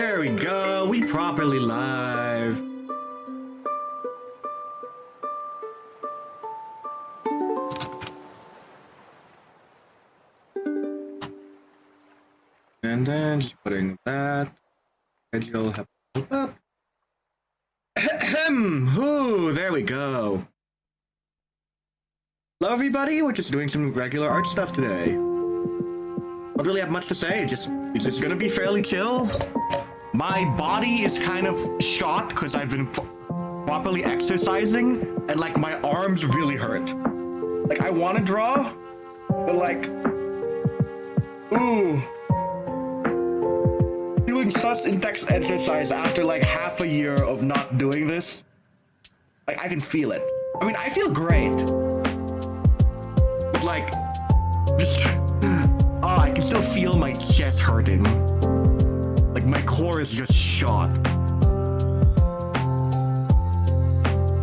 There we go. We properly live. And then just putting that. Schedule have up. Ooh, there we go. Hello everybody, we're just doing some regular art stuff today. Don't really have much to say, it's just gonna be fairly chill. My body is kind of shot because I've been properly exercising, and like my arms really hurt. Like I want to draw, but like, ooh. Doing such intense exercise after like half a year of not doing this, like I can feel it. I mean, I feel great. But like, just, oh, I can still feel my chest hurting. Like my core is just shot.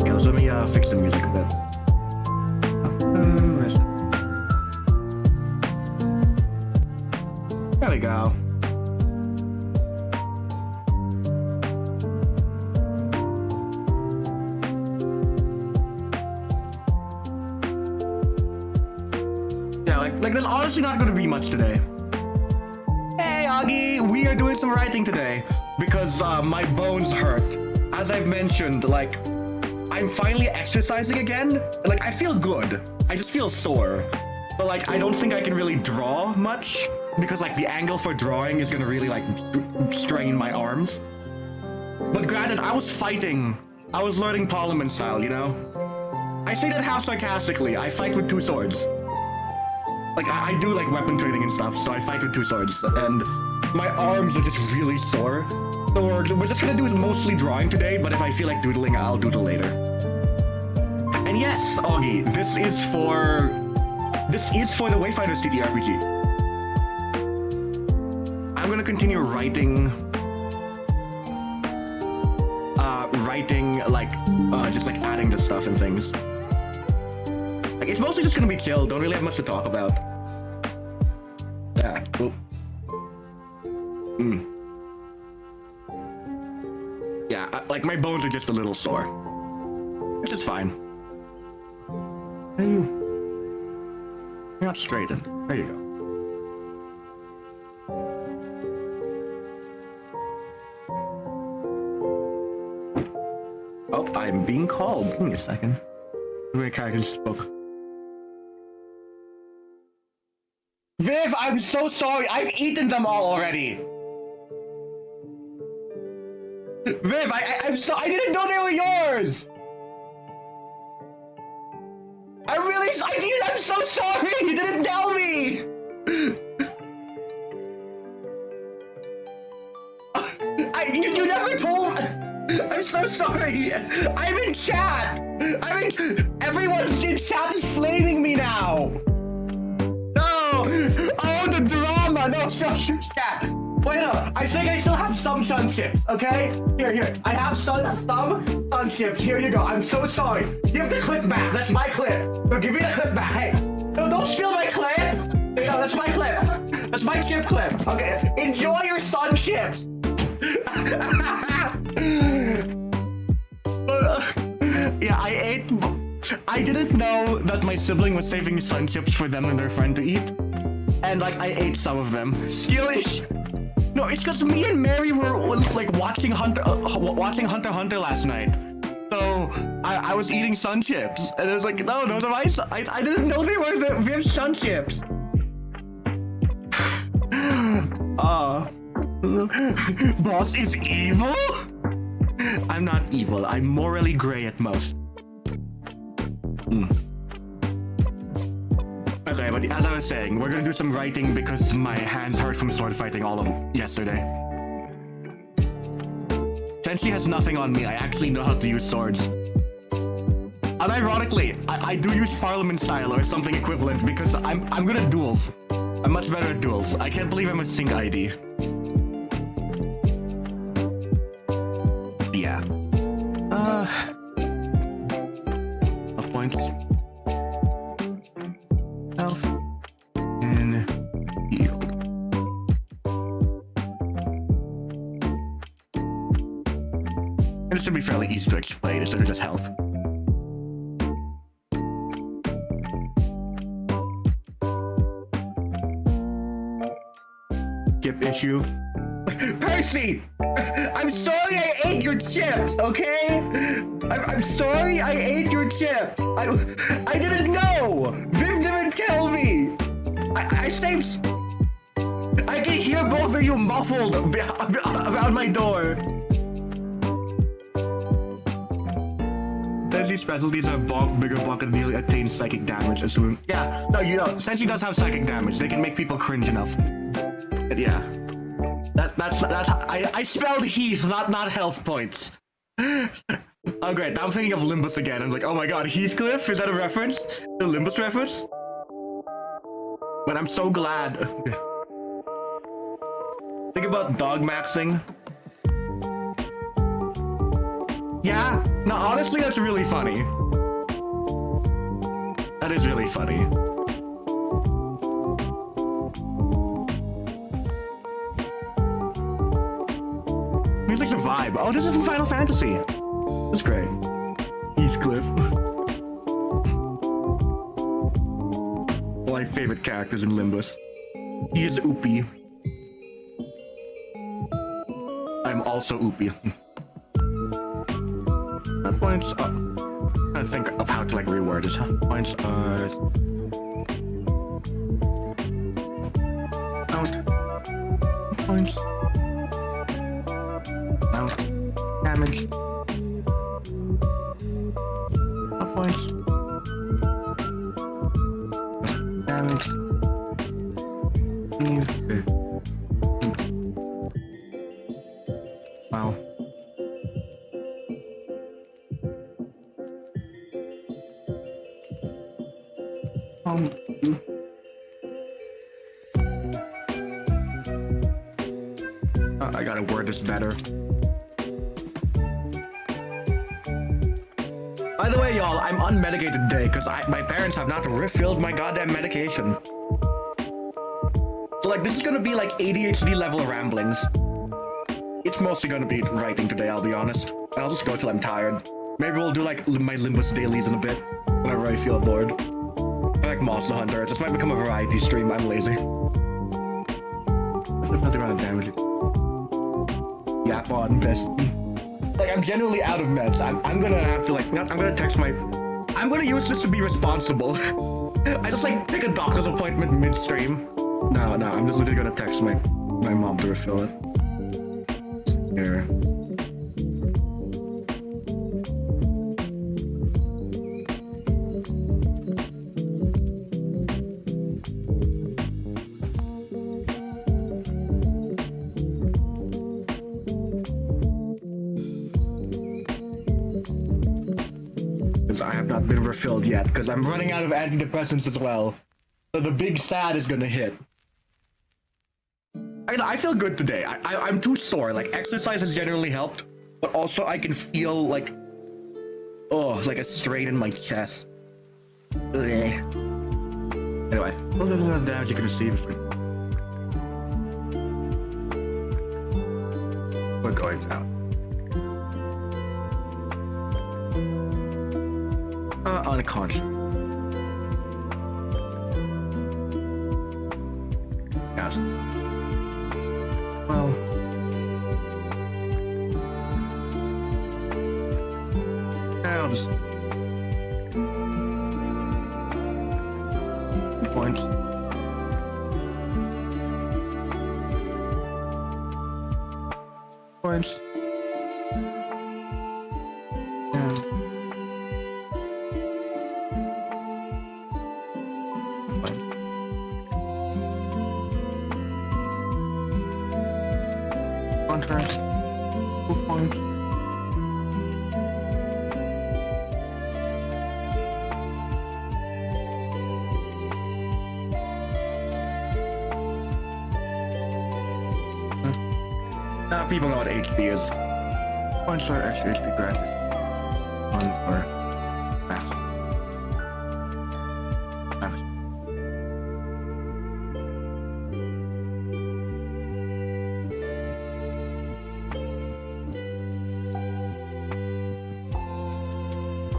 Yeah, let me fix the music a bit. There we go. Yeah, like there's honestly not going to be much today. Hey, Augie, we are doing some writing today because my bones hurt. As I've mentioned, like, I'm finally exercising again. Like, I feel good. I just feel sore. But like, I don't think I can really draw much because like the angle for drawing is going to really like strain my arms. But granted, I was fighting. I was learning Parliament style, you know? I say that half sarcastically. I fight with two swords. Like, I do, like, weapon training and stuff, so I fight with two swords, and my arms are just really sore. So we're just gonna do mostly drawing today, but if I feel like doodling, I'll doodle later. And yes, Augie, this is for the Wayfinders TTRPG. I'm gonna continue writing, just, like, adding the stuff and things. Like, it's mostly just gonna be chill, don't really have much to talk about. Yeah, oop. Yeah, like, my bones are just a little sore. Which is fine. You're not straightened. There you go. Oh, I'm being called. Give me a second. My character just spoke. Viv, I'm so sorry. I've eaten them all already. Viv, I didn't know they were yours. I'm so sorry. You didn't tell me. You never told. I'm so sorry. I'm in chat. Everyone's in chat is flaming me now. No. Oh, the drama. No, chat. Wait up. I think I still have some sun chips. Okay. Here. I have some sun chips. Here you go. I'm so sorry. Give the clip back. That's my clip. No, give me the clip back. Hey. No, don't steal my clip. No, that's my clip. That's my chip clip. Okay. Enjoy your sun chips. Yeah, I didn't know that my sibling was saving sun chips for them and their friend to eat. And like, I ate some of them. Skillish. No, it's because me and Mary were like watching Hunter x Hunter last night. So I was eating sun chips. And I was like, no, those are my I didn't know they were the Viv sun chips. Boss is evil? I'm not evil. I'm morally gray at most. Okay, but as I was saying, we're gonna do some writing because my hands hurt from sword fighting all of yesterday. Since she has nothing on me, I actually know how to use swords. Unironically, I do use Parliament style or something equivalent because I'm good at duels. I'm much better at duels. I can't believe I'm a sync ID. Yeah. Health points. Health. And heal. And it should be fairly easy to explain instead of just health. Chip issue. Percy! I'm sorry I ate your chips, okay? I'm sorry I ate your chips. I didn't know! Viv didn't tell me! I saved... I can hear both of you muffled around my door. Senshi specialties are bigger bulk and nearly attain psychic damage, assuming... Yeah, no, you know, Senshi does have psychic damage. They can make people cringe enough. But yeah. That's I spelled Heath, not health points. Oh great, now I'm thinking of Limbus again. I'm like, oh my god, Heathcliff? Is that a reference? The Limbus reference? But I'm so glad. Think about dog maxing. Yeah, no, honestly, that's really funny. That is really funny. Music's a vibe. Oh, this is from Final Fantasy. That's great. Heathcliff. One of my favorite characters in Limbus. He is Oopie. I'm also Oopie. Points up. I'm trying to think of how to like reword this. Points are out. Points. Out. Damage. Up points. Damage. Wow. I gotta word this better. By the way, y'all, I'm unmedicated today because my parents have not refilled my goddamn medication. So like, this is gonna be like ADHD level ramblings. It's mostly gonna be writing today, I'll be honest. And I'll just go till I'm tired. Maybe we'll do like my Limbus dailies in a bit, whenever I feel bored. I like Monster Hunter. This might become a variety stream. I'm lazy. There's nothing around damage. Yap on best. Like, I'm genuinely out of meds. I'm gonna have to like, I'm gonna text my... I'm gonna use this to be responsible. I just like take a doctor's appointment midstream. No, I'm just literally gonna text my mom to refill it. Here. I have not been refilled yet because I'm running out of antidepressants as well. So the big sad is gonna hit. I feel good today. I'm too sore. Like, exercise has generally helped, but also I can feel like, oh, like a strain in my chest. Ugh. Anyway, what are the damage you can receive? We're going out. Unconscious. Yes. Well. I'll just... Points. Points. Contrast. 2 points. Now people know what HP is. Points are extra HP granted. 1 for max. Max.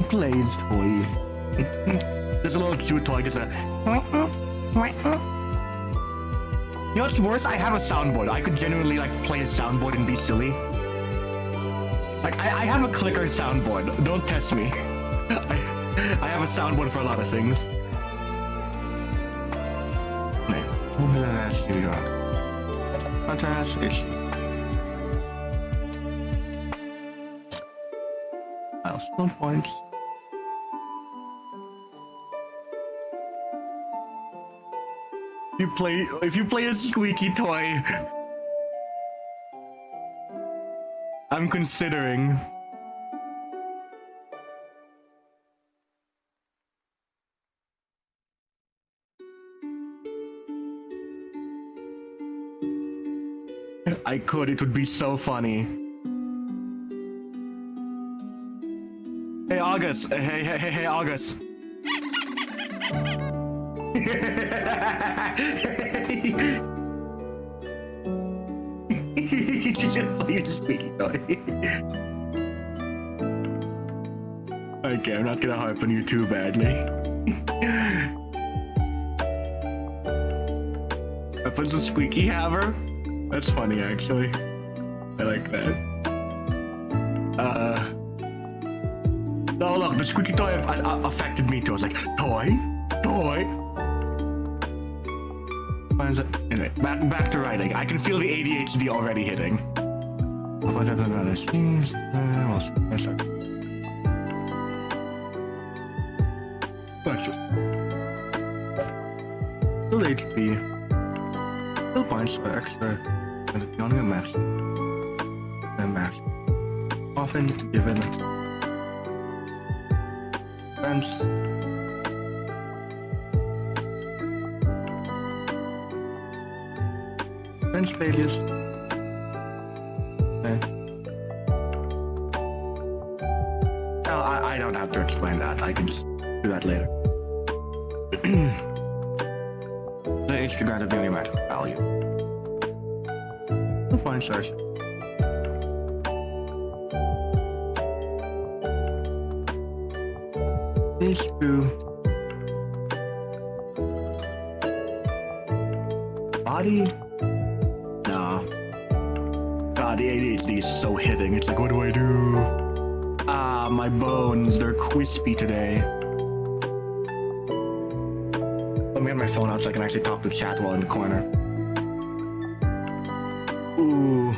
plays toy. There's a little cute toy, just a. You know what's worse? I have a soundboard. I could genuinely like play a soundboard and be silly. Like I have a clicker soundboard. Don't test me. I have a soundboard for a lot of things. Fantastic. Milestone points. If you play a squeaky toy, I'm considering. I could, it would be so funny. Hey August, hey August. You just play a squeaky toy. Okay, I'm not gonna harp on you too badly. That was a squeaky hammer. That's funny, actually. I like that. Oh look, the squeaky toy affected me too. I was like, toy? Anyway, back to writing. I can feel the ADHD already hitting. That's just... Still HP. Still points for extra. And it's only a max. And max. Often given. Friends. Friends failures. Okay. Now I don't have to explain that. I can just do that later. The HP granted the only max value. Point search. These two. Body? Nah. God, the ADHD is so hitting. It's like, what do I do? Ah, my bones, they're crispy today. Let me have my phone out so I can actually talk to chat while in the corner. Ooh.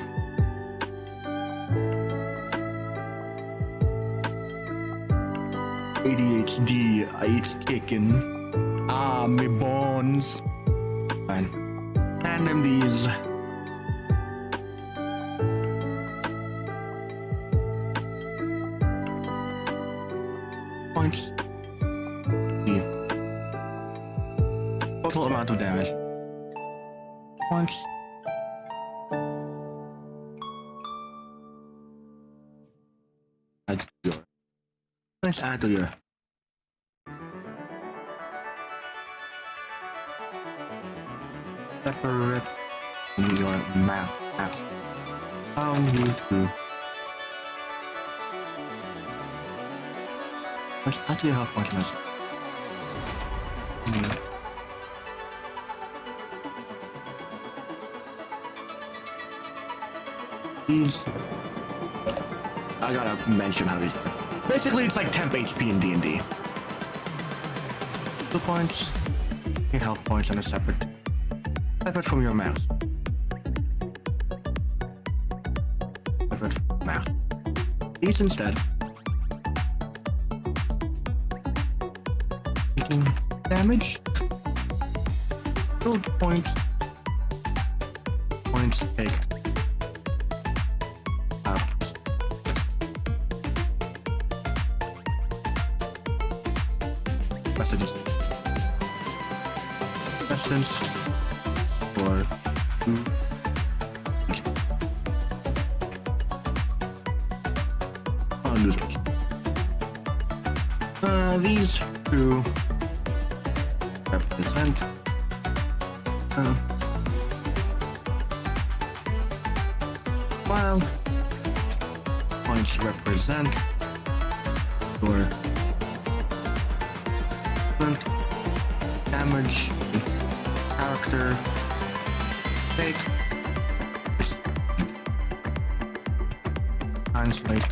ADHD, it's kicking. Ah, my bones. Fine. Hand them these. Points. Total amount of damage. Points. Let's add to your separate your map apps. How you to let's add to your health points. These I gotta mention how these work. Basically, it's like temp HP in D&D. 2 points, your health points, and a separate from your mouse. Separate from mouse. These instead. Taking damage. 2 points. Points take. Messages. Questions for these two represent while points represent your damage, character, take, translate,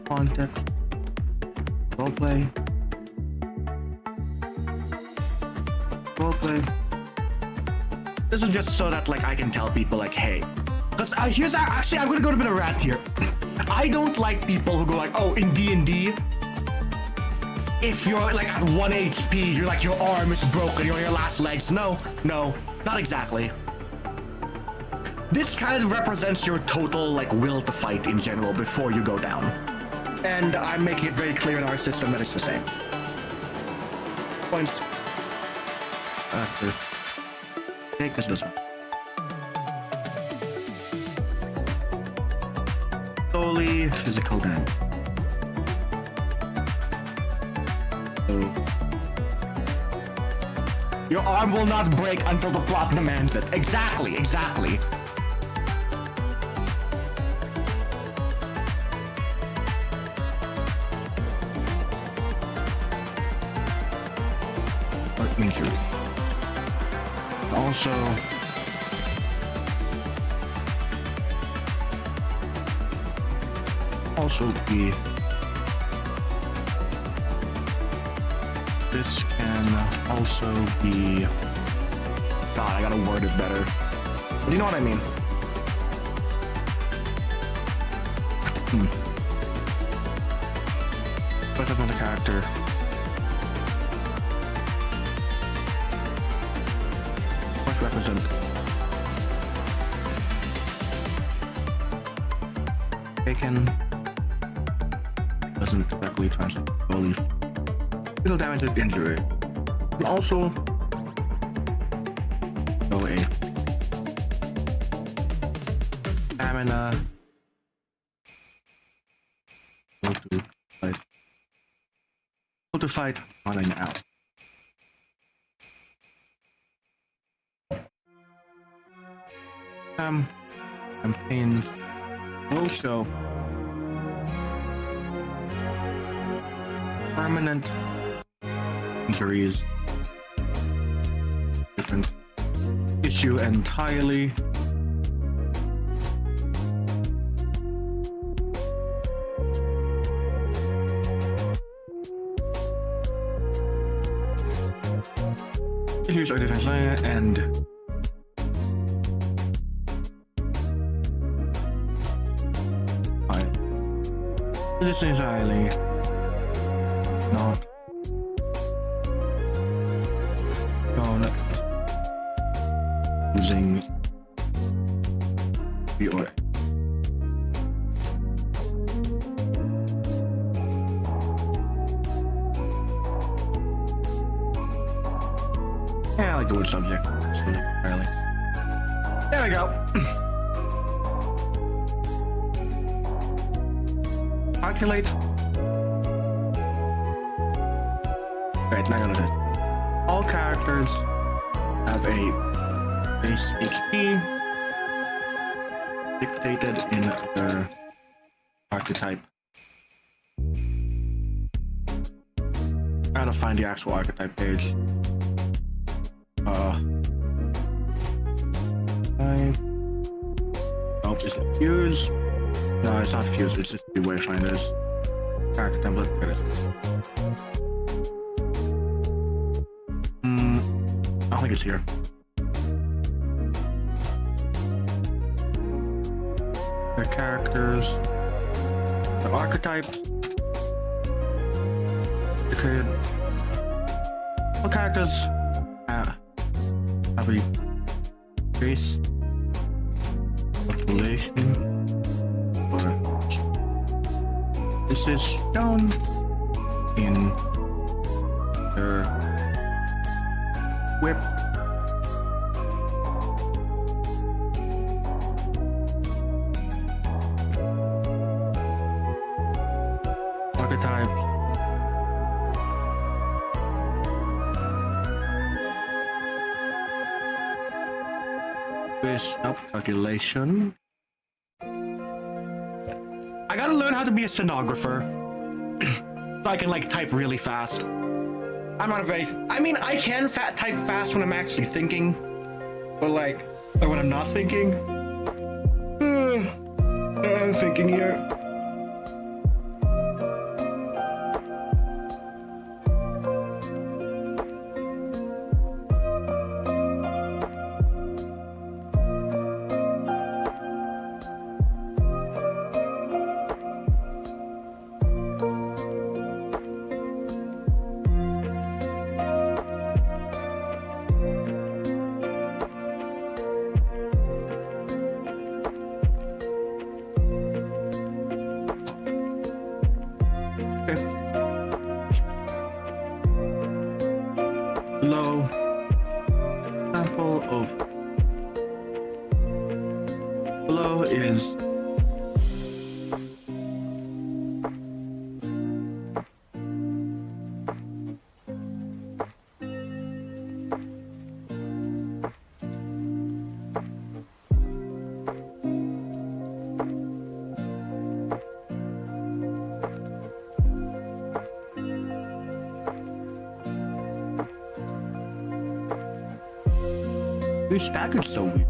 context, roleplay, This is just so that like I can tell people like, hey, because here's actually I'm gonna go to a bit of a rant here. I don't like people who go like, oh, in D&D, if you're like at 1 HP, you're like your arm is broken, you're on your last legs. No, not exactly. This kind of represents your total like will to fight in general before you go down. And I'm making it very clear in our system that it's the same. Points. Take this one. Solely physical damage. So your arm will not break until the plot demands it. Exactly. Or injury. Also be this can also be God, I gotta word it better. But you know what I mean? Put up another character. What represent? Taken doesn't directly translate fully. It'll damage the injury. And also go a stamina. Go to fight on and out. Campaigns will show permanent injuries. Different issue entirely. Issues are different and this is entirely not using the oil. Yeah, I like the word subject. Entirely. There we go. Calculate. Right, now gonna do. All characters have a base HP dictated in their archetype. I gotta find the actual archetype page. Oh, is it fuse? No, it's not fuse, it's just the wayfinders. Character template, there it is. I think it's here. Their characters, the archetypes, the created. All characters have a base population. This is shown in their whip. Archetype. With self calculation. I gotta learn how to be a stenographer. So I can like type really fast. I'm not very, I mean, I can type fast when I'm actually thinking, but like, or when I'm not thinking. I'm thinking here. Low sample of below is this staggered so weird.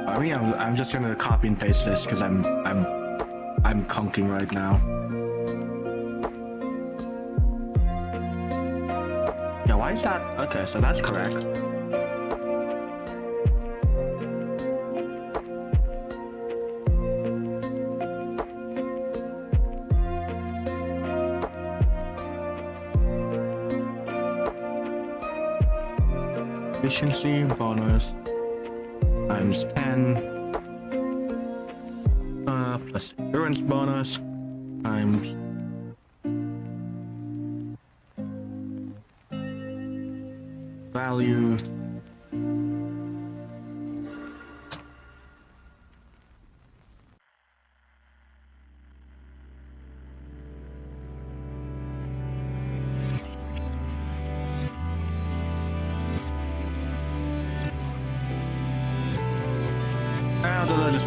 I mean, I'm just gonna copy and paste this because I'm conking right now. Yeah, why is that? Okay, so that's correct. Efficiency bonus times 10 plus endurance bonus times value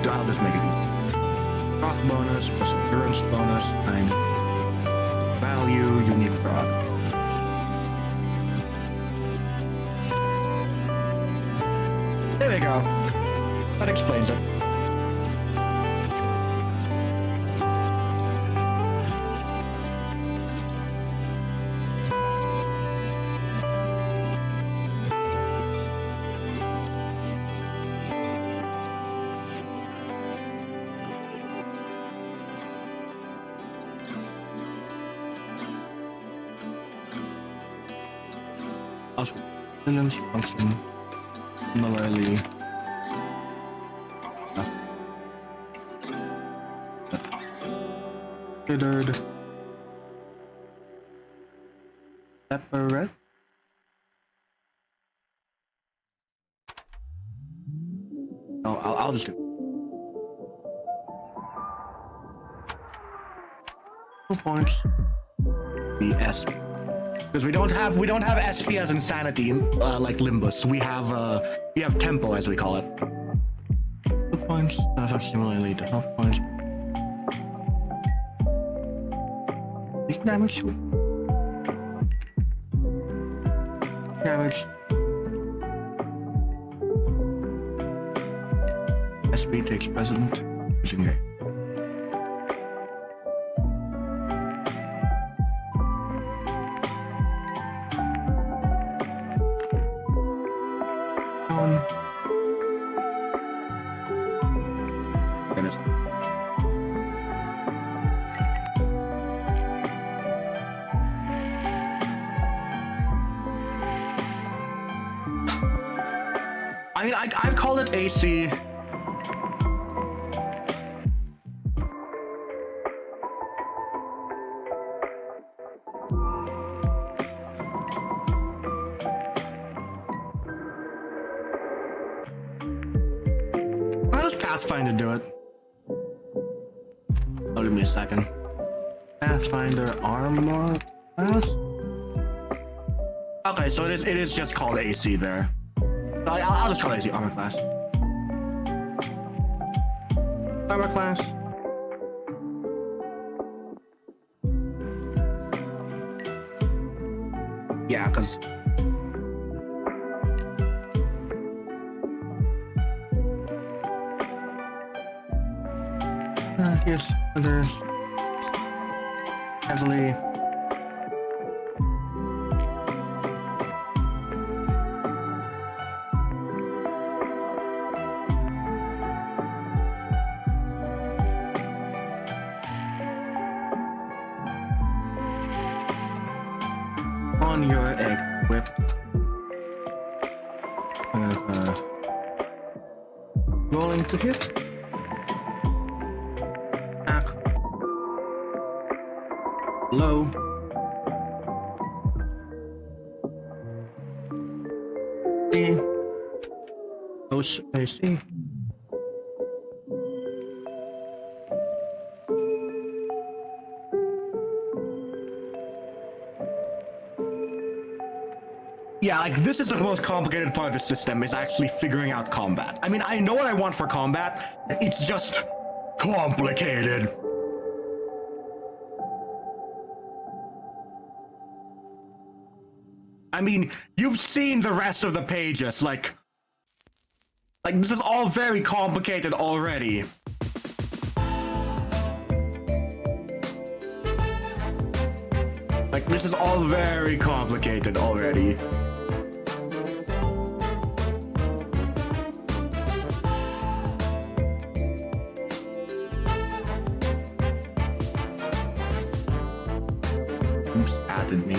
I'll just make it easy. Proc bonus plus endurance bonus times value unique proc. There we go. That explains it. Resilience function similarly considered separate. No, I'll just do 2 points. The SP. Because we don't have SP as insanity like Limbus. We have tempo as we call it. 2 points. Similarly to health points. Big damage. Damage. SP takes precedent. Using it. I mean, I've called it AC. How does Pathfinder do it? Oh, give me a second. Pathfinder armor class? Okay, so it is just called AC there. So I'll just call it AC armor class. Armor class. Yeah, cause here's others heavily. On your equipped. Rolling to hit. Attack. Low. C. Close AC. Yeah, like this is the most complicated part of the system, is actually figuring out combat. I mean, I know what I want for combat, it's just complicated. I mean, you've seen the rest of the pages, like this is all very complicated already. Like, this is all very complicated already. Oops, added me.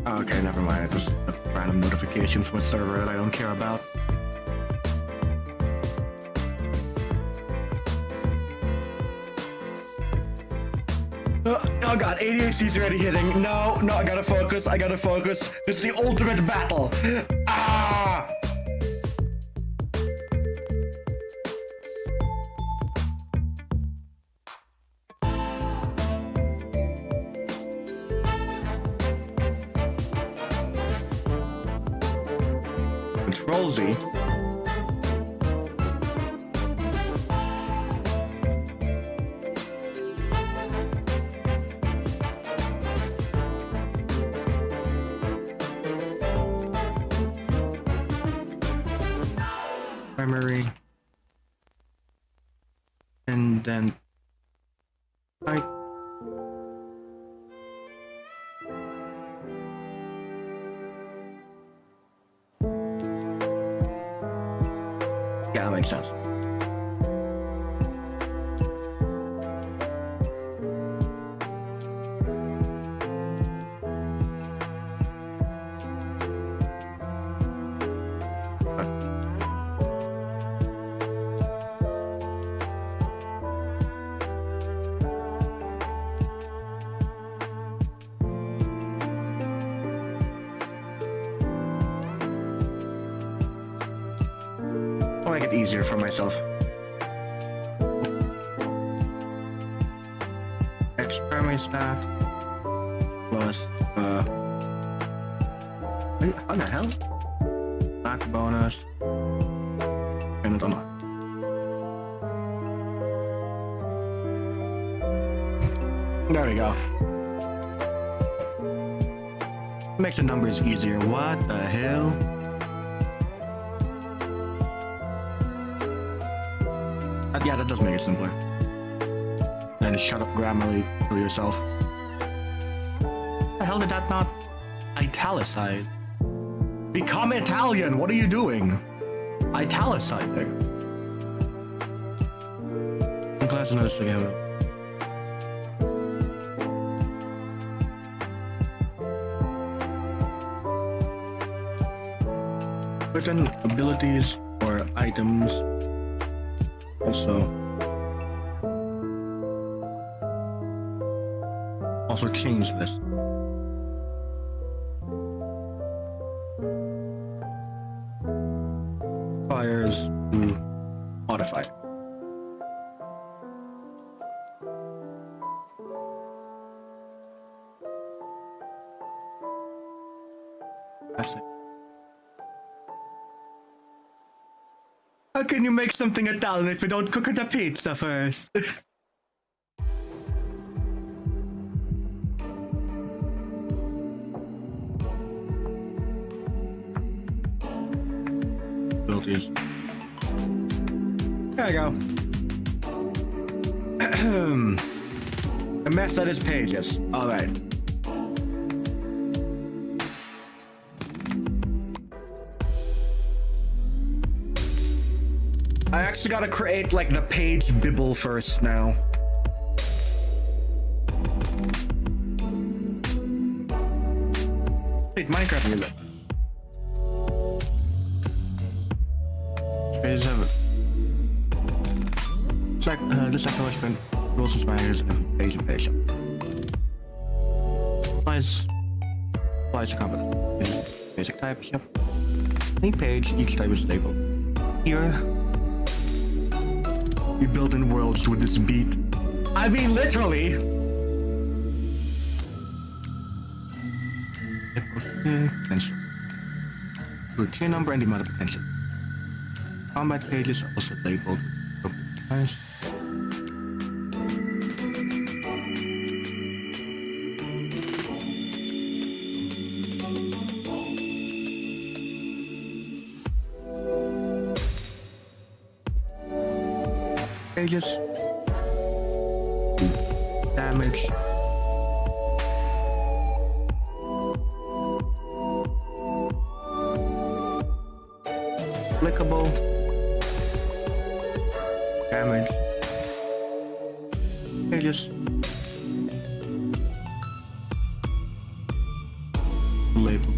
Okay, never mind. It was a random notification from a server that I don't care about. Oh god, ADHD's already hitting. No, I gotta focus. This is the ultimate battle. Ah! Control Z. Primary. And then type. Yeah, that makes sense. I'll make it easier for myself. X primary stat plus wait, how the hell? Back bonus. And it's unlocked. There we go. Makes the numbers easier. What the hell? Yeah, that does make it simpler. And shut up Grammarly for yourself. The hell did that not italicize? Become Italian! What are you doing? Italicizing. In class notice together. Certain abilities or items Also change this. Requires to modify. That's it. How can you make something Italian if you don't cook the pizza first? Abilities. There we go. A mess that is pages. Alright. I actually gotta create like the page bibble first now. Wait, Minecraft music. Page 7. Check this explanation rules inspires every page and page. Applies to component. Basic types, yep. Any page, each type is labeled. Here we build in worlds with this beat. I mean, literally. Potential. Routine number and the amount of potential. Combat pages are also labeled. Nice. Pages. Damage. Applicable. Damage. Pages. Label.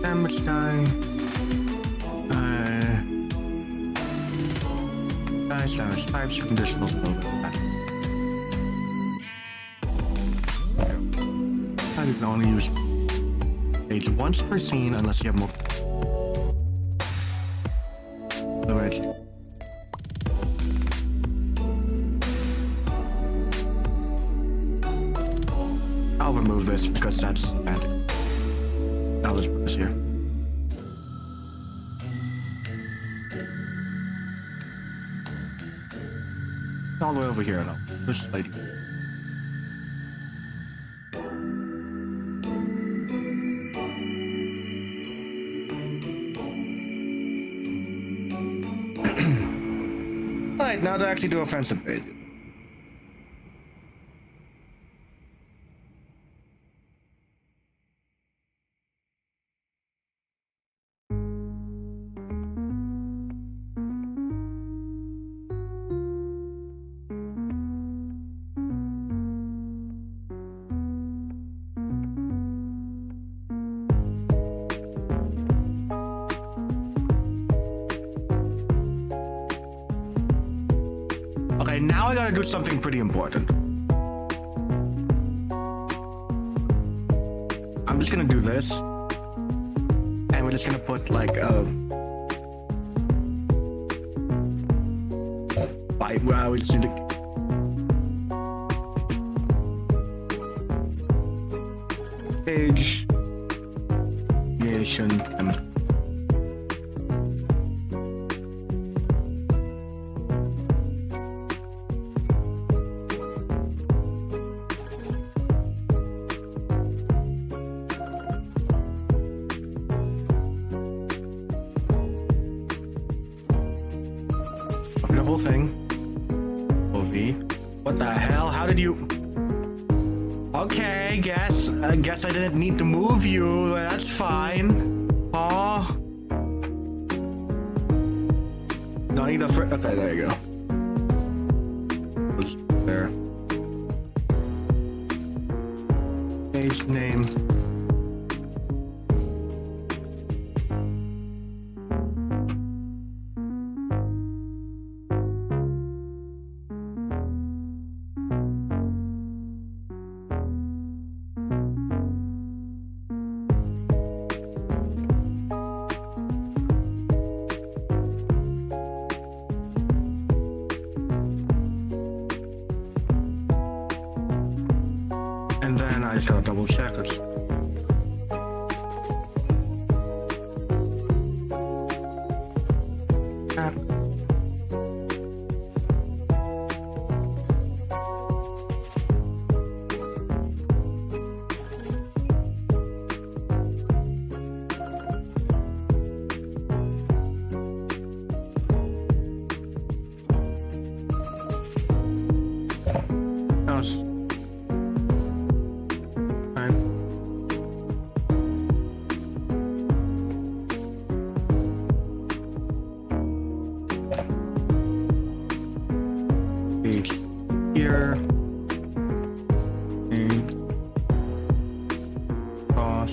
Damage die. Damage types, conditionals, and all that. You can only use page once per scene unless you have more. Alright. I'll remove this because that's bad. Now let's put this here. All the way over here now. This lady. Alright, now to actually do offensive pages. Okay, now I gotta do something pretty important. I'm just gonna do this. And we're just gonna put like a... Where I would just need to... Page... Creation... the whole thing. OV. What the hell? How did you... Okay, I guess I didn't need to move you. That's fine. Oh. Don't need the okay, there you go. There. Page name. just gotta double check it. Here and cross.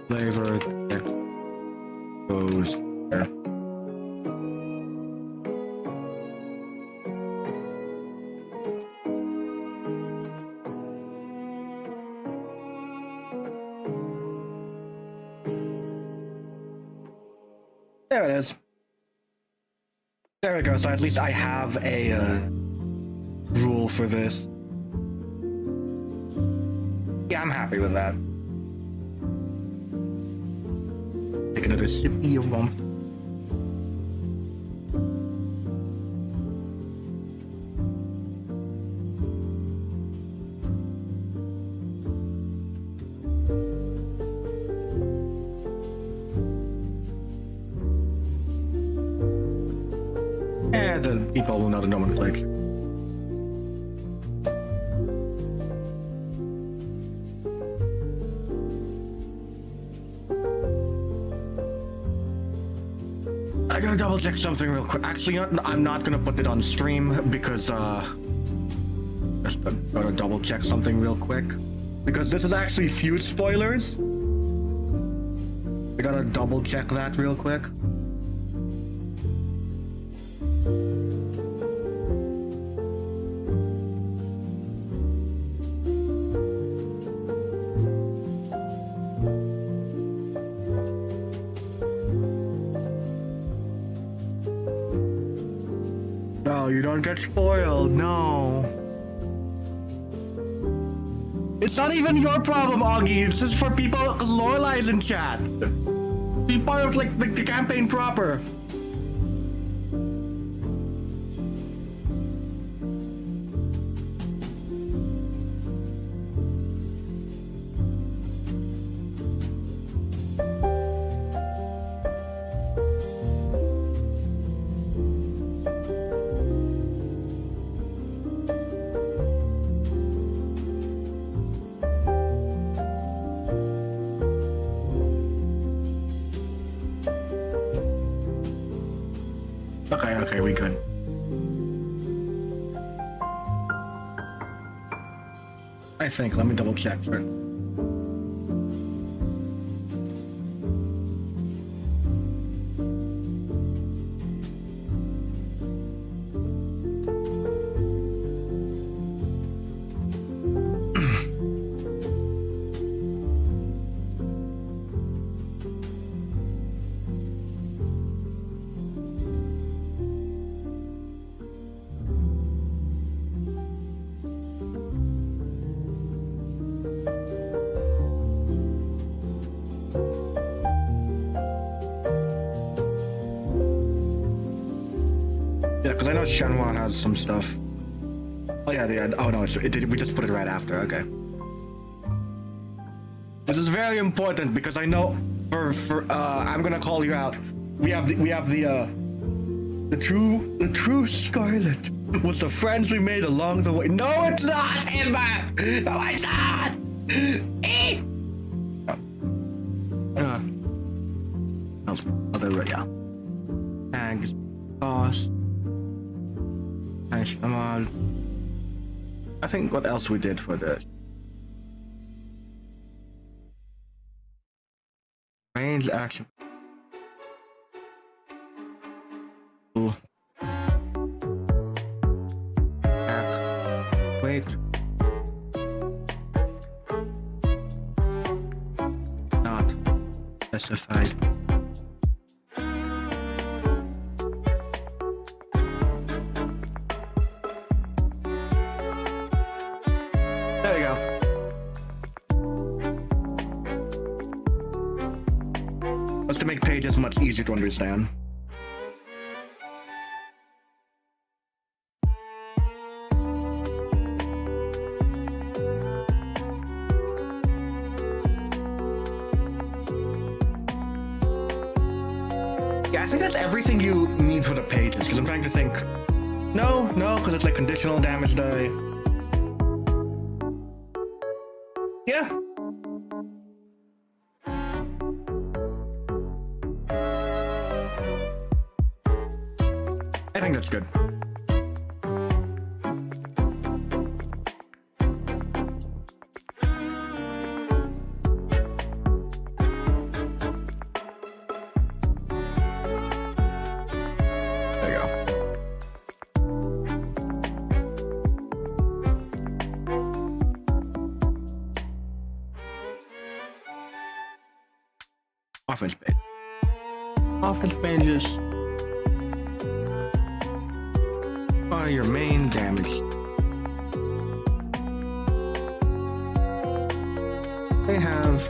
Flavor that goes there. There it is. There we go. So at least I have a rule for this. Yeah, I'm happy with that. Take another sippy of one. And then people will know the nomenclature. I gotta double check something real quick. Actually, I'm not gonna put it on stream because just gotta double check something real quick because this is actually few spoilers. I gotta double check that real quick. No, you don't get spoiled, no. It's not even your problem, Augie. It's just for people, because Lorelai's in chat. Be part of, like the campaign proper. Okay, we good. I think, let me double check for it. Yeah, because I know Shenhua has some stuff. Oh yeah, yeah. Oh no, we just put it right after. Okay. This is very important because I know I'm gonna call you out. We have the true Scarlet was the friends we made along the way. No, it's not, Emma. No, it's not. Other yeah. Tags. across. Nice. Come on. I think what else we did for this? Range action. Ooh. Back. Wait. Not specified. There we go. That's to make pages much easier to understand. Yeah, I think that's everything you need for the pages, because I'm trying to think. No, because it's like conditional damage die. Yeah. I think that's good. There you go. Offense page. Offense pages are your main damage. They have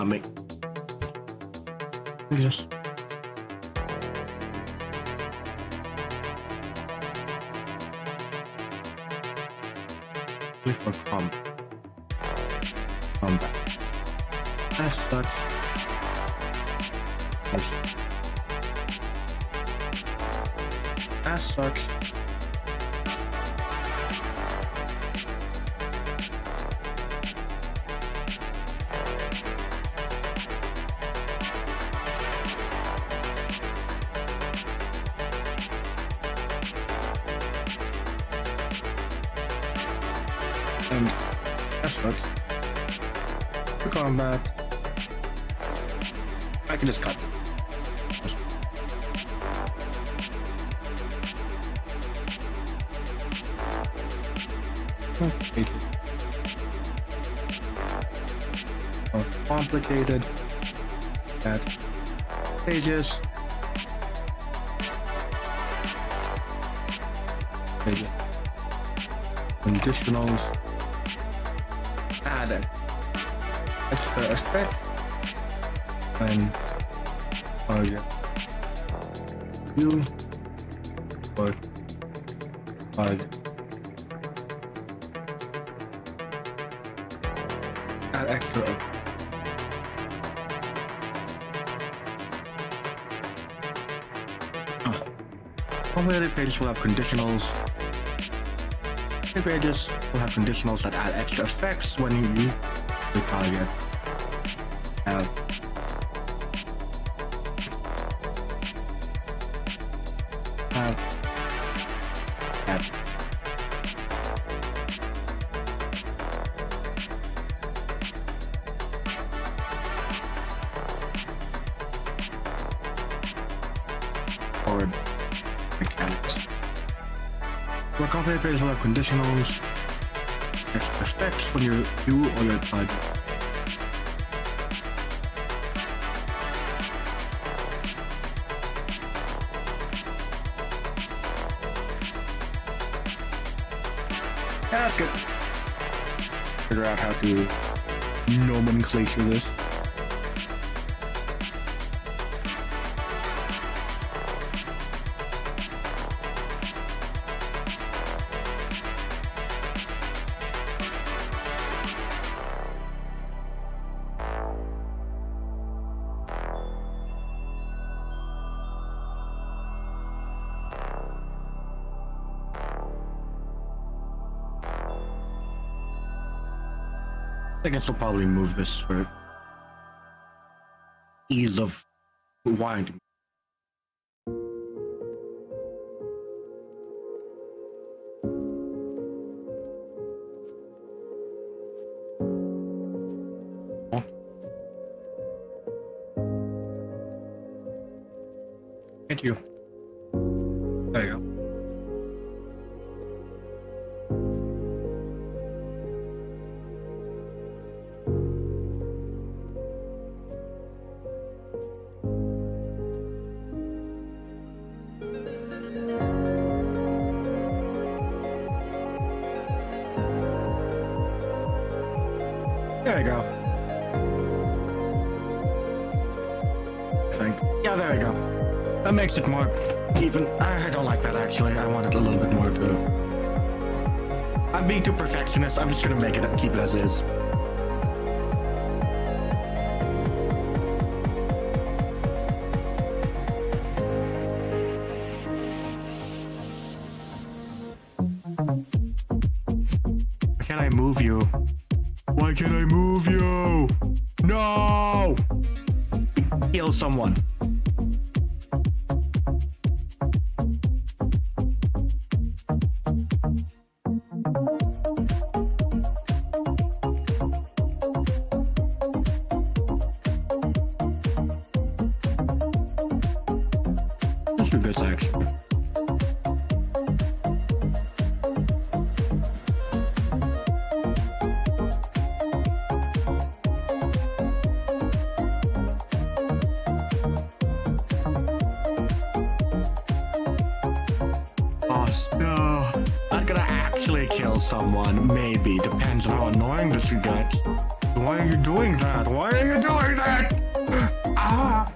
make yes. For combat. As such, as such, and as such, for combat, I can just cut them. More complicated. Add pages. Pages. Conditionals. Add an extra effect when target you or target. Add extra effect. Complicated pages will have conditionals. Pages will have conditionals that add extra effects when you use the target. Add forward mechanics. More complicated pages will have conditionals, extra effects when you or your target. Yeah, that's good. Figure out how to nomenclature this. I guess we'll probably move this for ease of winding. Thank you. There you go. There you go. I think. Yeah, there you go. That makes it more even. I don't like that actually. I want it a little bit more to. I'm being too perfectionist. I'm just gonna make it keep it as is. Why can't I move you? Why can't I move you? No! Kill someone. Let's do this actually. No, that's gonna actually kill someone. Maybe. Depends on how annoying this gets. Why are you doing that? Why are you doing that? Ah!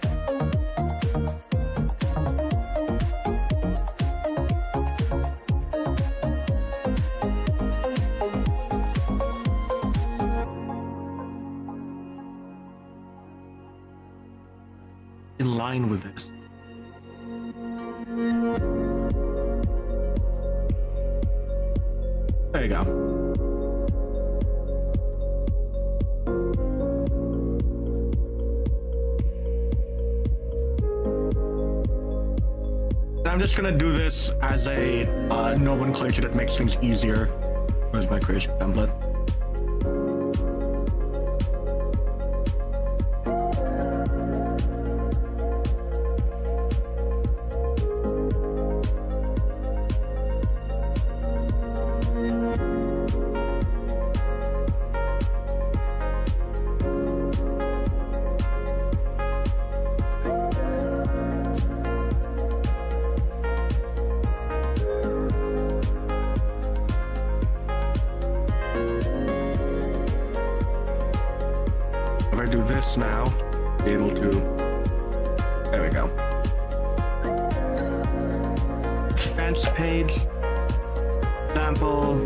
In line with this. There you go. I'm just gonna do this as a nomenclature that makes things easier. Where's my creation template? If I do this now, be able to. There we go. Fence page. Example.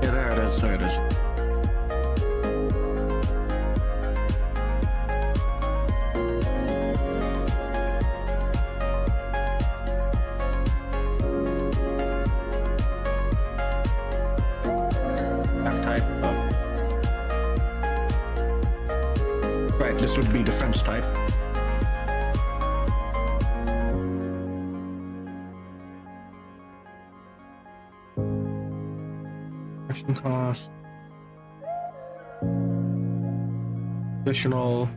Yeah, there it is. There it is. Right, this would be defense type. Action cost. Additional.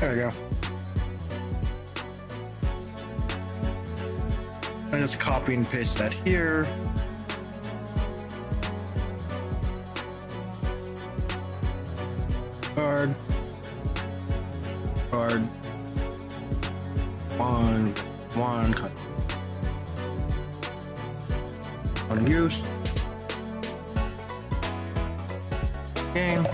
There we go. I just copy and paste that here. Card. One cut. On use. Game.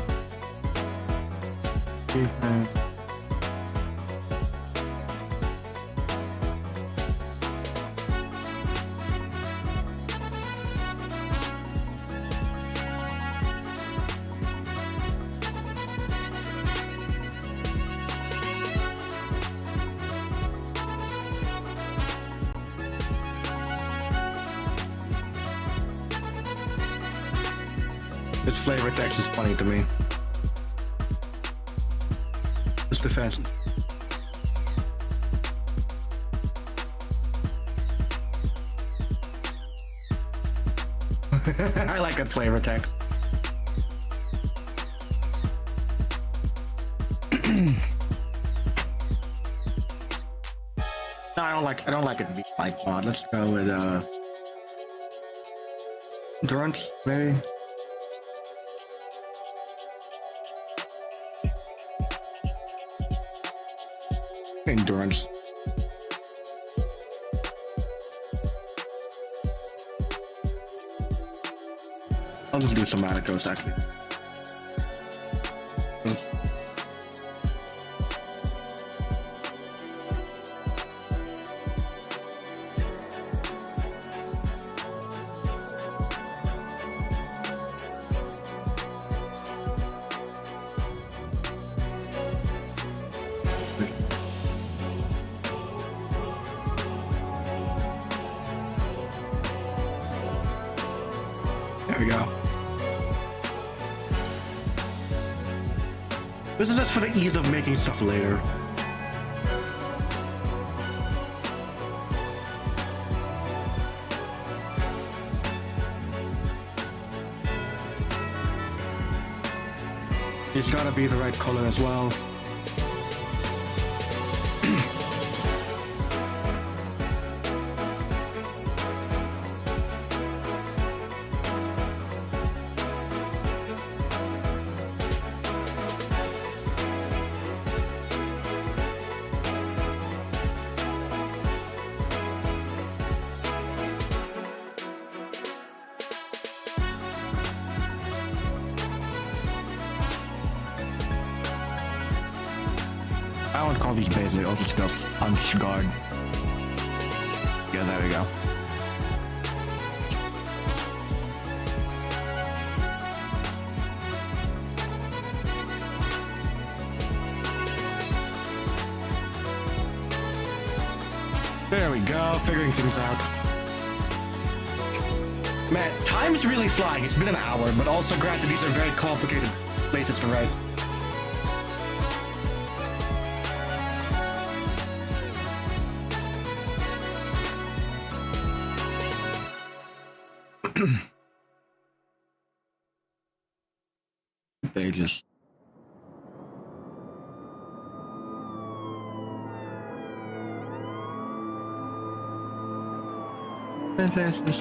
This flavor text is funny to me. Just defense. I like that flavor text. No, I don't like it to be like mod. Let's go with Durant, maybe. Endurance. I'll just do some anecdotes actually. There we go. This is just for the ease of making stuff later. It's gotta be the right color as well. I won't call these basic, I'll just go punch guard. Yeah, there we go. There we go, figuring things out. Man, time is really flying. It's been an hour, but also granted these are very complicated places to write. Pages. Pages.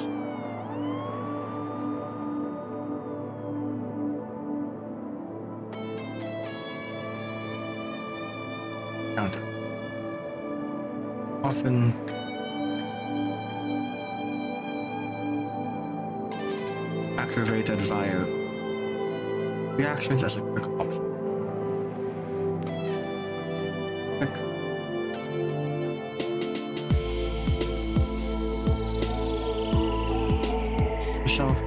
Counter. Often. Activated via reactions as a quick option. Quick. Shelf.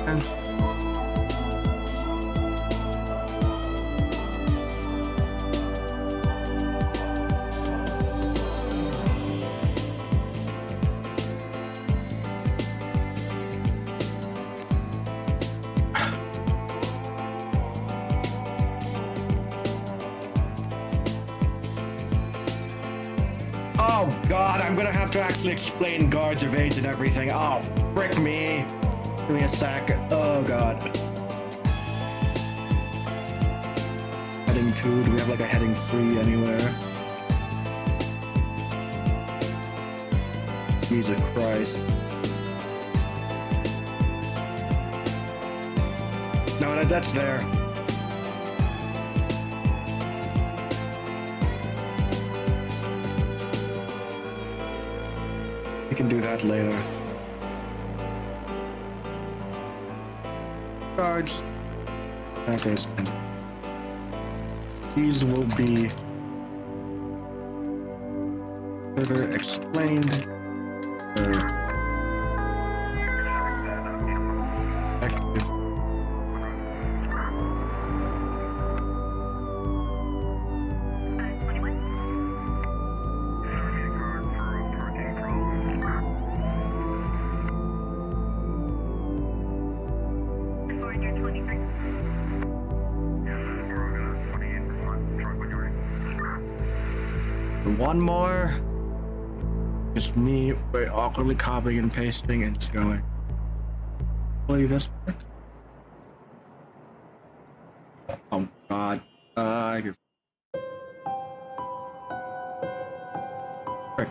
And god, I'm gonna have to actually explain guards of age and everything. Oh, frick me. Give me a sec. Oh god. Heading 2, do we have like a heading 3 anywhere? Jesus Christ. No, that's there. We can do that later. Guards. Hackers. These will be further explained. Active. One more. Just me very awkwardly copying and pasting and just going. Play this part. Oh god. I can. Frick.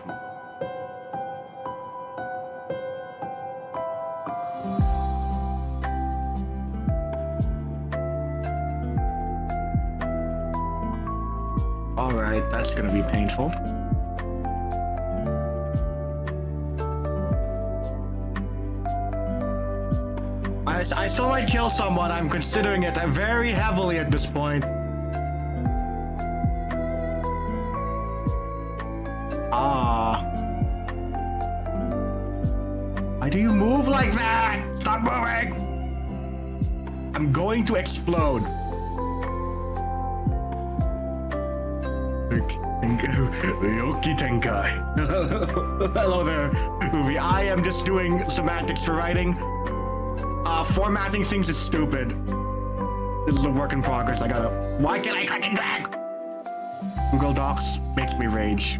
Alright, that's gonna be painful. I still might kill someone. I'm considering it very heavily at this point. Why do you move like that? Stop moving! I'm going to explode. Yoki Tenkai. Hello there, movie. I am just doing semantics for writing. Formatting things is stupid. This is a work in progress. Why can't I cut and drag? Google Docs makes me rage.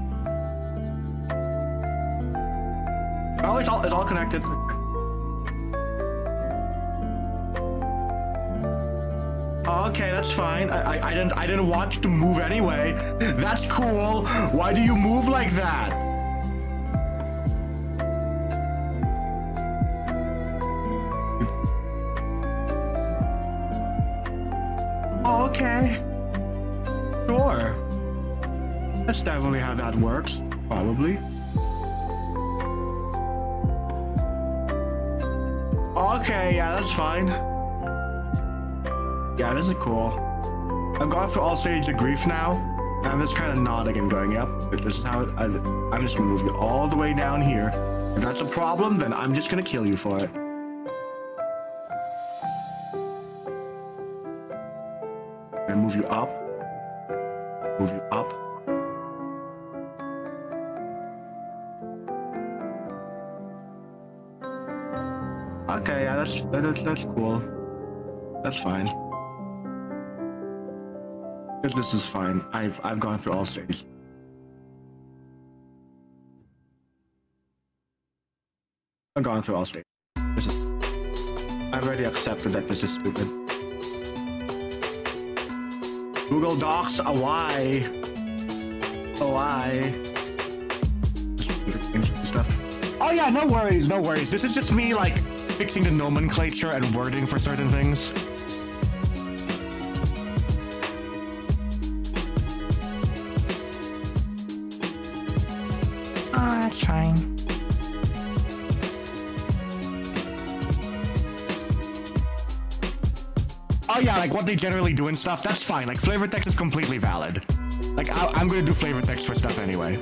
Oh, it's all connected. Okay, that's fine. I didn't want you to move anyway. That's cool. Why do you move like that? Oh, okay. Sure. That's definitely how that works. Probably. Okay, yeah, that's fine. Yeah, this is cool. I've gone through all stages of grief now. I'm just kind of nodding and going, yep, this is how I'm just gonna move you all the way down here. If that's a problem, then I'm just gonna kill you for it. And move you up. Move you up. Okay, yeah, that's cool. That's fine. This is fine. I've gone through all stages. I've gone through all stages. I've already accepted that this is stupid. Google Docs, why? Why? Stuff. Oh yeah, no worries, no worries. This is just me like fixing the nomenclature and wording for certain things. That's fine. Oh yeah, like what they generally do and stuff, that's fine. Like flavor text is completely valid. Like I'm gonna do flavor text for stuff anyway.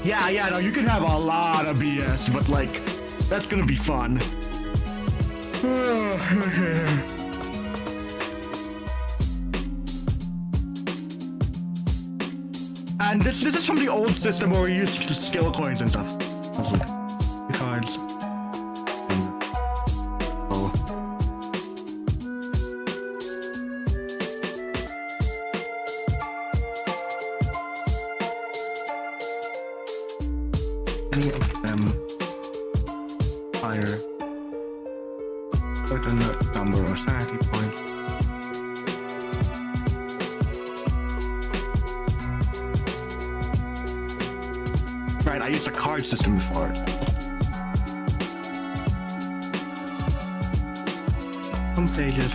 Yeah. Yeah, no, you can have a lot of BS, but like, that's gonna be fun. Yeah, and this is from the old system where we used to skill coins and stuff. I was like, cards. Oh. Any of them fire certain number of sanity points. Right, I used a card system before. Some pages.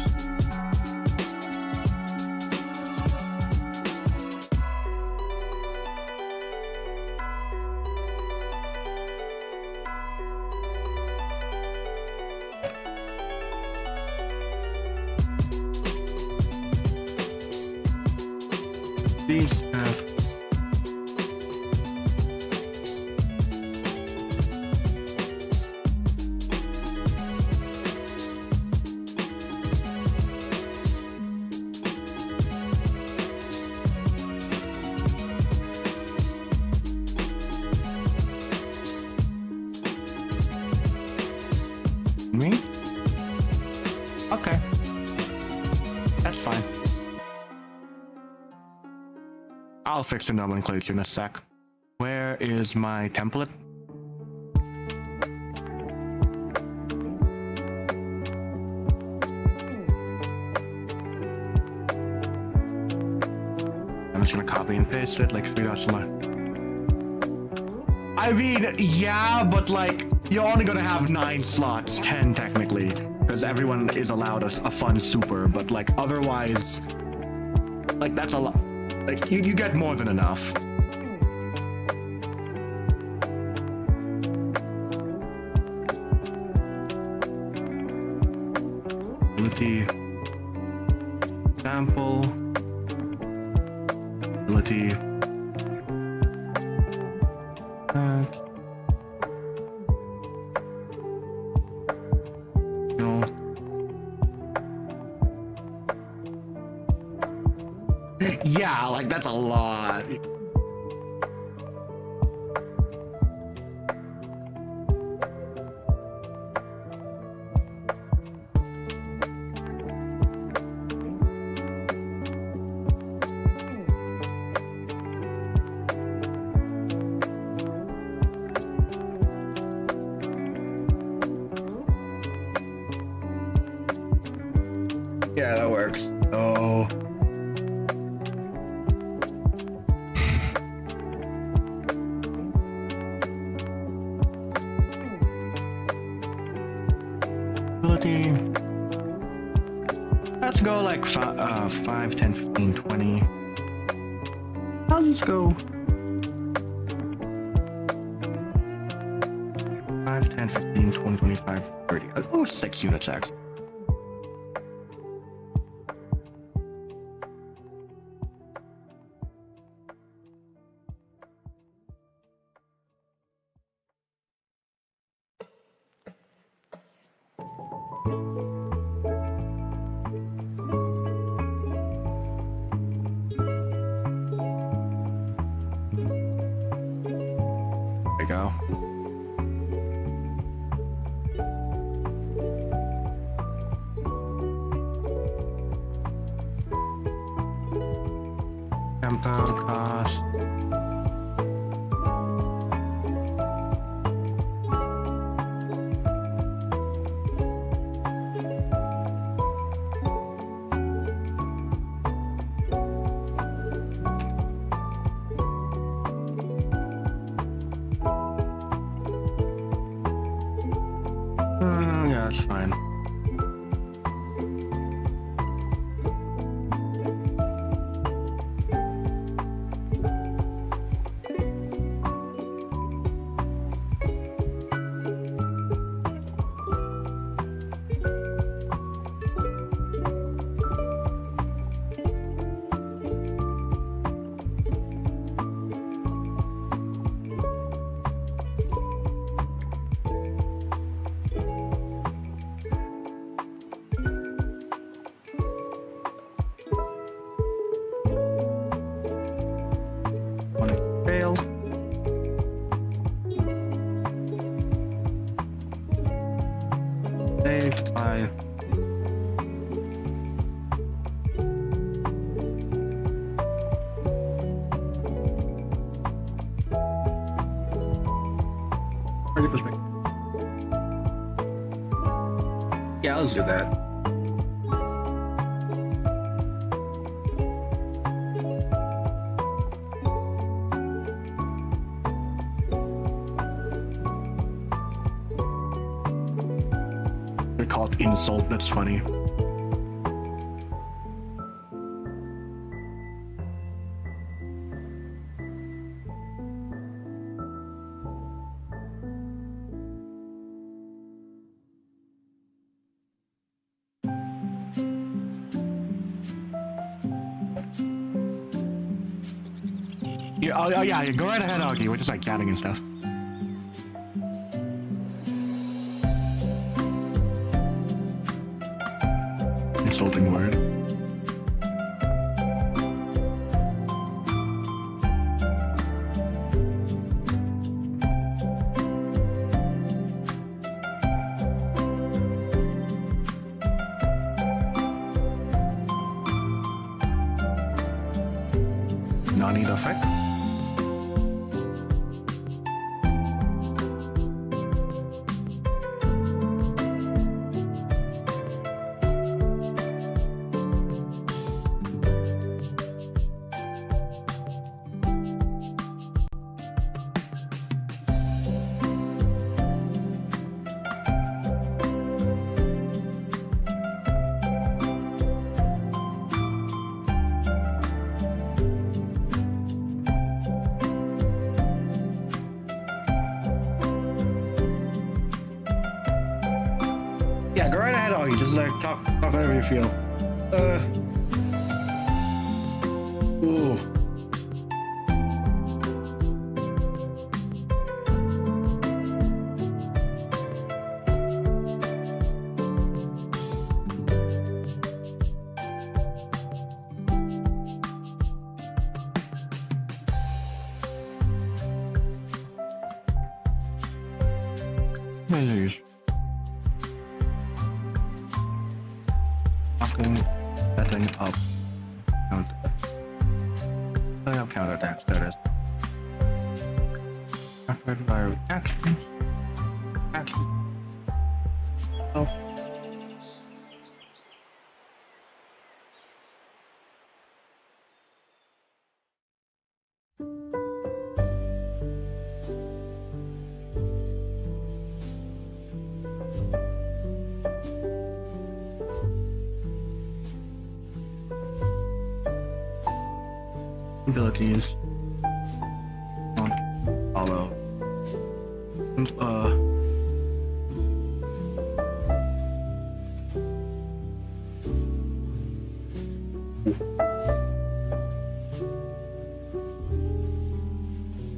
These have me? Okay. That's fine. I'll fix the nomenclature in a sec. Where is my template? I'm just gonna copy and paste it like 3 dots somewhere. I mean, yeah, but like, you're only gonna have 9 slots, 10 technically, because everyone is allowed a fun super, but like otherwise, like that's a lot. Like you get more than enough. Ability sample. Ability. Yeah, like that's a lot. Yeah, that works. Oh. Let's go like 5, 10, 15, 20. I'll just go 5, 10, 15, 20, 25, 30. I'll go 6 units actually. There we go. Tempo cost. Yeah, that's fine. safe. Bye. Yeah, let's do that. They're called insult, that's funny. Yeah, oh yeah, go right ahead, Augie. We're just like chatting and stuff. Insulting word. Non-need effect. Yeah, go right ahead, Augie. Just like talk whatever you feel. Ooh. Measures. Setting up counter attack status. Activated by reaction. Oh. Abilities. Follow.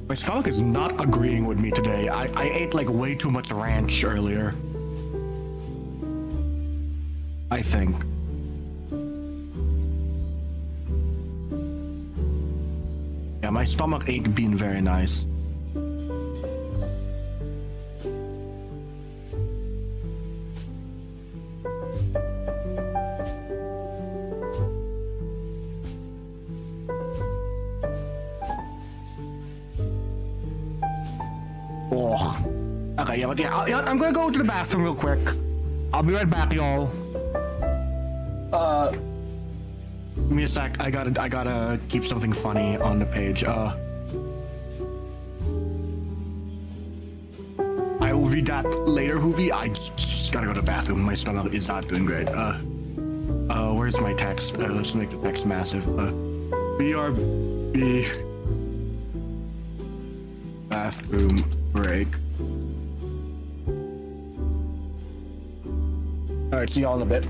My stomach is not agreeing with me today. I ate like way too much ranch earlier. I think. Yeah, my stomach ain't been very nice. Oh. Okay, yeah, but yeah, I'm gonna go to the bathroom real quick. I'll be right back, y'all. Give me a sec. I gotta keep something funny on the page. I will read that later, Hoovy. I just gotta go to the bathroom. My stomach is not doing great. Where's my text? Let's make the text massive. BRB bathroom break. Alright, see y'all in a bit.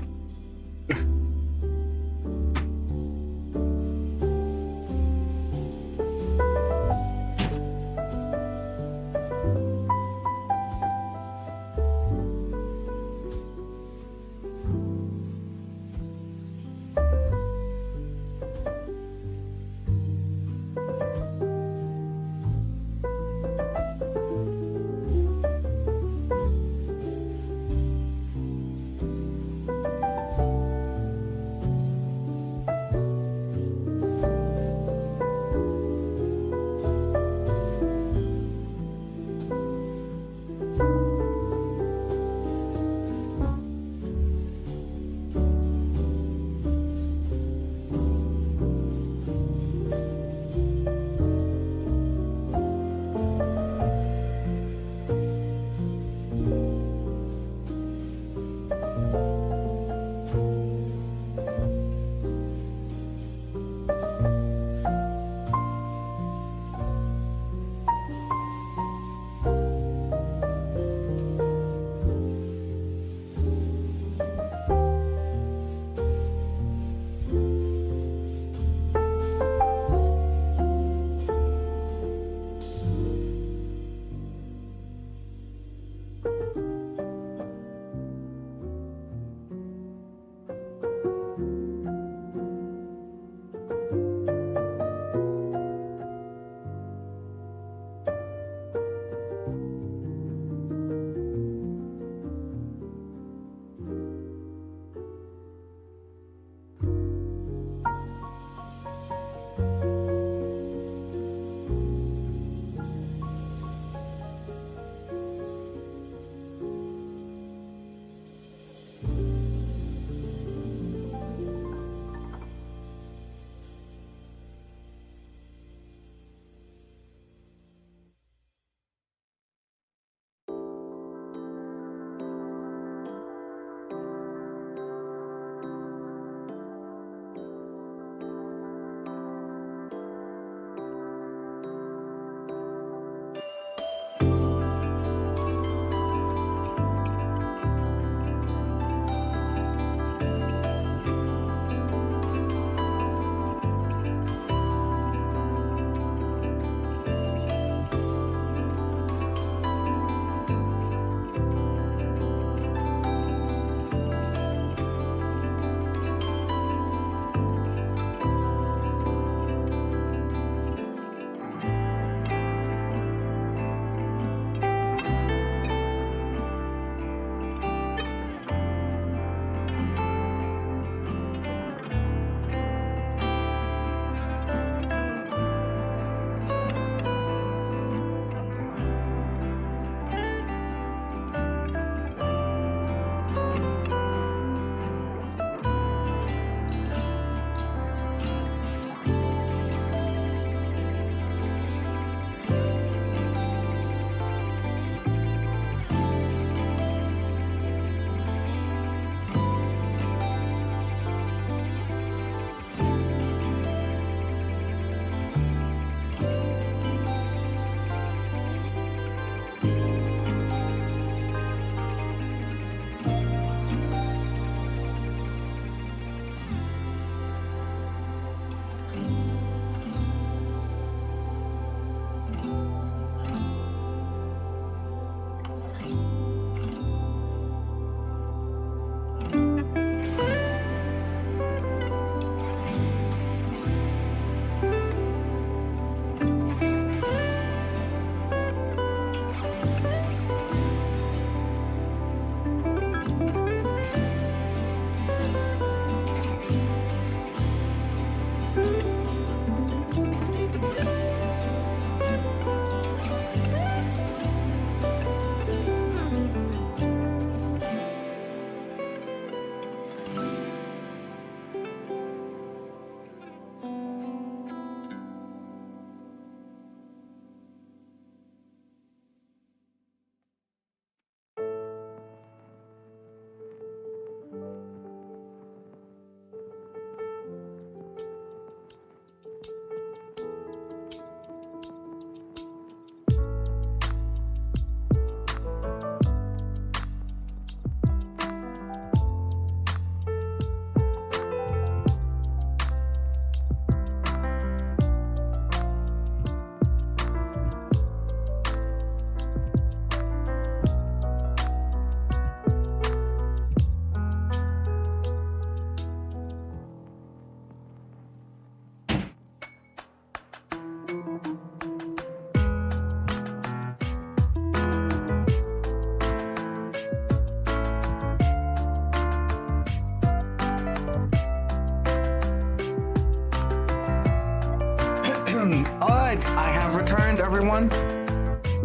turned, everyone.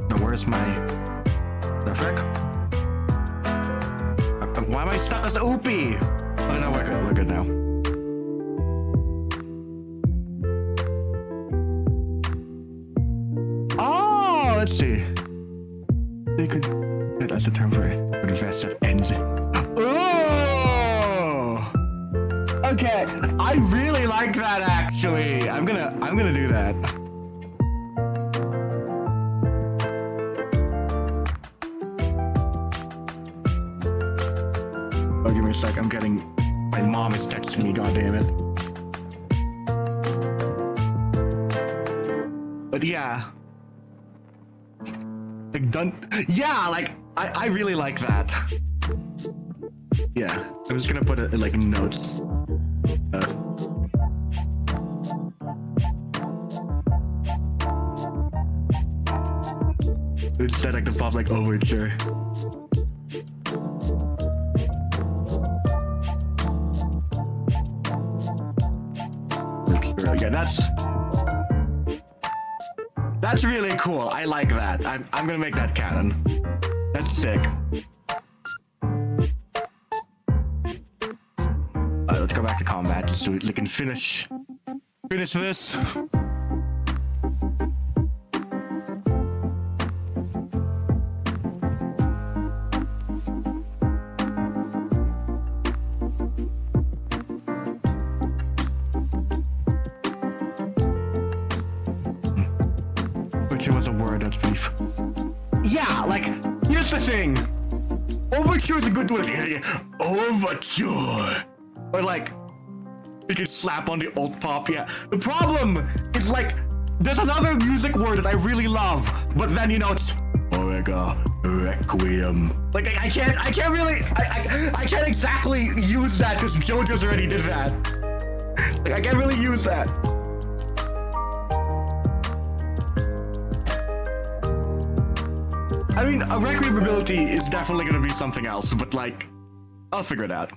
Now, where's my... The frick? Why am I stuck as Oopie? Oh, no, we're good. We're good now. Oh, let's see. They could... That's the term for it. Invest that ends it. Oh! Okay, I really like that actually. I'm gonna do that. Oh, give me a sec. I'm getting. My mom is texting me. God damn it. But yeah, like done. Yeah, like I really like that. Yeah, I'm just gonna put it in like notes. Instead, I can pop like overture. Yeah, that's really cool. I like that. I'm gonna make that canon. That's sick. Let's go back to combat just so we can finish this. Which was a word that's brief. Yeah, like here's the thing. Overture is a good word. Overture. Or like, you can slap on the alt pop, yeah. The problem is like, there's another music word that I really love, but then you know it's Omega Requiem. Like I can't really, I can't exactly use that because JoJo's already did that. Like I can't really use that. I mean, a Requiem ability is definitely gonna be something else, but like, I'll figure it out.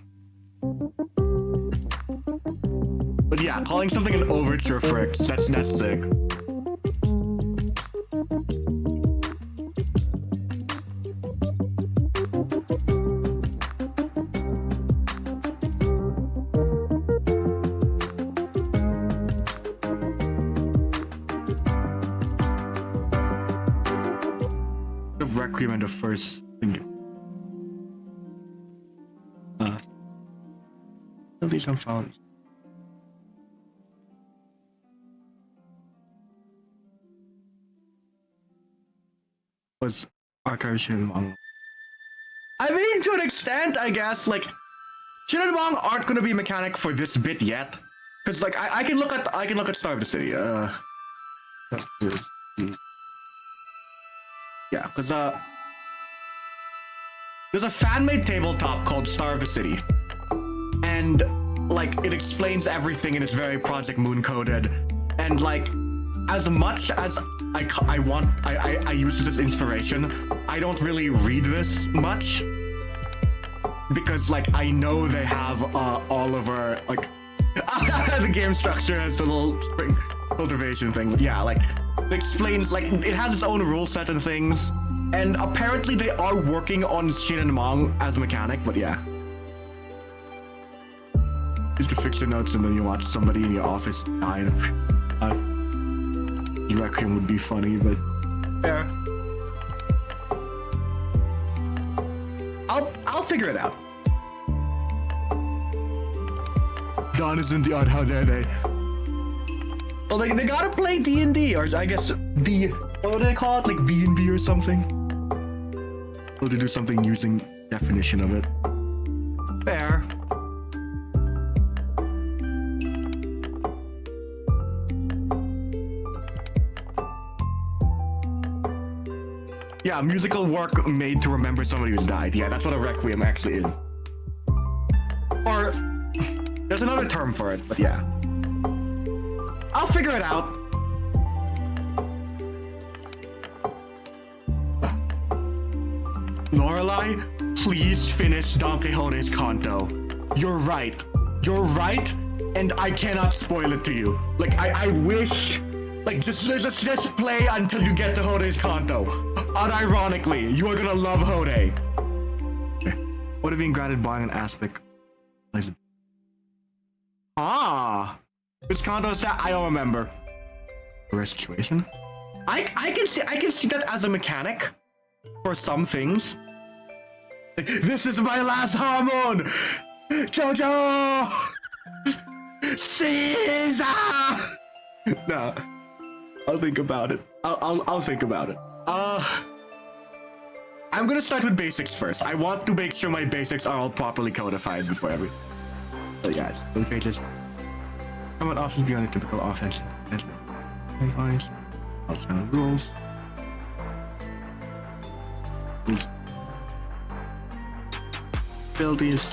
But yeah, calling something an overture fricks, that's sick. The Requiem and the first thing. At least I'm found. Was archive Shinmong. I mean, to an extent, I guess, like, Shinmong aren't gonna be a mechanic for this bit yet. Cause like I can look at Star of the City. Yeah, cause there's a fan-made tabletop called Star of the City. And like it explains everything and it's very Project Moon coded. And like as much as I use this as inspiration, I don't really read this much because like I know they have all of our like the game structure has the little spring cultivation thing. But yeah, like it explains like it has its own rule set and things, and apparently they are working on Shin and Mong as a mechanic. But yeah, just to fix your notes and then you watch somebody in your office die. Requiem would be funny, but yeah. I'll figure it out. Dawn is in the odd. How dare they? Well, they gotta play D&D, or I guess B. What do they call it? Like B&B or something. Or to do something using definition of it. Fair. Yeah, musical work made to remember somebody who's died. Yeah, that's what a requiem actually is. Or there's another term for it, but yeah. I'll figure it out. Lorelai, please finish Don Quixote's Canto. You're right. You're right, and I cannot spoil it to you. Like, I wish Like, just play until you get to Hode's Kanto. Unironically, you are gonna love Hode. Okay. What are being granted by an aspect? Ah! This Kanto stat, I don't remember. Rare situation? I can see that as a mechanic for some things. This is my last hormone! Jojo! Caesar! No. I'll think about it. I'll think about it. I'm gonna start with basics first. I want to make sure my basics are all properly codified before everything. So guys, those pages. How about options beyond the typical offense? Advice. Outside rules. Abilities.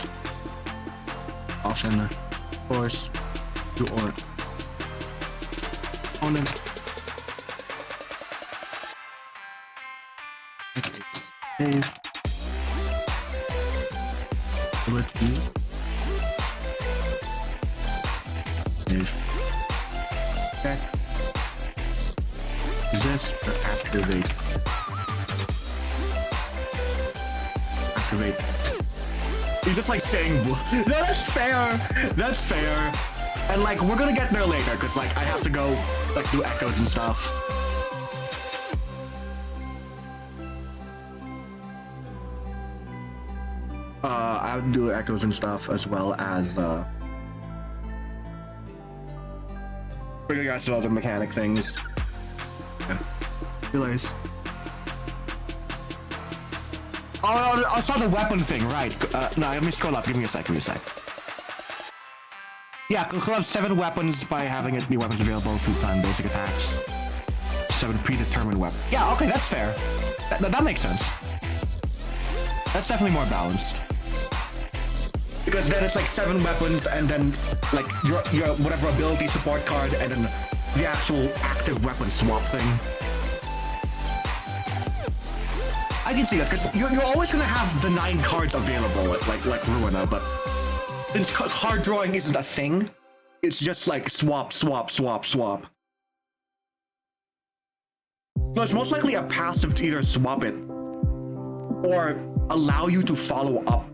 Often force to or opponent. Save. Ability. Save. Check. Resist or activate. Activate. He's just like saying, no, that's fair. That's fair. And like, we're gonna get there later, because like, I have to go like do echoes and stuff. I have to do echoes and stuff as well as bringing guys to other mechanic things. Yeah. Realize. Oh, I saw the weapon thing, right. No, let me scroll up. Give me a sec. Yeah, we'll have 7 weapons by having it be weapons available through time basic attacks. 7 predetermined weapons. Yeah, okay, that's fair. That makes sense. That's definitely more balanced. Because then it's like 7 weapons and then like your whatever ability support card and then the actual active weapon swap thing. I can see that, because you're always gonna have the 9 cards available, like Ruina, but since card drawing isn't a thing, it's just like swap. So it's most likely a passive to either swap it or allow you to follow up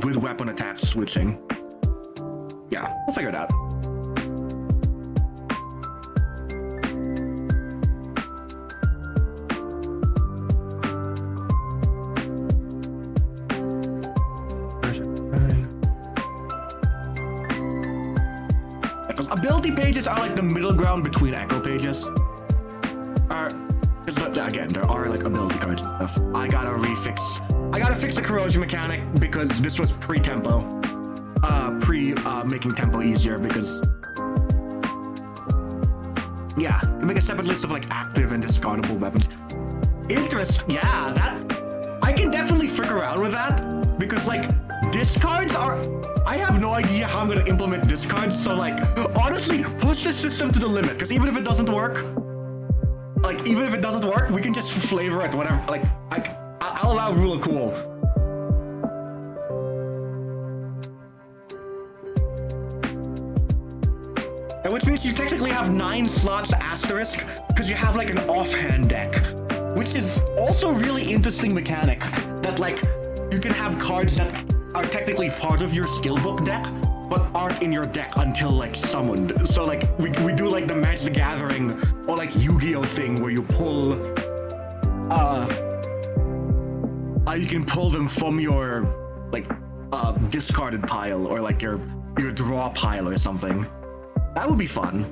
with weapon attack switching. Yeah, we'll figure it out. Ability pages are like the middle ground between echo pages. Again, there are like ability cards and stuff. I gotta fix the corrosion mechanic because this was pre-tempo. Making tempo easier because... Yeah, you make a separate list of like active and discardable weapons. Interest, yeah, that... I can definitely frick around with that because like, discards are... I have no idea how I'm gonna implement discards, so like, honestly, push the system to the limit, because even if it doesn't work, we can just flavor it, whatever, like, I'll allow rule of cool. And which means you technically have 9 slots asterisk, because you have like an offhand deck, which is also really interesting mechanic, that like, you can have cards that are technically part of your skill book deck, but aren't in your deck until like summoned. So like we do like the Magic the Gathering or like Yu-Gi-Oh thing where you pull you can pull them from your like discarded pile or like your draw pile or something. That would be fun.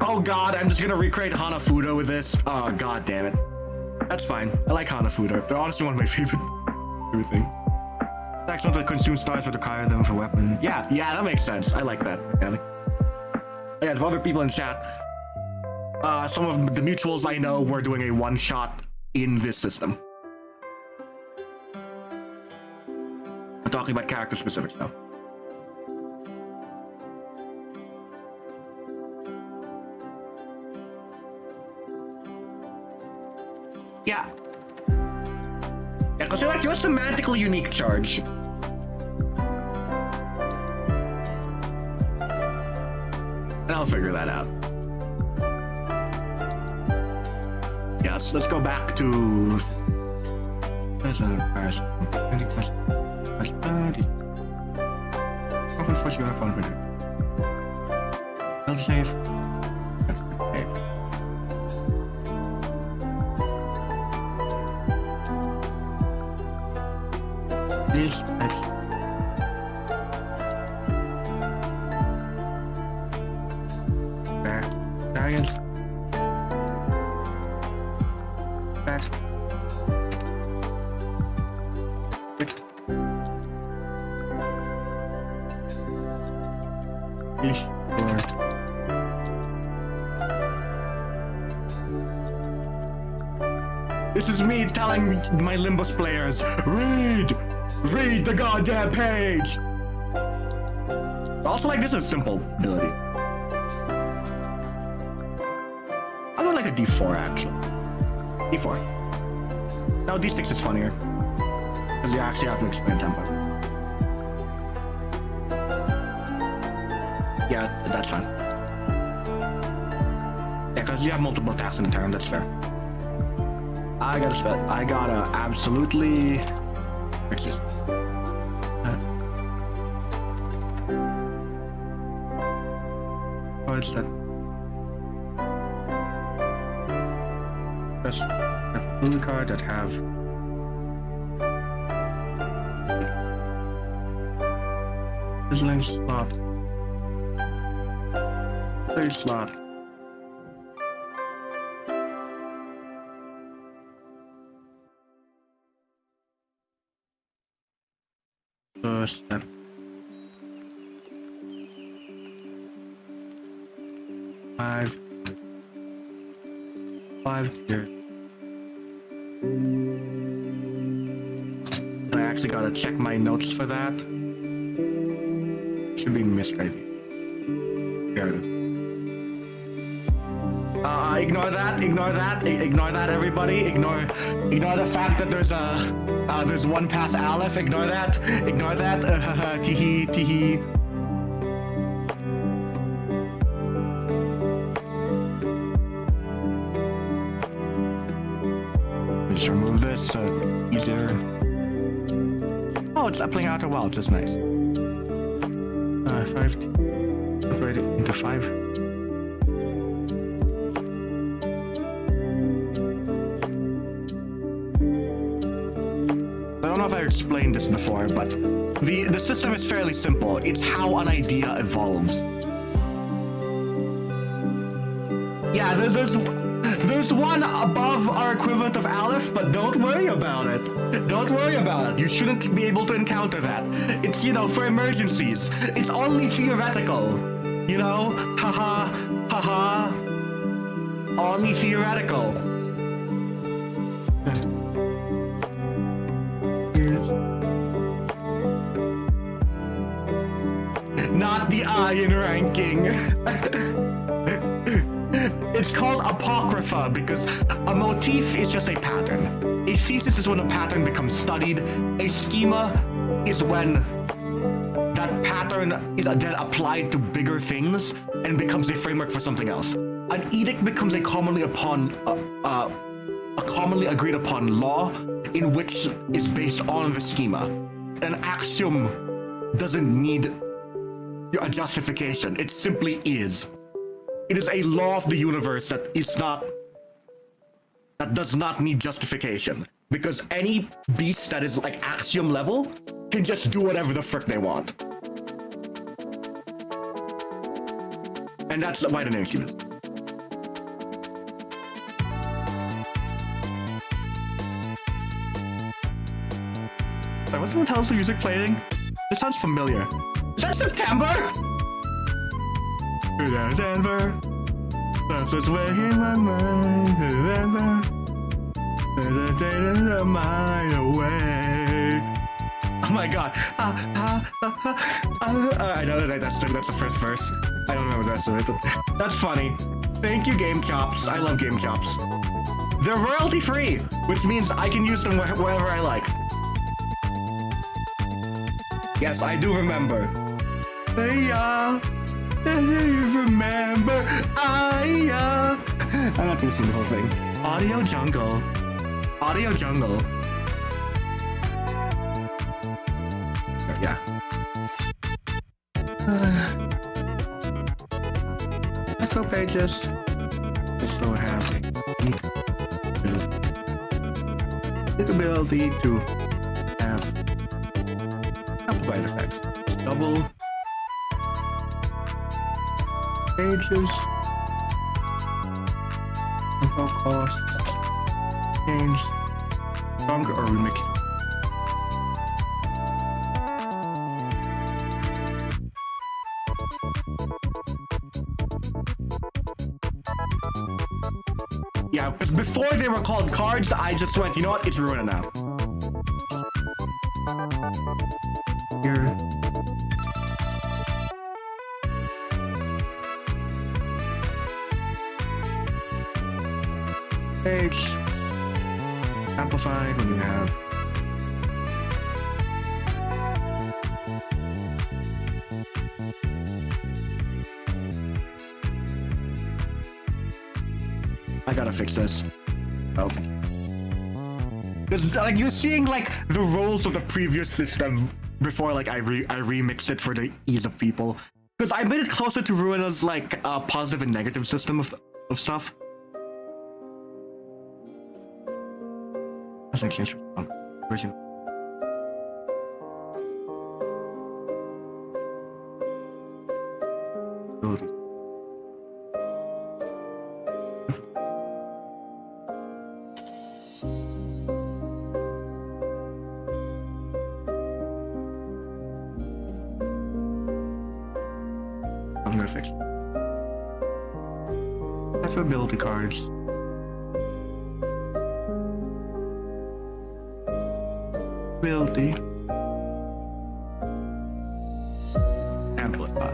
Oh god, I'm just gonna recreate Hanafuda with this. Oh god damn it. That's fine. I like Hanafuda. They're honestly one of my favorite things. Attacks not to consume stars but require them for weapon. Yeah, that makes sense. I like that mechanic. Yeah, there's other people in chat. Some of the mutuals I know were doing a one-shot in this system. I'm talking about character specific stuff. Yeah. Yeah, because you're like, you're a semantically unique charge. And I'll figure that out. yes, let's go back to. Open for your phone video. I'll save. Okay. This back. Giant. Back. This is me telling my Limbus players, read the goddamn page. Also, like, this is a simple ability. I would like a D4 actually. D4. No, D6 is funnier because you actually have to explain tempo. Yeah, that's fine. Yeah, because you have multiple attacks in the turn, that's fair. I gotta absolutely... Excuse me. Oh, it's that. Just a blue card that have... Sizzling slot. Third slot. Step. Five here. I actually gotta check my notes for that. Should be missed right here. There it is. Ignore that, everybody. Ignore the fact that there's one past Aleph. Ignore that. Teehee. Just remove this so easier. Oh, it's playing out well. It's just nice. 5. Separate it into 5. I don't know if I explained this before, but the system is fairly simple. It's how an idea evolves. Yeah, there's one above our equivalent of Aleph, but don't worry about it. You shouldn't be able to encounter that. It's, for emergencies. It's only theoretical. Haha. Only theoretical. Not the iron ranking. It's called apocrypha because a motif is just a pattern. A thesis is when a pattern becomes studied. A schema is when that pattern is then applied to bigger things and becomes a framework for something else. An edict becomes a commonly agreed upon law in which is based on the schema. An axiom doesn't need a justification. It simply is. It is a law of the universe that does not need justification. Because any beast that is like axiom level can just do whatever the frick they want. And that's why the name scheme is. What the hell is the music playing? This sounds familiar. Is that September? Denver. That's just way in my mind. Denver. The mind away. Oh my god. I know that's the first verse. I don't remember the rest of it. That's funny. Thank you, Game Chops. I love Game Chops. They're royalty free, which means I can use them wherever I like. Yes, I do remember. Hey, do you remember? I'm not gonna sing the whole thing. Audio jungle. Audio jungle. Yeah. Metro pages. Also have the ability to have amplified effects. Double pages. Info cost. Change. Stronger or remix. Yeah, because before they were called cards, I just went, you know what, it's ruined now. Here. Page. Amplified when you have. I gotta fix this. Oh. Because, like, you're seeing, like, the roles of the previous system before, like, I remixed it for the ease of people. Because I made it closer to Ruina's, like, positive and negative system of stuff. That's actually interesting. I'm gonna fix it. That's ability cards. Ability. Amplify.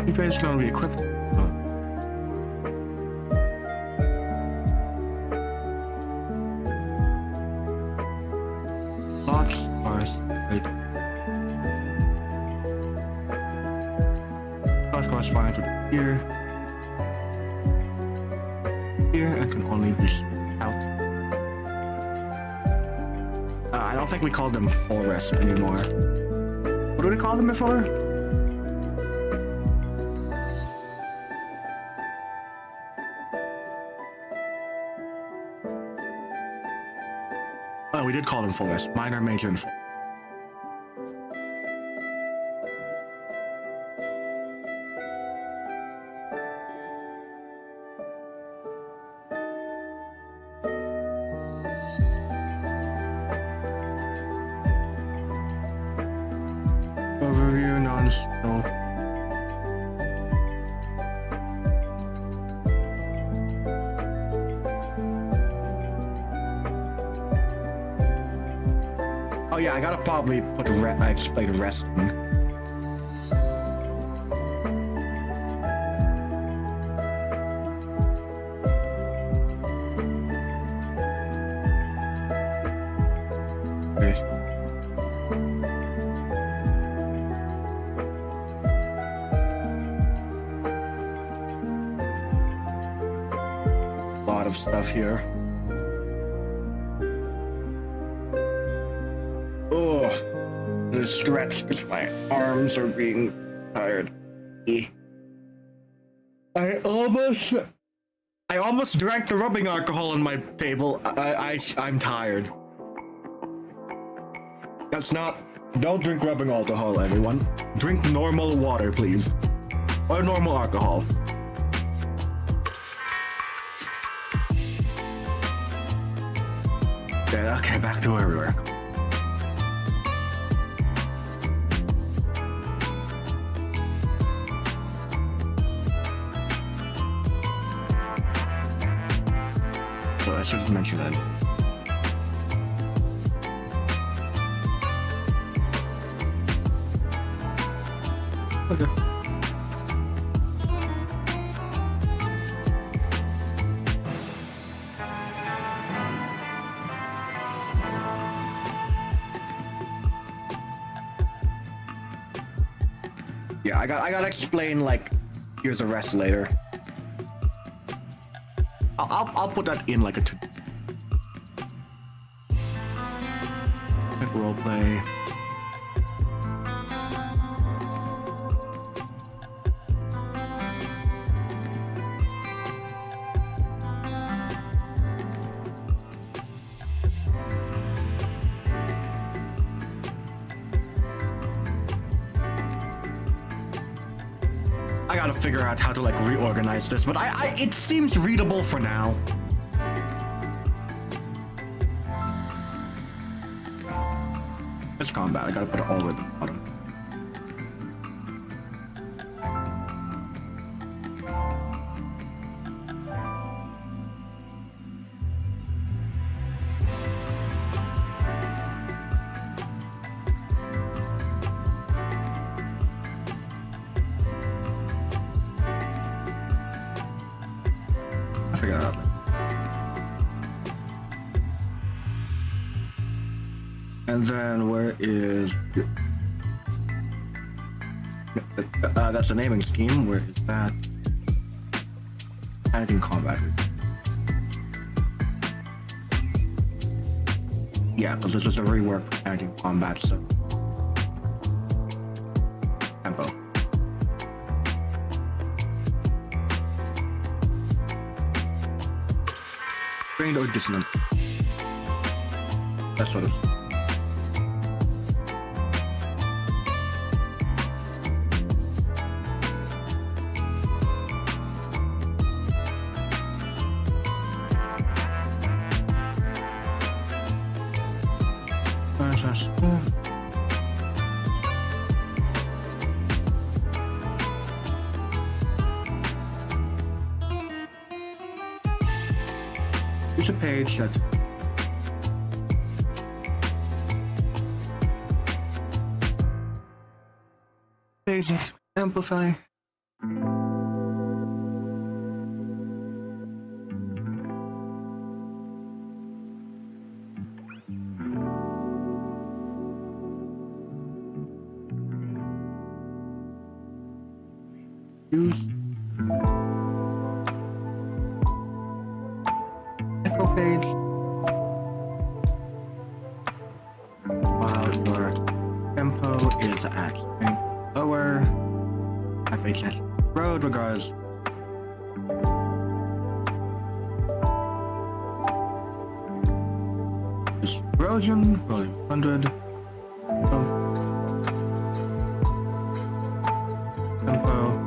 You guys gonna be equipped. Lots bars. Right. Lots corresponds with here. Here and can only be out. I don't think we called them full rest anymore. What do we call them before? Oh, we did call them full rest. Minor, major, and full. Overview, non-skill. Oh yeah, I gotta probably put I explained resting. Okay. A lot of stuff here. Stretch because my arms are being tired. I almost drank the rubbing alcohol on my table. I'm tired. That's not. Don't drink rubbing alcohol, everyone. Drink normal water, please, or normal alcohol. Yeah. Okay, back to where we were. So I should have mentioned that. Okay. Yeah, I gotta explain, like, here's a rest later. I'll put that in like a role play. I gotta figure out how to like reorganize this, but it seems readable for now. It's combat. I gotta put it all the way at the bottom. I figured it out. And then where is... that's the naming scheme. Where is that? Panicking combat. Yeah, because this is a rework for panicking combat, so... Tempo. Strained or dissonant. That sort of... Here's a page that basic amplify. Use echo page while your tempo is at lower FHS road regards. This erosion, rolling 100. Tempo.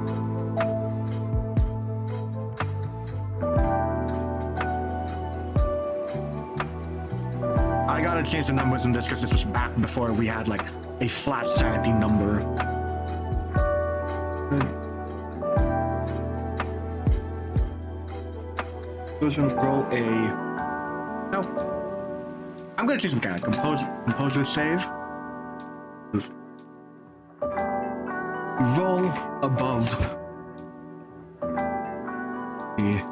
I gotta change the numbers in this because this was back before we had like a flat sanity number. Roll a... No. I'm gonna choose some kind of composer save. Roll above the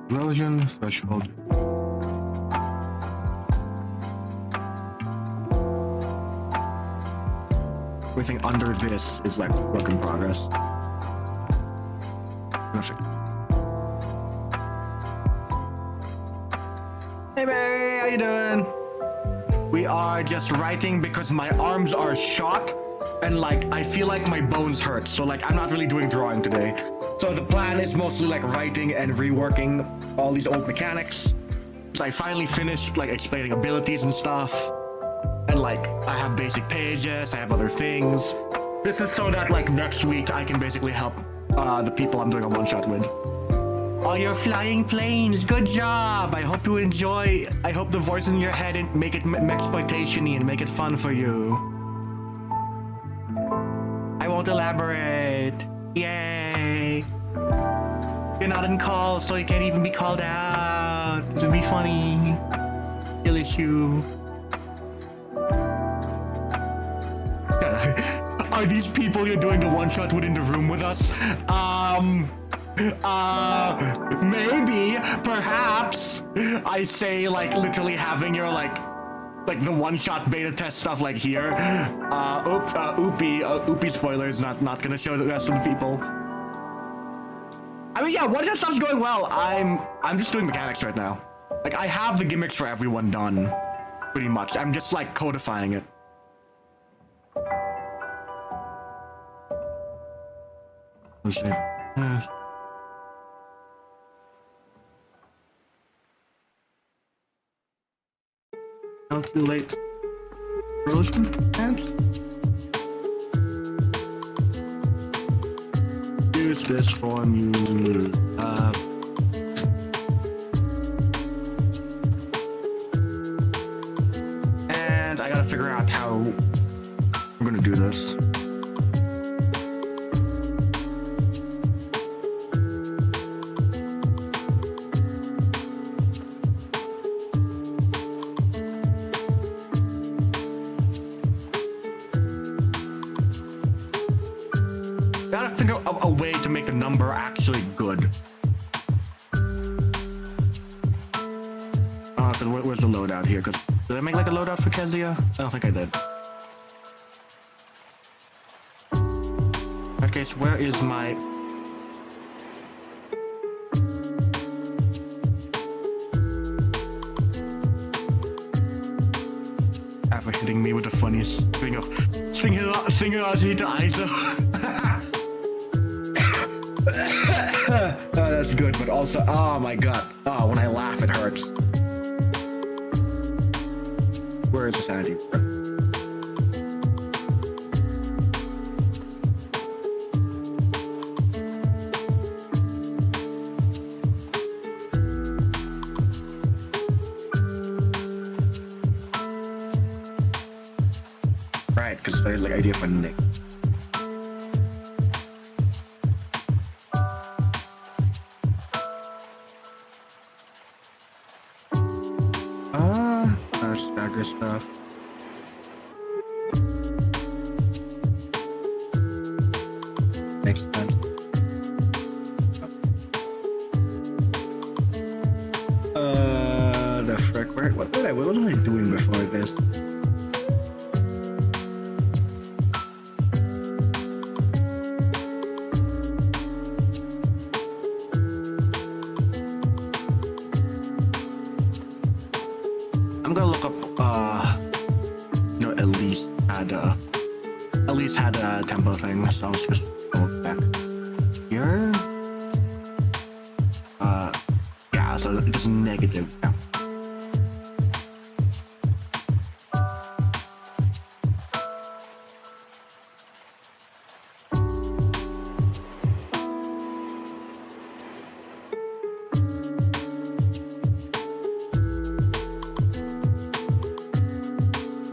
erosion threshold. Everything under this is like work in progress. Perfect. Hey Mary, how you doing? We are just writing because my arms are shot and like I feel like my bones hurt, so like I'm not really doing drawing today. So the plan is mostly like writing and reworking all these old mechanics. So I finally finished like explaining abilities and stuff. And like I have basic pages, I have other things. This is so that like next week I can basically help the people I'm doing a one-shot with. Oh, you're flying planes. Good job. I hope you enjoy. I hope the voice in your head and make it exploitation-y and make it fun for you. I won't elaborate. Yay. You're not in calls, so you can't even be called out. This would be funny. Kill issue. Are these people you're doing the one-shot with in the room with us? Maybe, perhaps. I say like literally having your like like the one-shot beta test stuff like here. Oopie spoilers, not gonna show the rest of the people. I mean, yeah, one-shot stuff's going well. I'm just doing mechanics right now. Like, I have the gimmicks for everyone done, pretty much. I'm just like codifying it. Oh shit. Calculate corrosion and use this formula. And I gotta figure out how I'm gonna do this. Gotta figure out a way to make the number actually good. Where's the loadout here? Cause did I make like a loadout for Kezia? I don't think I did. Okay, so where is my... After hitting me with the funniest string of singularity to Isa. Oh, that's good, but also, oh my god. Oh, when I laugh, it hurts. Where is the sanity? Right, because there's like idea for Nick. Stagger stuff. Makes sense. The frick. What was I doing before this? I'm gonna look up, at least had a tempo thing, so I'll just go back here. Yeah, so it's negative. Yeah.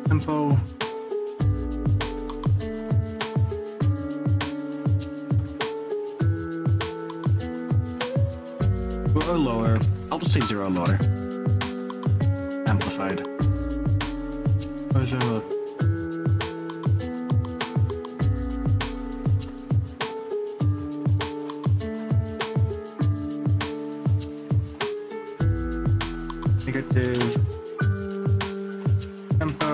Tempo. Or lower. I'll just say 0 lower. Amplified. Where's it look? Negative. Tempo.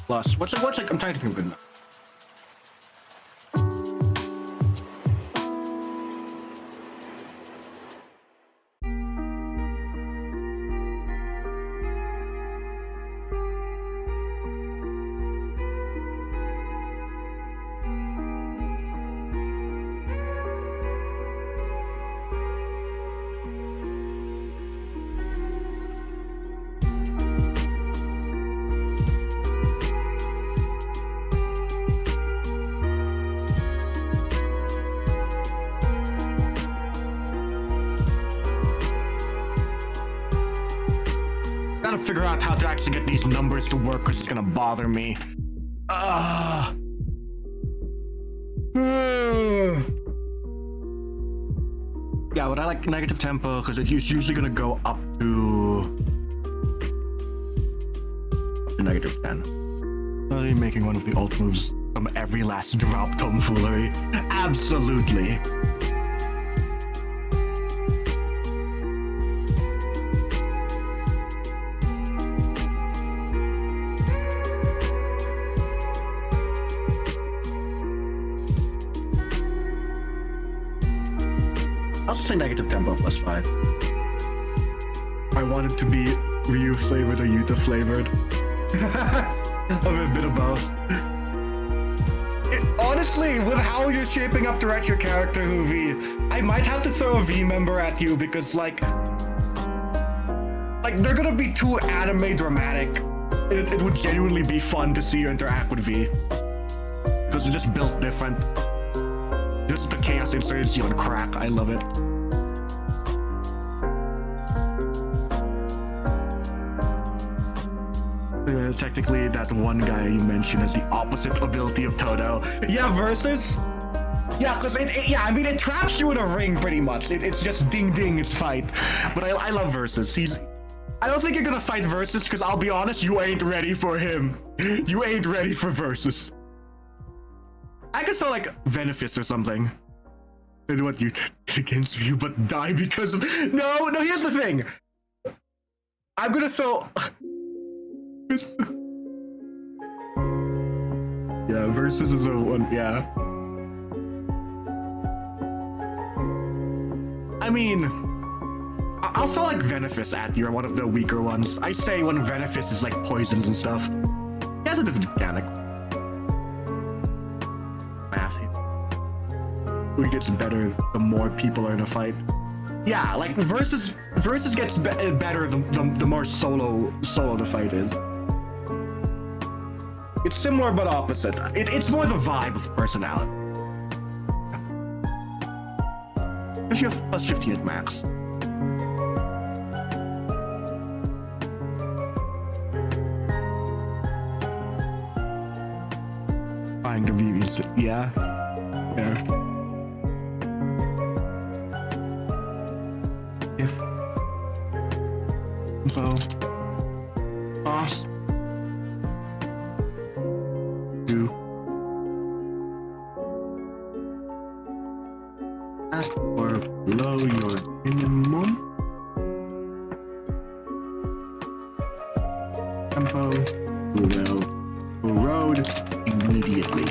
Plus, what's like, I'm trying to think of good enough. Gotta figure out how to actually get these numbers to work because it's gonna bother me. Yeah, but I like negative tempo because it's usually gonna go up to negative 10. Really making one of the alt moves them every last drop tomfoolery. Absolutely. I'll say negative tempo plus 5. I want it to be Ryu flavored or Yuta flavored. A bit of both. Honestly, with how you're shaping up to write your character, Hoovie, I might have to throw a V member at you because like they're gonna be too anime dramatic. It would genuinely be fun to see you interact with V. Because you're just built different. Just the chaos insurgency on crack. I love it. Technically, that one guy you mentioned has the opposite ability of Todo. Yeah, versus. Yeah, because I mean, it traps you in a ring pretty much. It's just ding ding, it's fight. But I love versus. I don't think you're gonna fight versus because I'll be honest, you ain't ready for him. You ain't ready for versus. I could throw like Venefice or something. I do what you did against you, but die because of. No, here's the thing. I'm gonna throw. Yeah, versus is a one. Yeah. I mean, I'll throw like Venefice at you, or one of the weaker ones. I say when Venefice is like poisons and stuff. He has a different mechanic. Matthew. It gets better the more people are in a fight. Yeah, like versus gets better the more solo the fight is. It's similar but opposite. It's more the vibe of personality. If you have plus 50 at max. Buying the VVs, yeah. Yeah. If info cost to at or below your minimum tempo will erode immediately.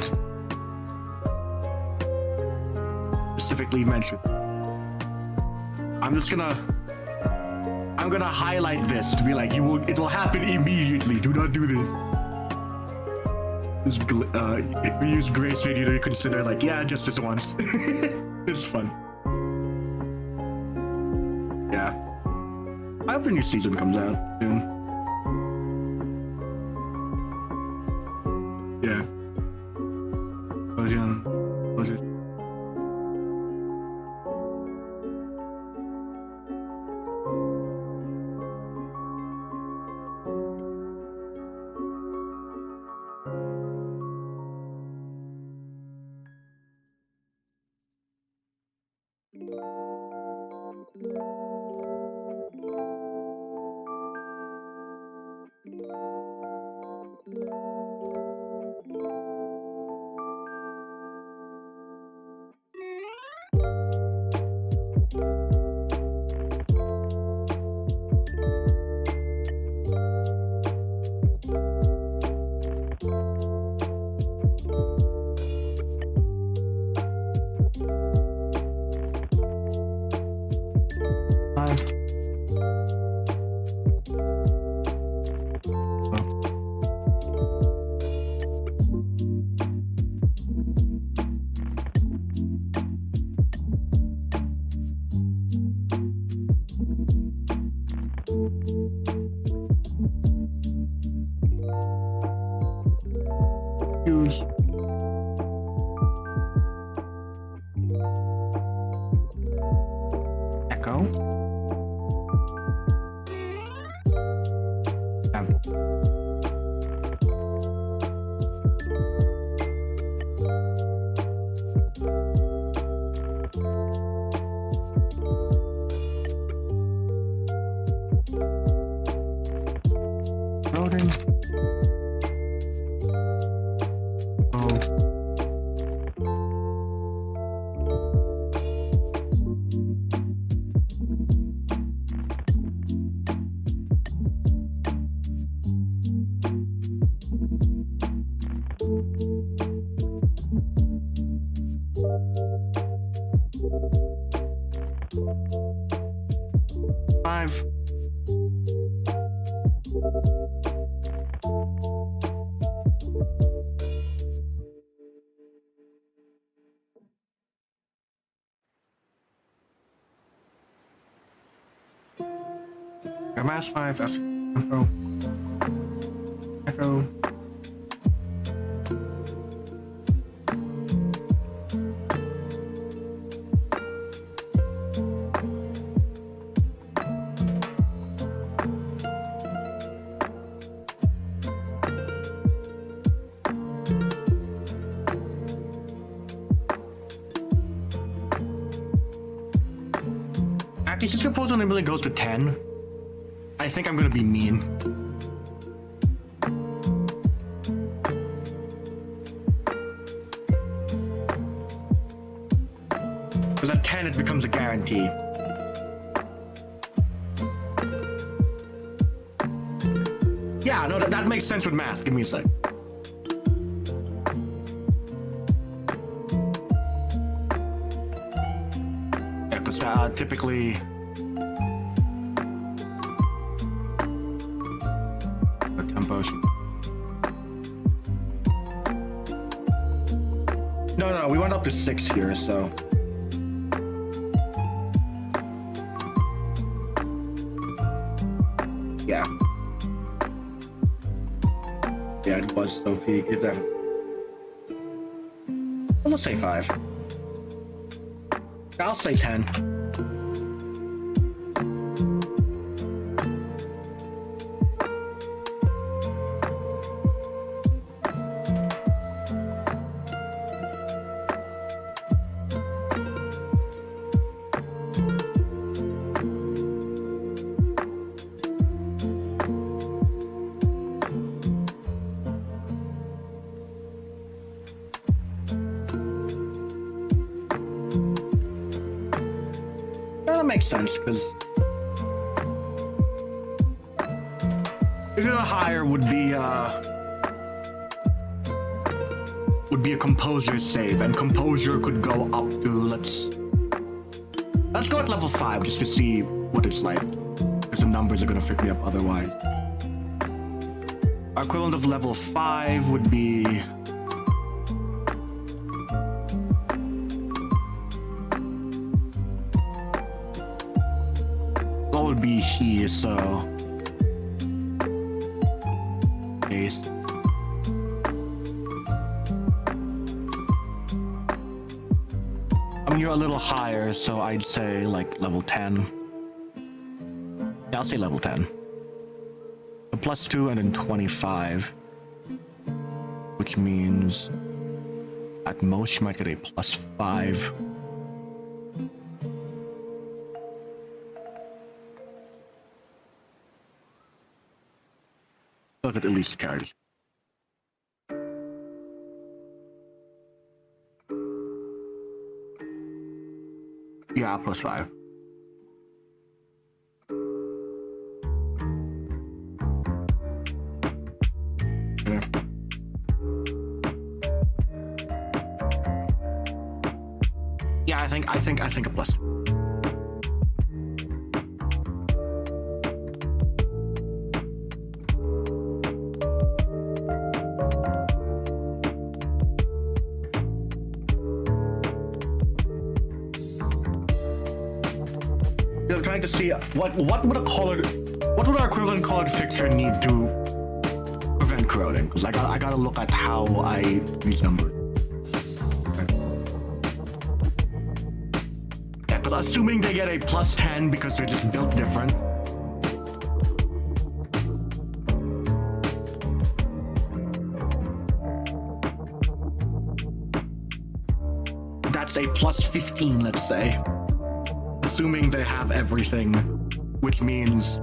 Specifically mentioned. I'm gonna highlight this to be like, it will happen immediately. Do not do this. We use Grace Radio to consider like, yeah, just this once. It's fun. Yeah. I hope the new season comes out soon. Yeah. Use echo loading. Oh. Mass 5, tempo. Echo. Actually, since the photo really goes to 10, I think I'm gonna be mean. Because at 10 it becomes a guarantee. Yeah, no, that makes sense with math. Give me a sec. Yeah, because typically... No, we went up to 6 here, so... Yeah. Yeah, it was so peak. It's well, let's say 5. I'll say 10. That makes sense, because higher would be a composer's save, and composer could go up to let's go at level 5 just to see what it's like, because the numbers are gonna freak me up otherwise. Our equivalent of level 5 would be here, so base. I mean, you're a little higher, so I'd say like level 10. Yeah, I'll say level 10. A +2 and then 25, which means at most you might get a +5. Look at least carries. Yeah, +5. Yeah, I think a plus. I'm trying to see what would our equivalent colored fixture need to prevent corroding? Because I gotta look at how I renumbered. Yeah, because assuming they get a +10 because they're just built different. That's a +15, let's say. Assuming they have everything, which means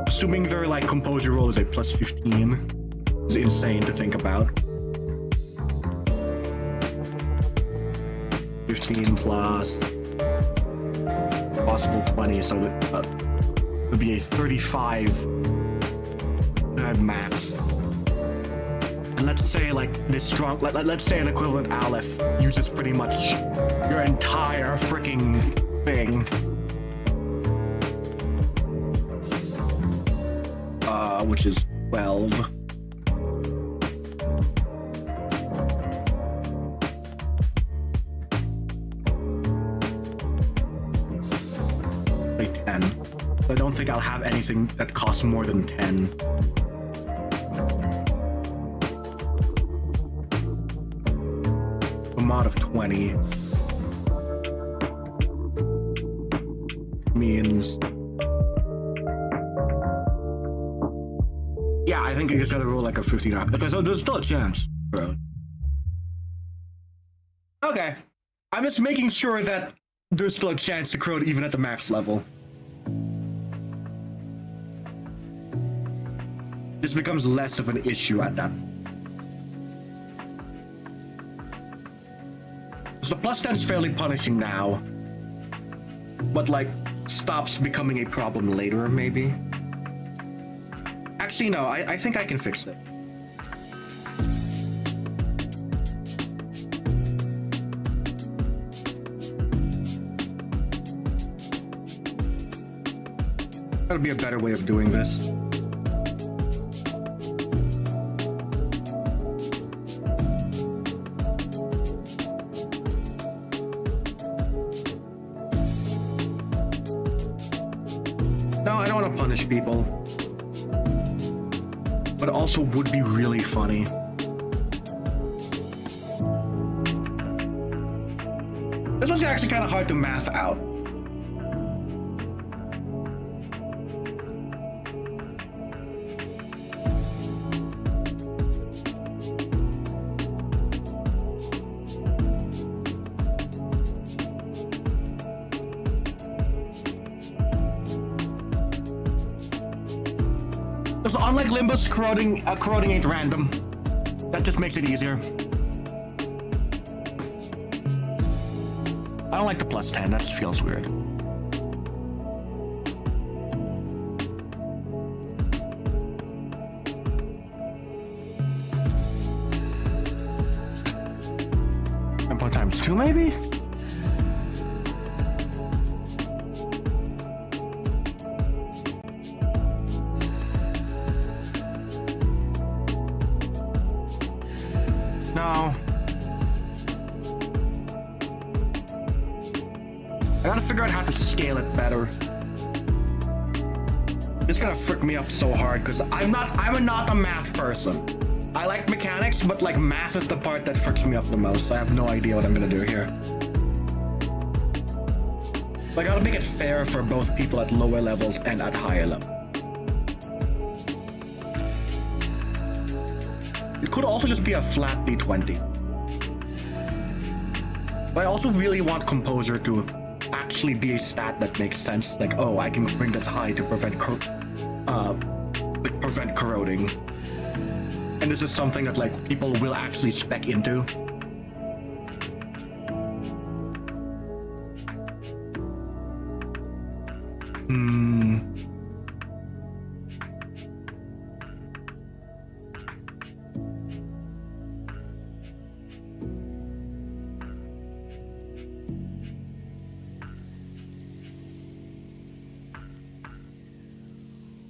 assuming their like composure roll is a +15 is insane to think about. 15 plus possible 20, so it would be a 35 at max. And let's say like this strong, let's say an equivalent Aleph uses pretty much your entire freaking thing. Which is 12. Like 10. I don't think I'll have anything that costs more than 10. A mod of 20 means, yeah, I think you just gotta roll like a 50. Okay, so there's still a chance, bro. Okay, I'm just making sure that there's still a chance to corrode even at the max level. This becomes less of an issue at that. So the plus 10 is fairly punishing now, but like stops becoming a problem later, maybe. Actually, no, I think I can fix it. That'll be a better way of doing this. No, I don't want to punish people. But it also would be really funny. This was actually kind of hard to math out. So unlike Limbus, corroding ain't random. That just makes it easier. I don't like the plus 10, that just feels weird. And times 2 maybe? No. I gotta figure out how to scale it better. It's gonna frick me up so hard because I'm not a math person. I like mechanics, but like math is the part that fricks me up the most. I have no idea what I'm gonna do here. Like, I gotta make it fair for both people at lower levels and at higher levels. It could also just be a flat D20. But I also really want Composer to actually be a stat that makes sense. Like, oh, I can bring this high to prevent corroding. And this is something that like people will actually spec into.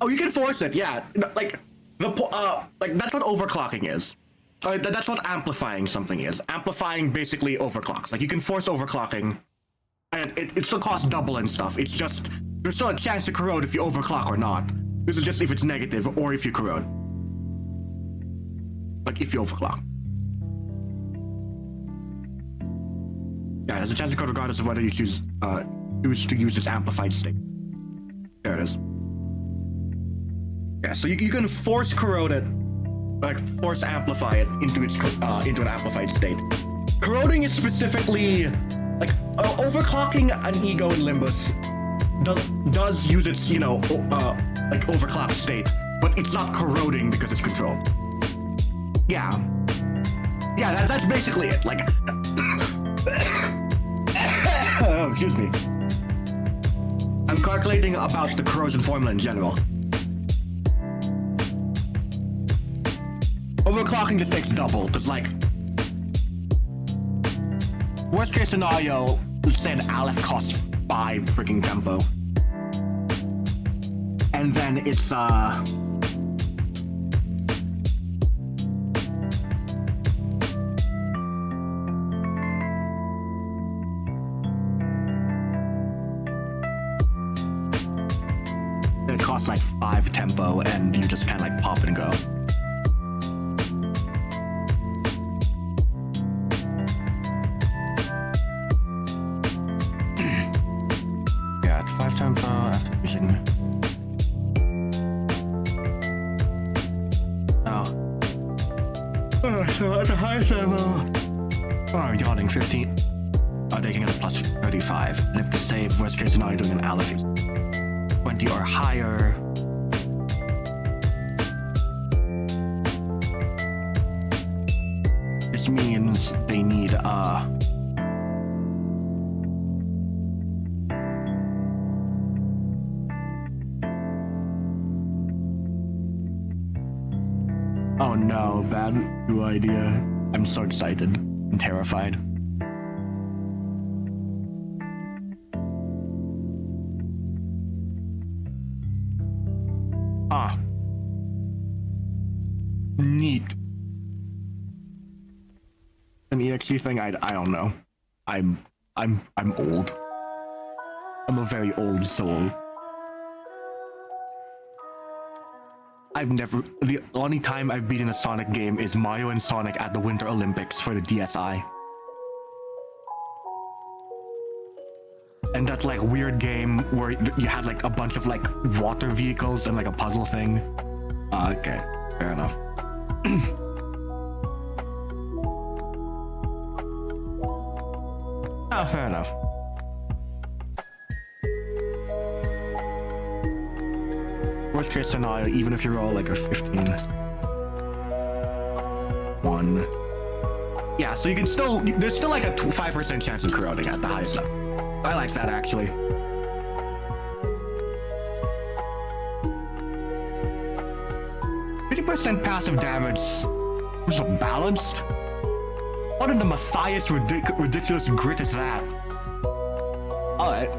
Oh, you can force it, yeah. Like like that's what overclocking is. That's what amplifying something is. Amplifying basically overclocks. Like you can force overclocking, and it still costs double and stuff. It's just there's still a chance to corrode if you overclock or not. This is just if it's negative or if you corrode. Like if you overclock. Yeah, there's a chance to corrode regardless of whether you choose to use this amplified state. There it is. Yeah, so you can force corrode it, like force amplify it into an amplified state. Corroding is specifically like overclocking an ego in Limbus does use its like overclock state, but it's not corroding because it's controlled. Yeah, that's basically it. Like, oh, excuse me. I'm calculating about the corrosion formula in general. overclocking just takes double, because like, worst case scenario, said Aleph costs 5 freaking tempo. And then it's it costs like 5 tempo, and you just kind of like pop and go. Yeah, it's 5 tempo after using. So at the highest level, yawning 15. Taking it plus 35. And if to save, worst case scenario, doing an Aleph 20 or higher. This means they need oh no, bad new idea. I'm so excited and terrified. Neat. An EXE thing, I don't know. I'm old. I'm a very old soul. The only time I've beaten a Sonic game is Mario and Sonic at the Winter Olympics for the DSi. And that like weird game where you had like a bunch of like water vehicles and like a puzzle thing. Okay, fair enough. Oh, fair enough. Worst case scenario, even if you roll like a 15. 1. Yeah, so you can still, there's still like a 5% chance of corroding at the highest level. I like that actually. % passive damage was balanced? What in the Matthias ridiculous grit is that? Alright.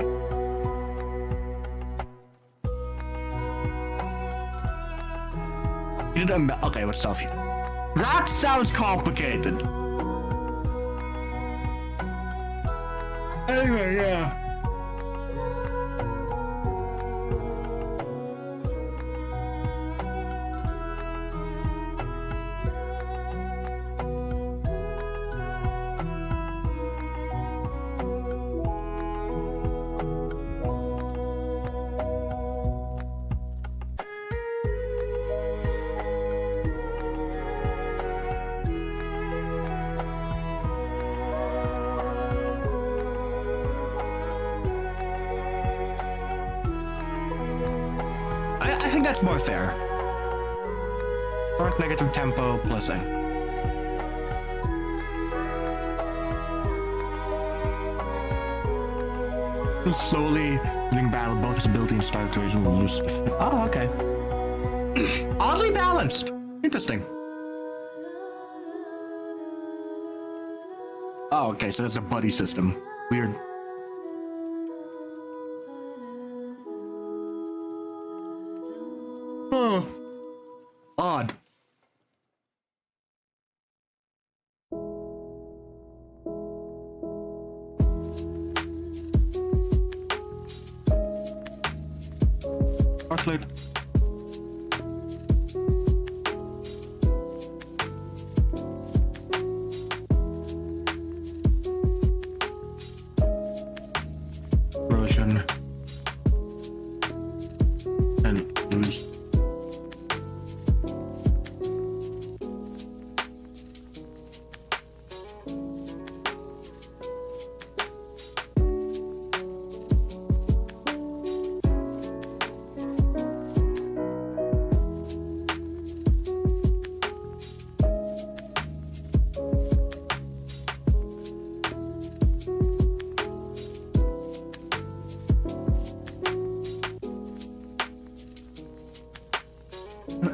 Okay, what's up here? That sounds complicated. Anyway, yeah. I think that's more fair. Current negative tempo plus A. Slowly winning battle, both his ability and start to will lose. Oh, okay. Oddly balanced. Interesting. Oh, okay, so that's a buddy system. Weird. Oh. Odd. Arclight. Erosion. And lose.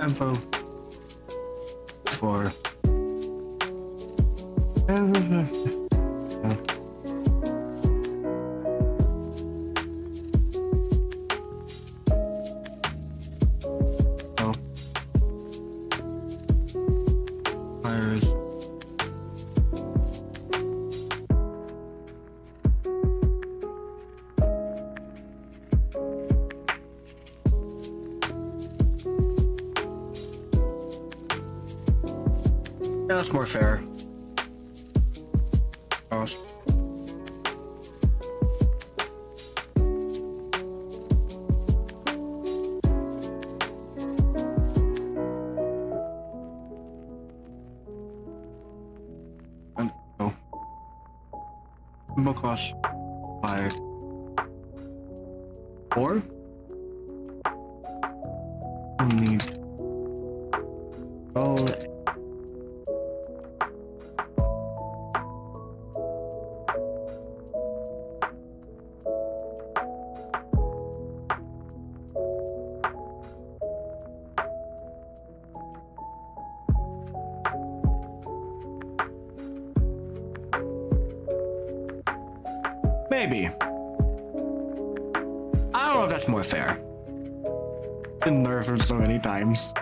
Info. 4. Yeah, that's more fair. Gosh. And go. Combo cost 5. 4? I need. Oh. Maybe. I don't know if that's more fair. Been nerfed so many times.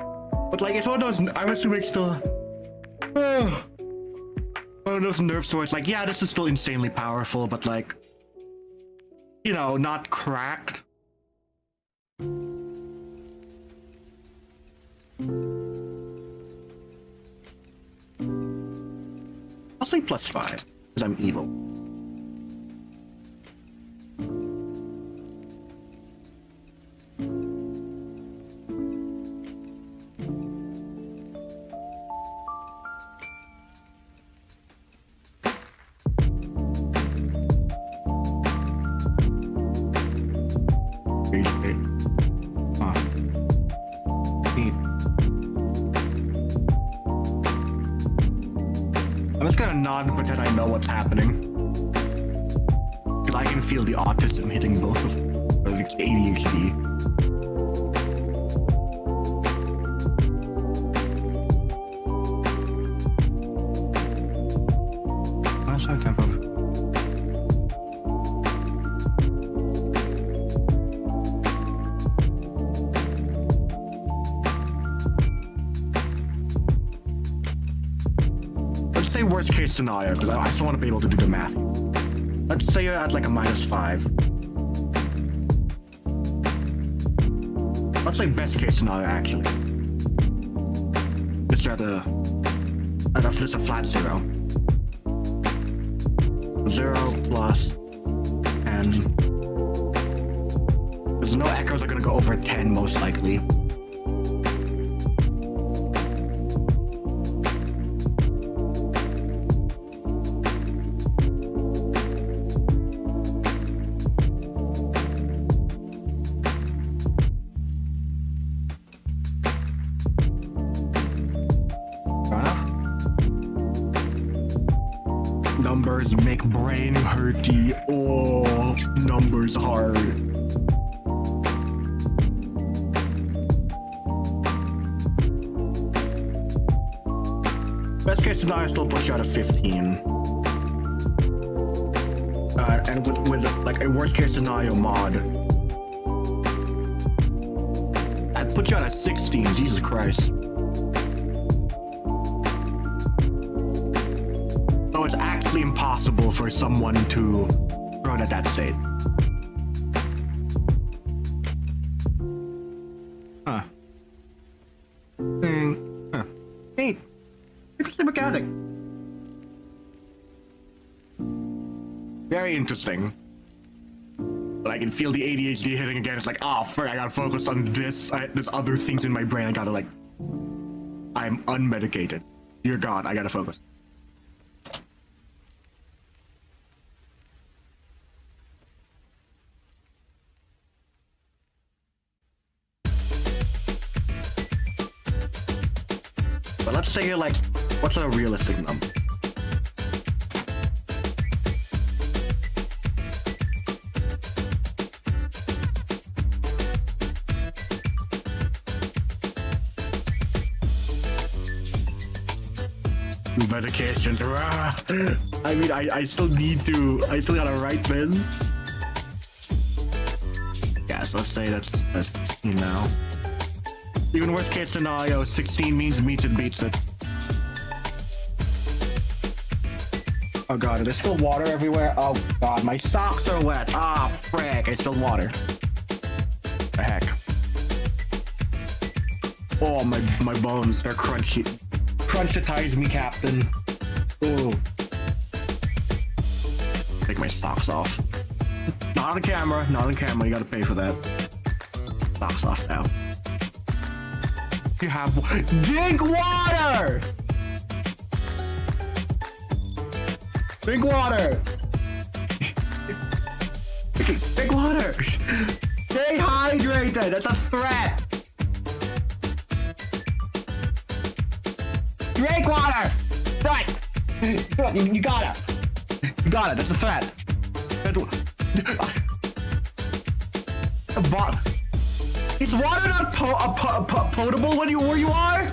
But like, it's one of those, I'm assuming still... one of those nerfs where it's like, yeah, this is still insanely powerful, but like... You know, not cracked. I'll say +5, because I'm evil. I'm just gonna nod and pretend I know what's happening. Because I can feel the autism hitting both of them. Or the ADHD. That's our tempo. Say worst case scenario, because I just want to be able to do the math. Let's say you're at like a -5. Let's say best case scenario actually. Just at just a flat 0. 0 plus 10. There's no echoes are gonna go over 10 most likely. Numbers make brain hurty. Oh, numbers hard. Best case scenario, still push you out of 15. And with like a worst case scenario mod, that puts you out at 16. Jesus Christ. So it's actually impossible for someone to run at that state. Huh. Huh. Hey, interesting mechanic. Very interesting. But I can feel the ADHD hitting again. It's like, oh, frick, I gotta focus on this. There's other things in my brain. I gotta like... I'm unmedicated. Dear God, I gotta focus. But let's say like, what's a realistic number? Medications. I mean, I still gotta write this. Yeah, so let's say that's even worst case scenario, 16 means meets it beats it. Oh god, there's still water everywhere. Oh god, my socks are wet. Ah, frick, I spilled water. The heck. Oh, my bones, they're crunchy. Crunchitize me, Captain. Ooh. Take my socks off. Not on camera, you gotta pay for that. Socks off now. You have drink water! Drink water! Drink water! Stay hydrated! That's a threat! Drink water! Right! Good, you got it! You got it, that's a threat! Is water not potable where you are?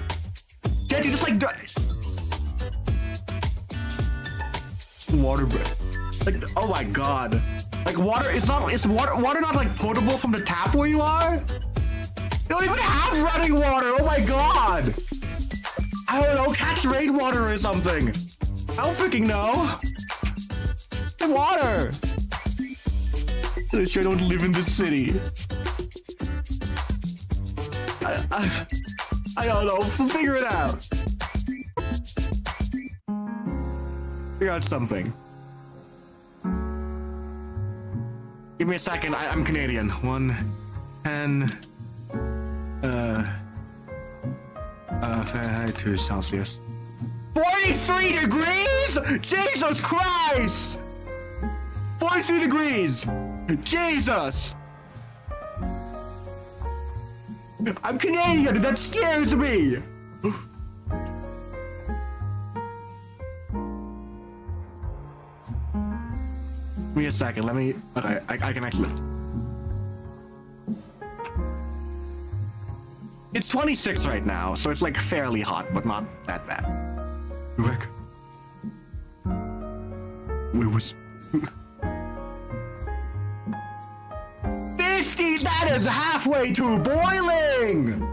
Can't you just like water? Like, oh my god! Like water is water not like potable from the tap where you are? You don't even have running water. Oh my god! I don't know. Catch rainwater or something. I don't freaking know. Water. I sure don't live in the city. I don't know. Figure it out. Figure out something. Give me a second. I'm Canadian. 110. Fahrenheit to Celsius. 43 degrees? Jesus Christ! 43 degrees! Jesus! I'm Canadian, that scares me! Give me a second, let me... Okay, I can actually... It's 26 right now, so it's like fairly hot, but not that bad. Rick. It was... 50! That is halfway to boiling!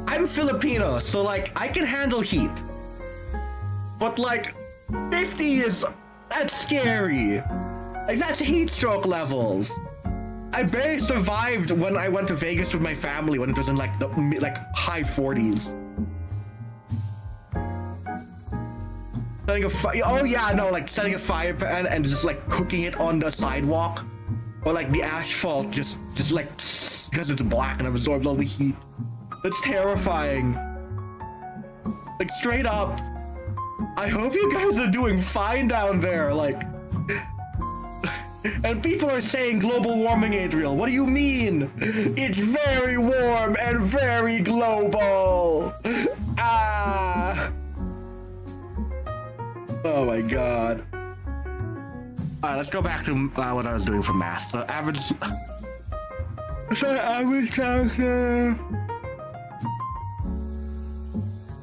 I'm Filipino, so like, I can handle heat. But like, 50 is... That's scary. Like, that's heat stroke levels. I barely survived when I went to Vegas with my family when it was in like the high 40s. Setting a fire. Oh yeah, no, like setting a fire pan and just like cooking it on the sidewalk, or like the asphalt, just like because it's black and absorbs all the heat. That's terrifying. Like straight up. I hope you guys are doing fine down there. Like. And people are saying global warming, Adriel. What do you mean? It's very warm and very global. Ah. Oh my god. Alright, let's go back to what I was doing for math. So average... average calculus.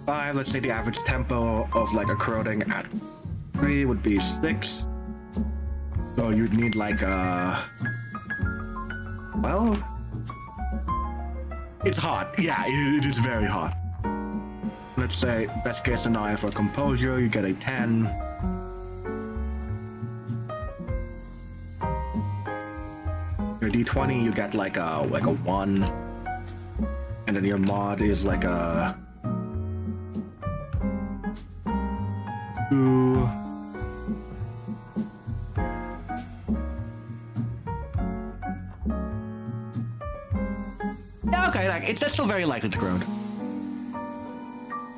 Let's say the average tempo of like a corroding at 3 would be 6. So you'd need like well, it's hot. Yeah, it is very hot. Let's say best case scenario for composure, you get a 10. Your D20, you get like a 1, and then your mod is like a 2. Okay, like that's still very likely to corrode.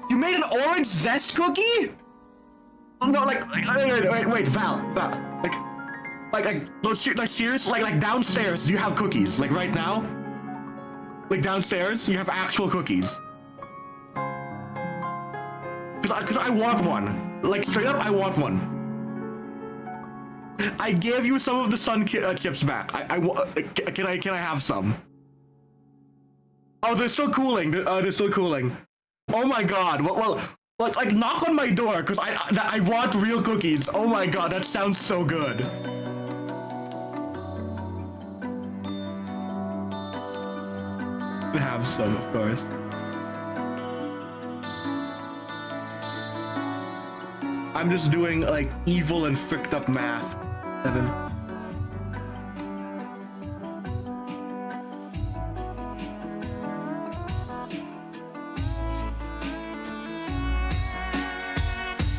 You made an orange zest cookie? Oh, no, like wait, Val, like seriously, like downstairs you have cookies, like right now, like downstairs you have actual cookies. Cause I want one, like straight up, I want one. I gave you some of the sun chips back. Can I have some? Oh, they're still cooling. They're still cooling. Oh my god. Well, Like knock on my door, cause I want real cookies. Oh my god, that sounds so good. Have some, of course. I'm just doing like evil and fricked up math. 7.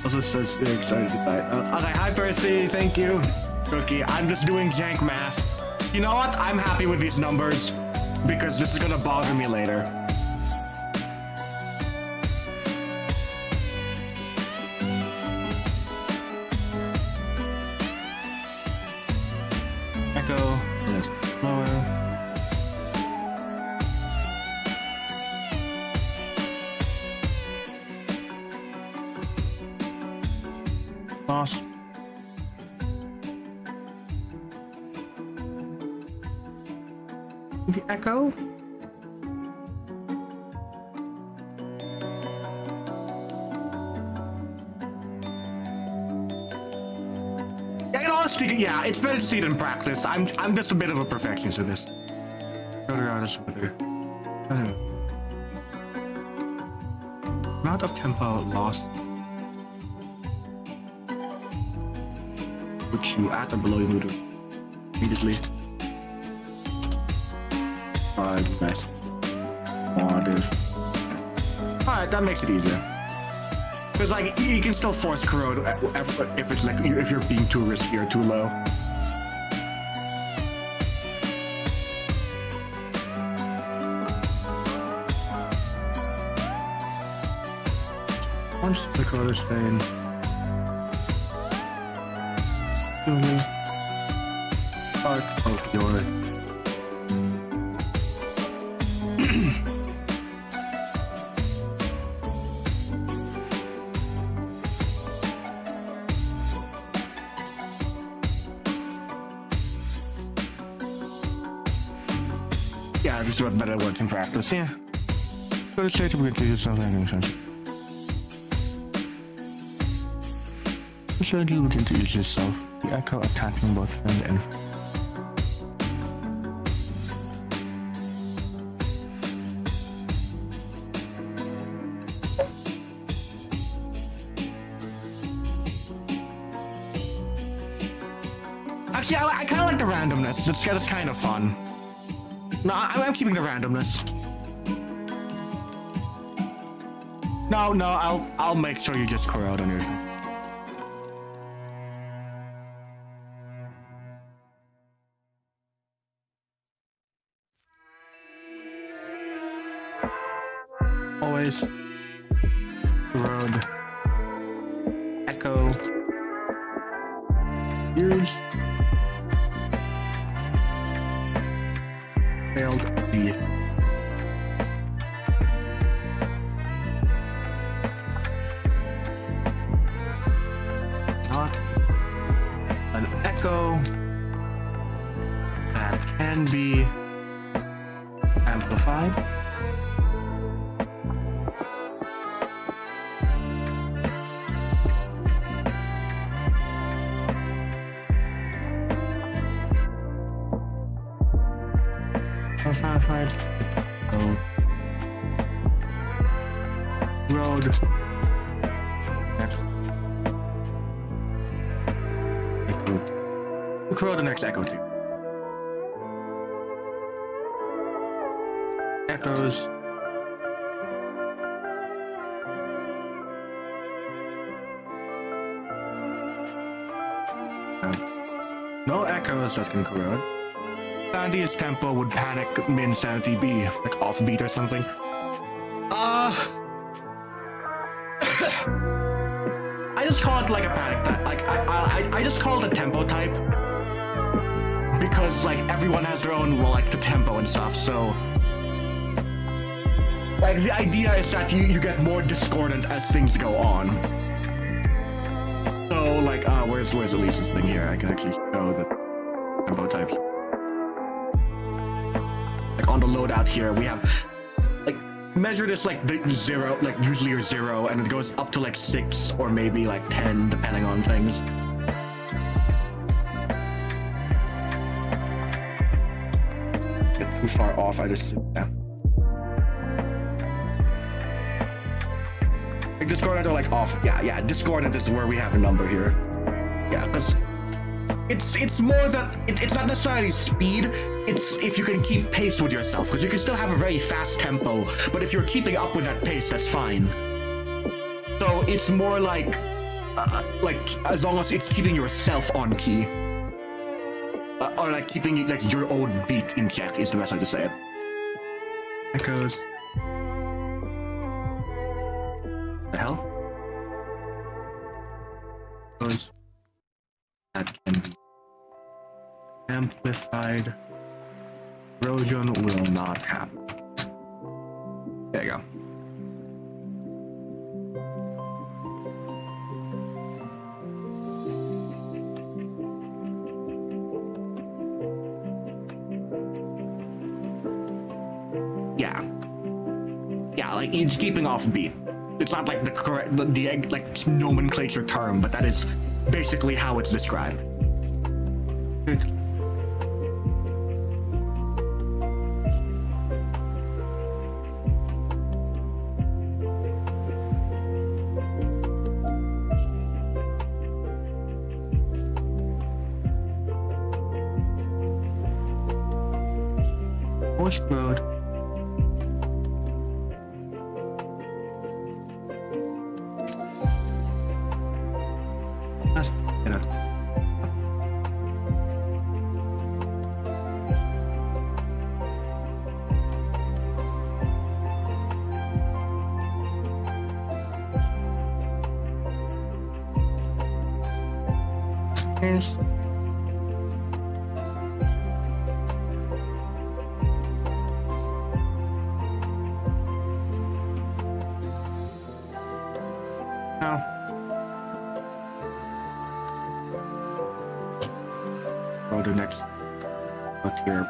Also says you're excited to die. Okay, hi Percy, thank you. Cookie, I'm just doing jank math. You know what? I'm happy with these numbers because this is gonna bother me later. Echo, let's lower. Lost. The echo. Yeah, it's better to see it in practice. I'm just a bit of a perfectionist with this. Other artist with her. Amount of tempo lost. Which you at or below your noodle immediately. Alright, nice. Alright, that makes it easier. Because like you can still force corrode if it's like if you're being too risky or too low. Once the corrode is staying. Part of your yeah, this is what better works in practice. Yeah. Go to straight to begin to use something. So you begin to use yourself. The echo attacking both friend and friend. Actually, I kind of like the randomness. It's kind of fun. No, I'm keeping the randomness. No, I'll make sure you just corrode on yourself. Always road echo use failed B. Not an echo that can be amplified. Road. Next. Echo. We'll road the next echo too. Echoes. No echoes that can corrode. Sandy's tempo would panic min sanity be like offbeat or something. I just call it like a panic type. Like I just call it a tempo type because like everyone has their own like the tempo and stuff. So like the idea is that you get more discordant as things go on. So like where's Elise's thing here? I can actually show the tempo types. Like on the loadout here, we have like measure this like the 0, like usually you're 0, and it goes up to like 6 or maybe like 10, depending on things. Get too far off, I just, yeah. Like discordant are like off, yeah, discordant is where we have a number here. Yeah, because it's more that it's not necessarily speed, it's if you can keep pace with yourself, because you can still have a very fast tempo, but if you're keeping up with that pace, that's fine. So it's more like as long as it's keeping yourself on key, or like keeping like your own beat in check is the best way to say it. Echoes. The hell? Echoes. That can be amplified. Erosion will not happen. There you go. Yeah, like it's keeping off beat. It's not like the correct the like nomenclature term, but that is basically how it's described. Good. Horse Road. That's enough. Here's go to next. Look here.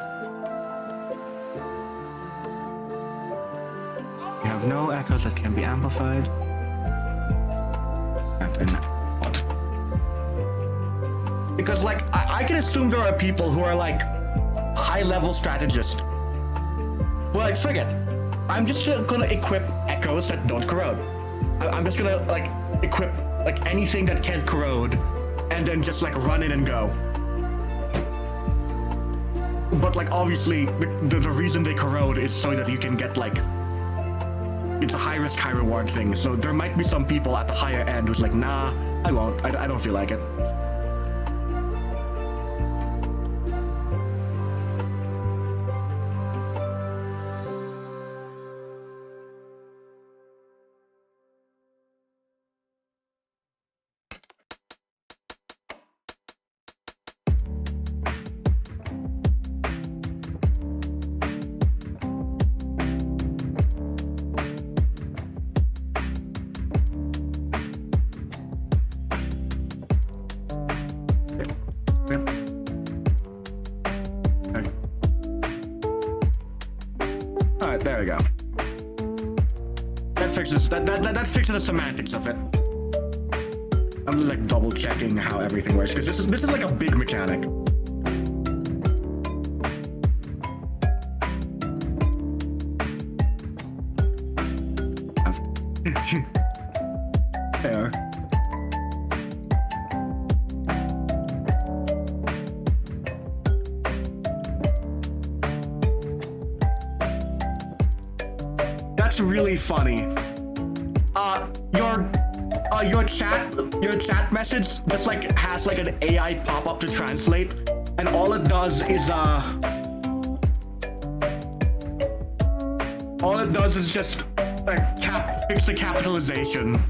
We have no echoes that can be amplified. Because like I can assume there are people who are like high-level strategists who are like, frig it, I'm just gonna equip echoes that don't corrode. I'm just gonna like equip like anything that can't corrode and then just like run in and go. But like obviously the reason they corrode is so that you can get like, it's a high risk, high reward thing. So there might be some people at the higher end who's like, nah, I won't, I don't feel like it. Alright, there we go. That fixes that fixes the semantics of it. I'm just like double checking how everything works, because this is like a big mechanic. There. That's really funny. Your chat message just like has like an AI pop-up to translate, and all it does is just fix the capitalization.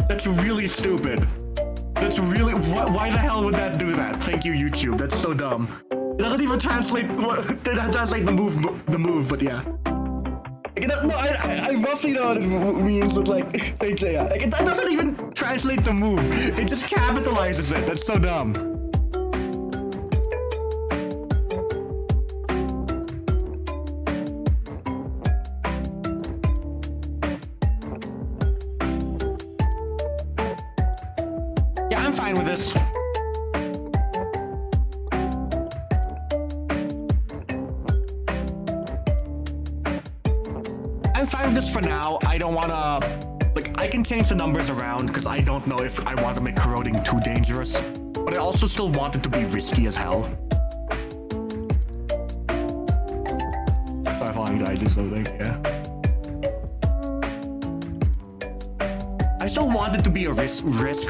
That's really stupid. That's really why the hell would that do that? Thank you, YouTube. That's so dumb. It doesn't even translate the move, but yeah. No, I roughly know what it means, but like, thanks, yeah. Like, it doesn't even translate the move. It just capitalizes it. That's so dumb. fine with this. I'm fine with this for now. I don't wanna... Like, I can change the numbers around because I don't know if I want to make corroding too dangerous. But I also still want it to be risky as hell. Sorry if I died or something, yeah. I still want it to be a risk,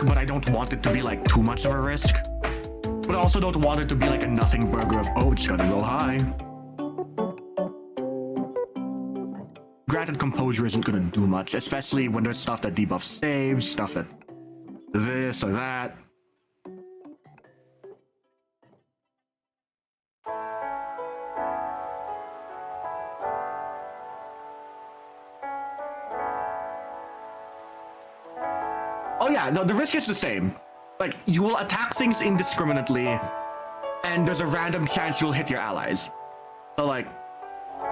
but I don't want it to be like too much of a risk. But I also don't want it to be like a nothing burger of, oh, it's gonna go high. Granted, composure isn't gonna do much, especially when there's stuff that debuffs saves, stuff that this or that. Oh yeah, no, the risk is the same. Like, you will attack things indiscriminately, and there's a random chance you'll hit your allies. So like,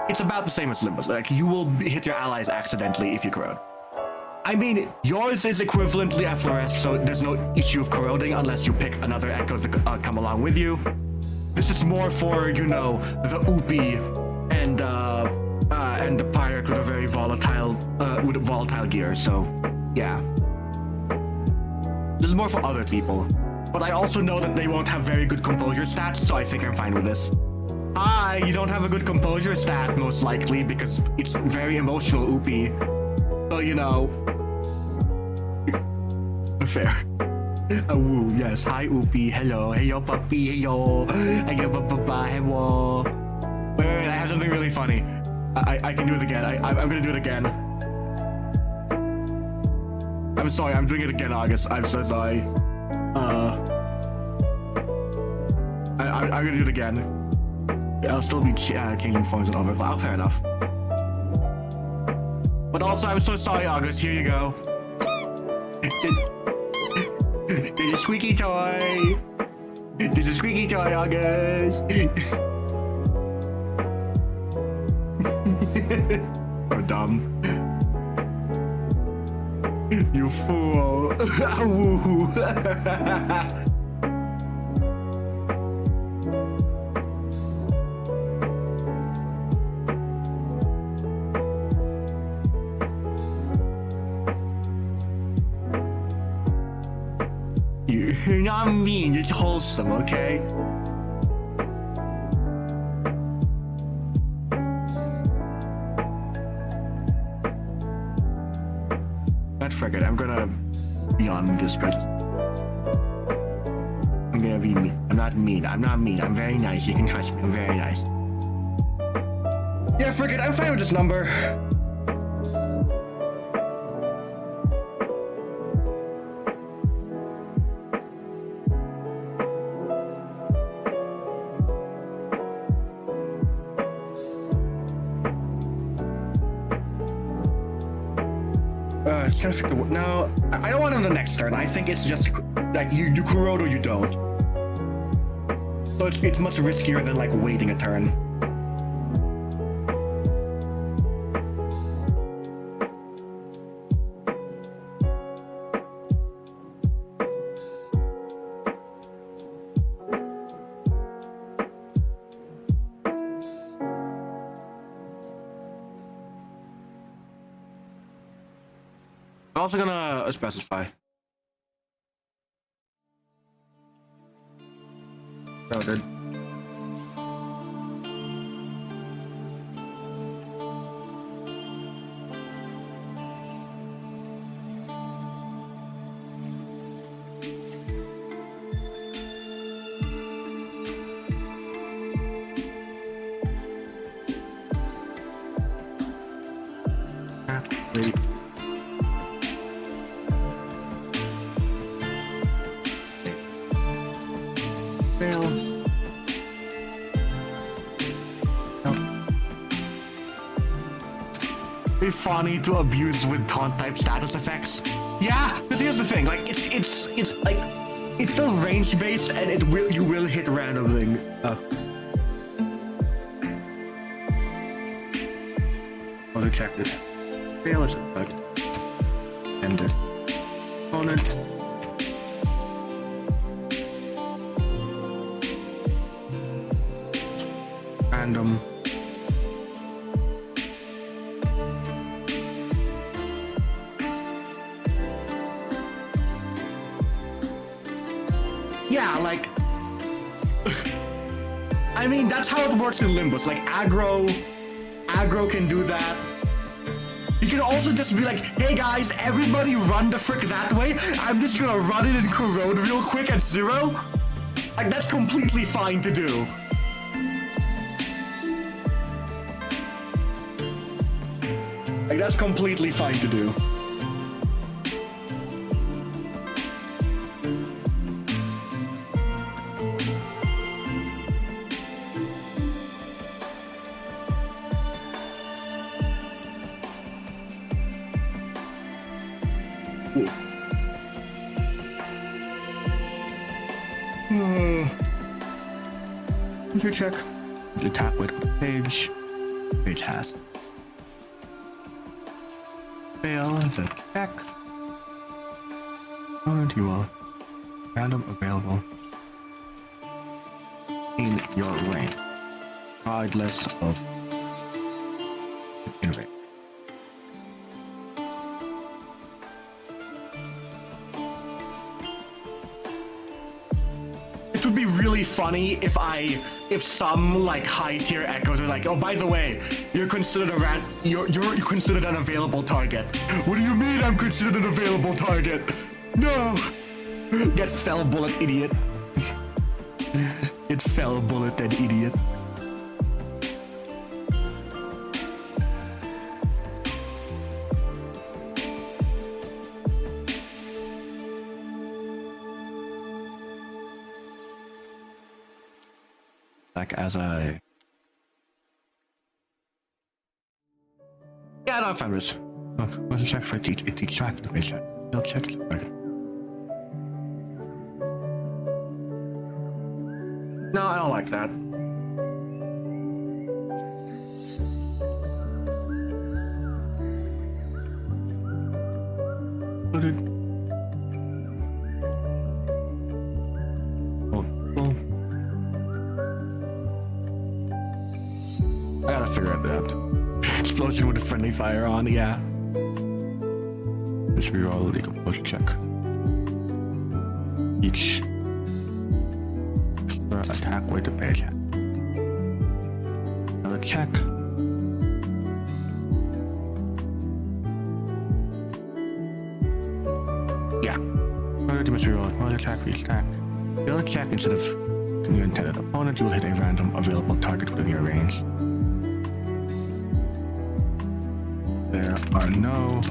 it's about the same as Limbus. Like, you will hit your allies accidentally if you corrode. I mean, yours is equivalently FLRS, so there's no issue of corroding unless you pick another Echo to come along with you. This is more for, you know, the Oopie and the Pirate with a very volatile, volatile gear, so, yeah. This is more for other people. But I also know that they won't have very good composure stats, so I think I'm fine with this. Hi, you don't have a good composure stat, most likely, because it's very emotional, Oopie. So, you know... Fair. Woo, yes. Hi, Oopie. Hello. Hello, puppy. Hello. Hello, papa. Hello. Wait, I have something really funny. I can do it again. I'm gonna do it again. I'm sorry, I'm doing it again, August. I'm so sorry. I'm gonna do it again. I'll still be changing forms and overflow. Oh, fair enough. But also, I'm so sorry, August. Here you go. There's a squeaky toy. There's a squeaky toy, August. So dumb. You fool. Woo. You're not mean, it's wholesome, okay? Forget it. I'm gonna be on Discord. I'm gonna be mean. I'm not mean. I'm not mean. I'm very nice. You can trust me. I'm very nice. Yeah, forget it. I'm fine with this number. Trying to figure. No, I don't want it on the next turn. I think it's just like you corrode or you don't. So it's much riskier than like waiting a turn. I'm also gonna specify. Noted. Wait. Be funny to abuse with taunt type status effects. Yeah, because here's the thing, like it's like it's still range based and you will hit randomly. Want to check it. Fail is effect. Enter. Opponent. random. Yeah, like, I mean, that's how it works in Limbus. Like, aggro can do that. You can also just be like, hey guys, everybody run the frick that way. I'm just gonna run it in corrode real quick at 0. Like, that's completely fine to do. Like, that's completely fine to do. You check. You tap with the page. Page has. Fail the check. Opponent you will. Random available in your range, regardless of innovate. It would be really funny if some like high tier echoes are like, oh, by the way, you're considered you're considered an available target. What do you mean I'm considered an available target? No. Get fell bullet, idiot. It fell bullet, that idiot. Like as I... Yeah, no, I found this. Look, let's check for it teach track the page. I'll check it. Okay. No, I don't like that. Put it. Oh. I gotta figure out that. Explosion with a friendly fire on, yeah. Just reroll the decomposure check. Each attack with the page. Another check. Yeah. Another must reroll. Another attack for each attack. The other check instead of your intended opponent, you will hit a random available target within your range. There are no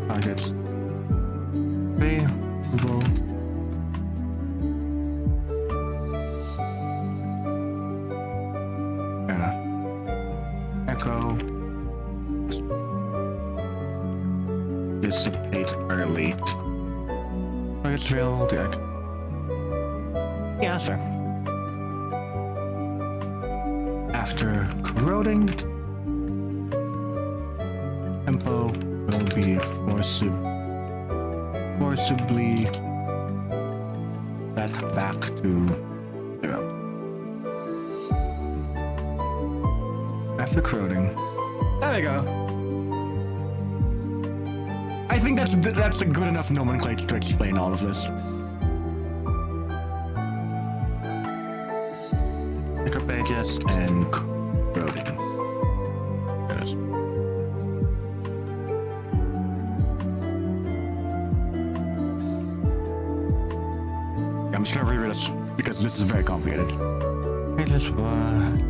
targets available. Fair enough. Echo. Dissipate early. Targets available to echo. Yeah, that's fair. After corroding, tempo will be forcibly set back to 0. After corroding, there we go. I think that's a good enough nomenclature to explain all of this. Pick up pages and corroding. Yes. I'm just gonna reread this because this is very complicated. Pages five.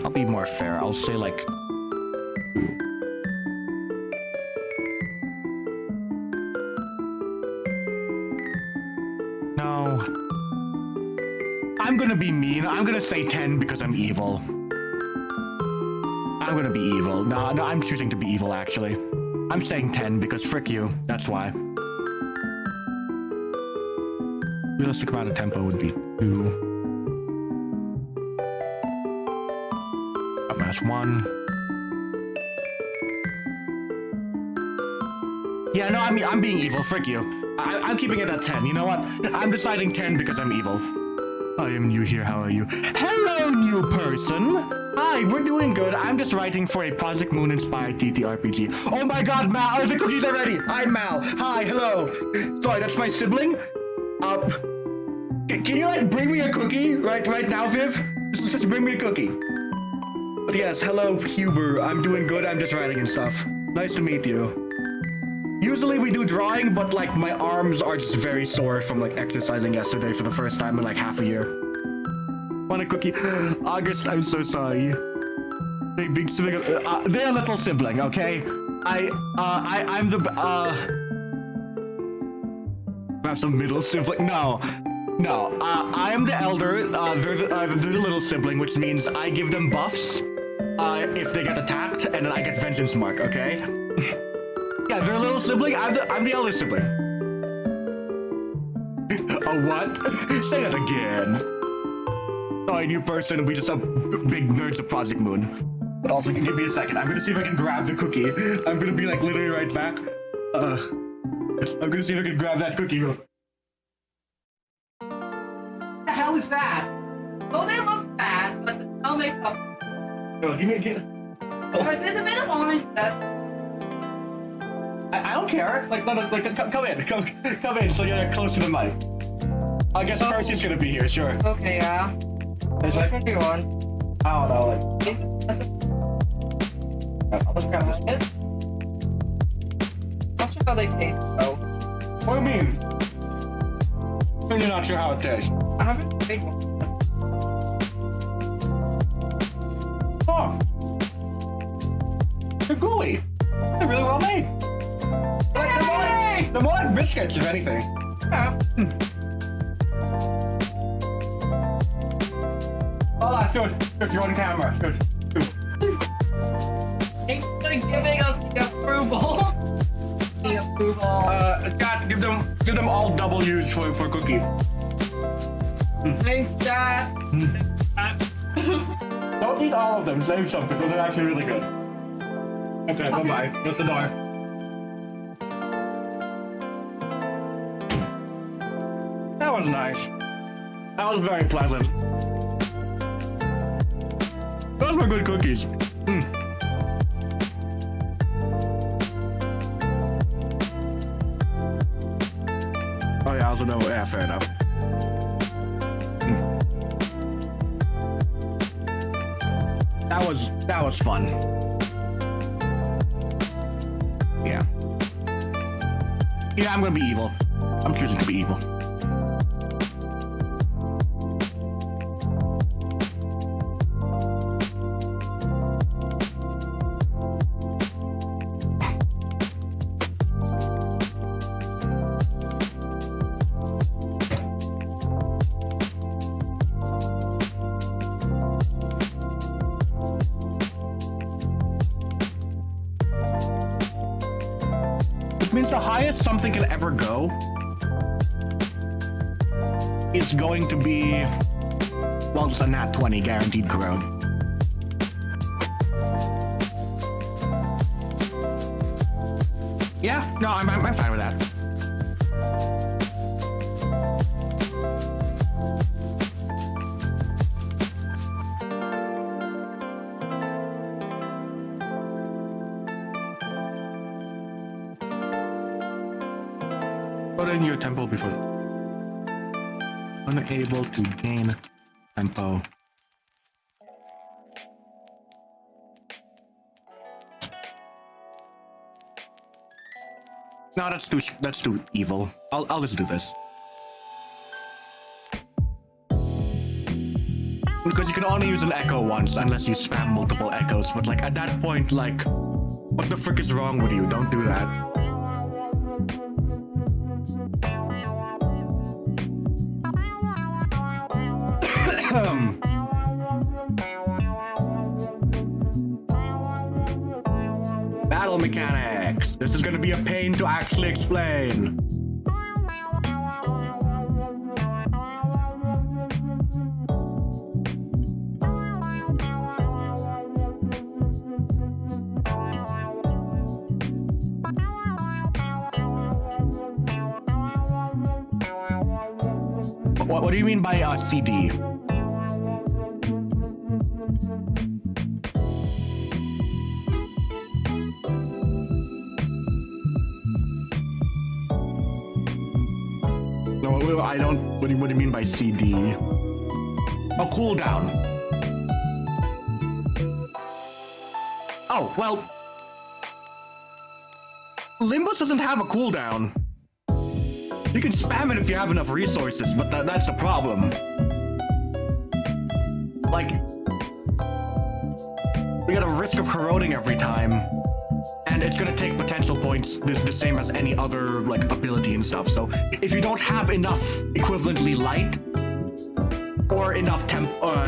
I'll be more fair. I'll say like 2. No. I'm gonna be mean. I'm gonna say 10 because I'm evil. I'm gonna be evil. No, I'm choosing to be evil, actually. I'm saying 10 because frick you. That's why. Realistic amount of tempo would be 2. Up mass 1. Yeah, no, I'm being evil. Frick you. I'm keeping it at 10. You know what? I'm deciding 10 because I'm evil. I am new here. How are you? Hello, new person. Hi, we're doing good. I'm just writing for a Project Moon inspired TTRPG. Oh my god, Mal. Oh, the cookies are ready. I'm Mal. Hi, hello. Sorry, that's my sibling. Can you like bring me a cookie right now, Viv? Just bring me a cookie. But yes, hello, Huber. I'm doing good. I'm just writing and stuff. Nice to meet you. Usually we do drawing, but like my arms are just very sore from like exercising yesterday for the first time in like half a year. Want a cookie? August, I'm so sorry. They big sibling. They're a little sibling, okay? I'm the perhaps a middle sibling. No. I am the elder. They're the little sibling, which means I give them buffs if they get attacked, and then I get vengeance mark. Okay. Yeah, they're a little sibling. I'm the elder sibling. A what? Say that again. Sorry, new person. We just have big nerds of Project Moon. But also, give me a second. I'm gonna see if I can grab the cookie. I'm gonna be like literally right back. I'm gonna see if I can grab that cookie. What the hell is that? Well, they look bad, but the smell makes up. Oh, give me. But there's a bit of orange zest. I don't care. Like, come in. Come in so you're close to the mic. I guess Percy's gonna be here, sure. Okay, yeah. Which one do you want? I don't know, like... Let's grab this. Not sure how they taste, though. What do you mean? You're not sure how it tastes. I haven't made one. Oh. They're gooey. They're really well made. They're more like biscuits, if anything. Yeah. Hold on, shush, you're on camera. Shush. Thanks for giving us the approval. The approval. Chat, give them all W's for cookie. Thanks, Dad. Don't eat all of them, save some because they're actually really good. Okay, bye-bye. Shut the door. That was nice. That was very pleasant. Those were good cookies. Oh yeah, I also know. Yeah, fair enough. That was fun. Yeah. Yeah, I'm gonna be evil. I'm choosing to be evil. Means the highest something can ever go is going to be, well, just a nat 20 guaranteed corrode. Yeah, no, I'm fine with that. Put in your tempo before. Unable to gain tempo. No, that's too evil. I'll just do this. Because you can only use an echo once unless you spam multiple echoes, but like at that point, like, what the frick is wrong with you? Don't do that. mechanics. This is gonna be a pain to actually explain. What do you mean by CD? No, I don't. What do you mean by CD? A cooldown. Oh, well. Limbus doesn't have a cooldown. You can spam it if you have enough resources, but that's the problem. Like, we got a risk of corroding every time, and it's gonna take potential points the same as any other like ability and stuff. So if you don't have enough equivalently light or enough temp or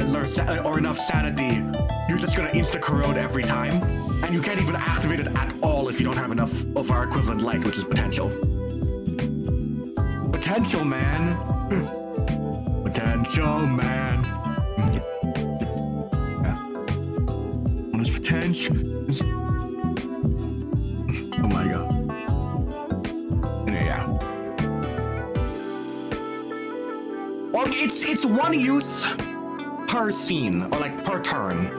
enough sanity, you're just gonna insta corrode every time, and you can't even activate it at all if you don't have enough of our equivalent light, which is potential. Potential, man. Potential, man. Yeah. What is potential? Oh my god. Yeah. Well, it's one use per scene, or like per turn.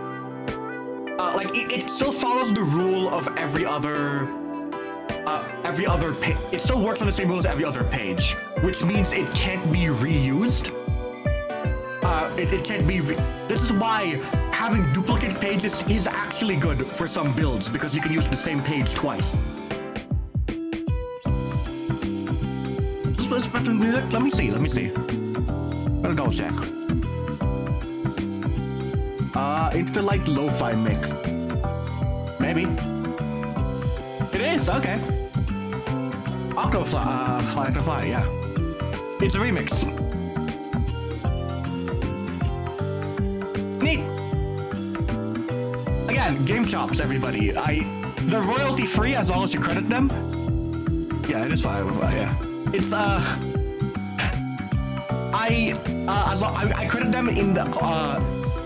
Like it still follows the rule of every other page. It still works on the same rules as every other page, which means it can't be reused. It can't be. This is why having duplicate pages is actually good for some builds, because you can use the same page twice. Let me see. Gotta double check. It's the like lo-fi mix. Maybe. It is, okay. Octofly, yeah. It's a remix. Neat. Again, game chops, everybody. They're royalty free as long as you credit them. Yeah, it is fine. Yeah. It's I credit them in the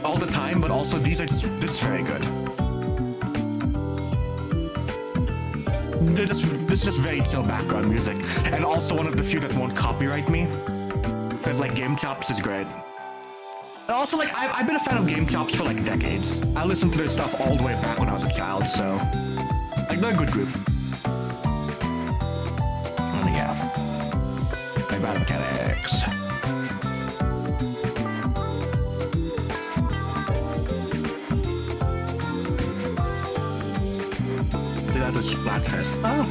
all the time, but also this is very good. This is just very chill background music, and also one of the few that won't copyright me. Because like Game Chops is great. And also like I've been a fan of Game Chops for like decades. I listened to their stuff all the way back when I was a child, so like they're a good group. And yeah, Maladaptives. That was Splatfest. Oh.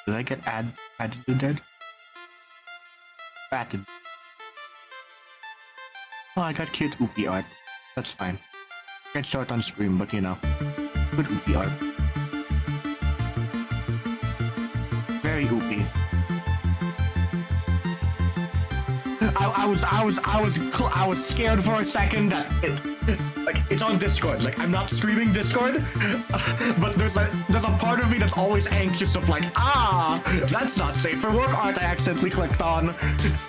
Did I get added to dead? Added. Oh, I got cute Oopie art. That's fine. Can't show it on stream, but you know. Good Oopie art. Very Oopie. I was scared for a second that it's on Discord. Like I'm not streaming Discord, but there's a part of me that's always anxious of like, that's not safe for work art. I accidentally clicked on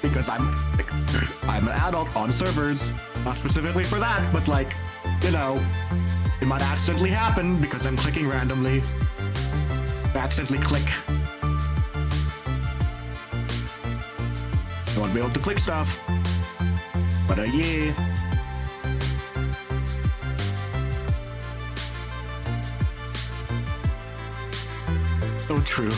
because I'm an adult on servers, not specifically for that, but like, you know, it might accidentally happen because I'm clicking randomly. I accidentally click. I want to be able to click stuff. But yeah. So true.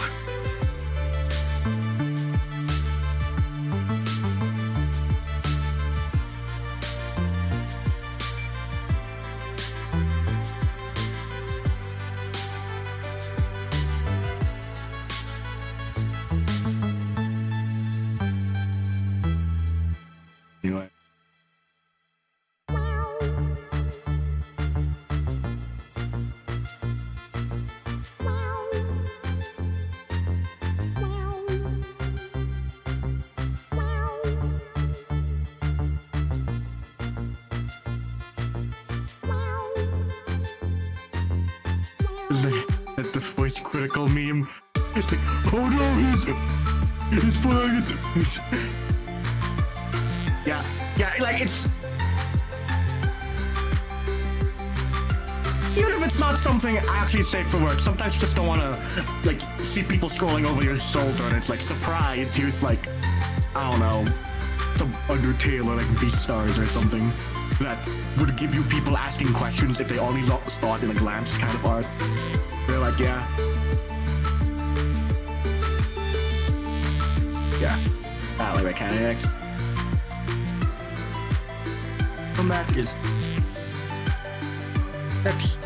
The voice critical meme. It's like, oh no, he's playing it. Yeah, like it's. Even if it's not something actually safe for work, sometimes you just don't want to, like, see people scrolling over your shoulder and it's like, surprise, here's like, I don't know, some Undertale or like Beastars or something that would give you people asking questions if they only saw it in a glance kind of art. They're like, yeah. Yeah. Like mechanics. Come back is... That's...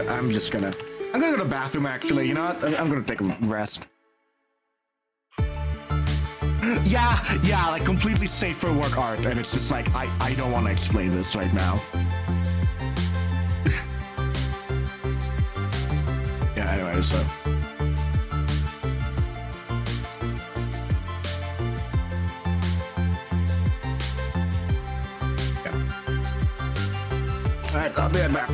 I'm gonna go to the bathroom actually, you know what? I'm gonna take a rest. Yeah, like completely safe for work art, and it's just like, I don't want to explain this right now. Yeah, anyway, so... Yeah. Alright, I'll be right back.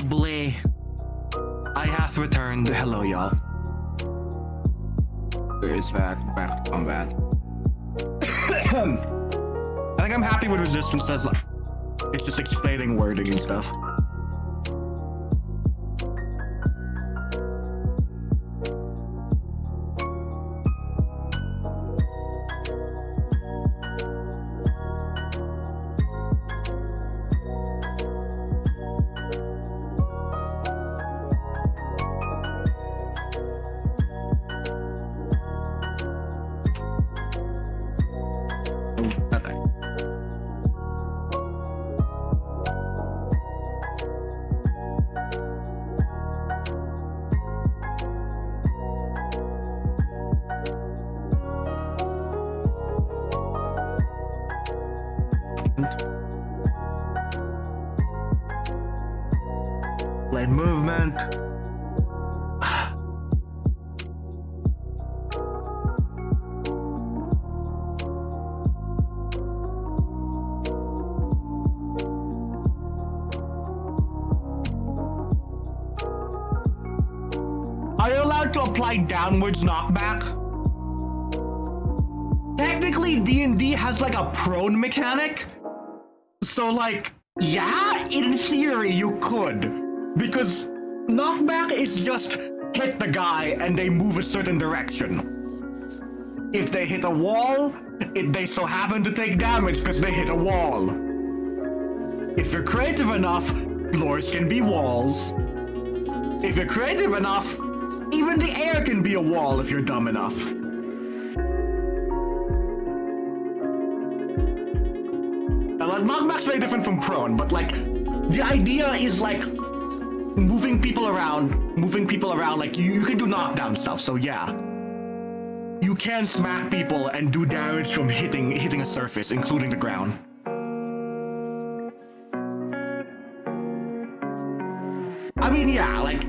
Bleh. I hath returned. Hello, y'all. It's back to combat. I think I'm happy with Resistance as it's just explaining wording and stuff. Blade movement. Are you allowed to apply downwards knockback? Technically, D&D has like a prone mechanic. So like, yeah, in theory you could. Because knockback is just hit the guy and they move a certain direction. If they hit a wall, they so happen to take damage because they hit a wall. If you're creative enough, floors can be walls. If you're creative enough, even the air can be a wall if you're dumb enough. Now, knockback's very different from prone, but like, the idea is like, moving people around, like you can do knockdown stuff, so yeah. You can smack people and do damage from hitting a surface, including the ground. I mean, yeah, like,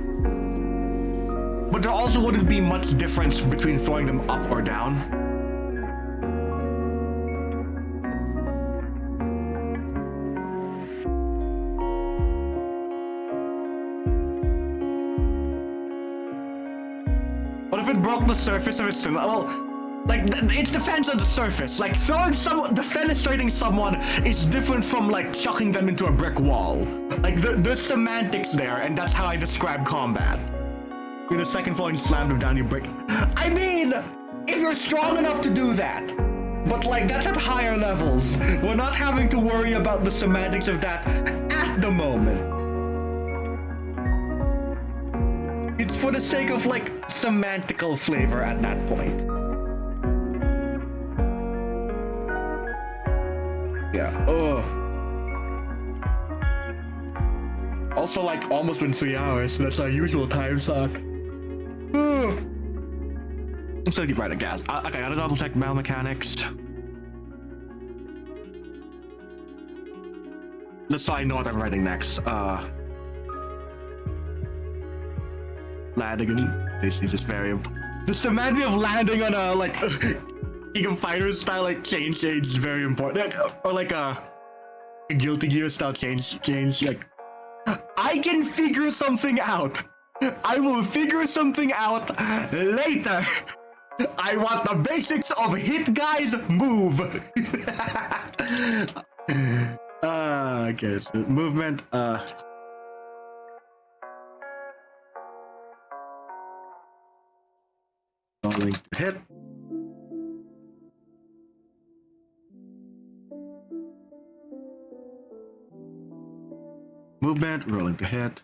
but there also wouldn't be much difference between throwing them up or down. But if it broke the surface of its, well, like, it depends on the surface. Like, defenestrating someone is different from, like, chucking them into a brick wall. Like, there's semantics there, and that's how I describe combat. You're the second floor and slam them down your brick. I mean, if you're strong enough to do that. But, like, that's at higher levels. We're not having to worry about the semantics of that at the moment. It's for the sake of, like, semantical flavor at that point. Yeah. Also, like, almost been 3 hours. That's our usual time suck. I'm still keep writing gas. Okay, I gotta double check mail mechanics. Just so I know what I'm writing next. Landing. This is just very important. The semantic of landing on a, like, King of Fighters style, like, change is very important. Or like a Guilty Gear style change, like, I can figure something out. I will figure something out later. I want the basics of hit guys move. Okay, so movement, rolling to hit. Movement, rolling to hit.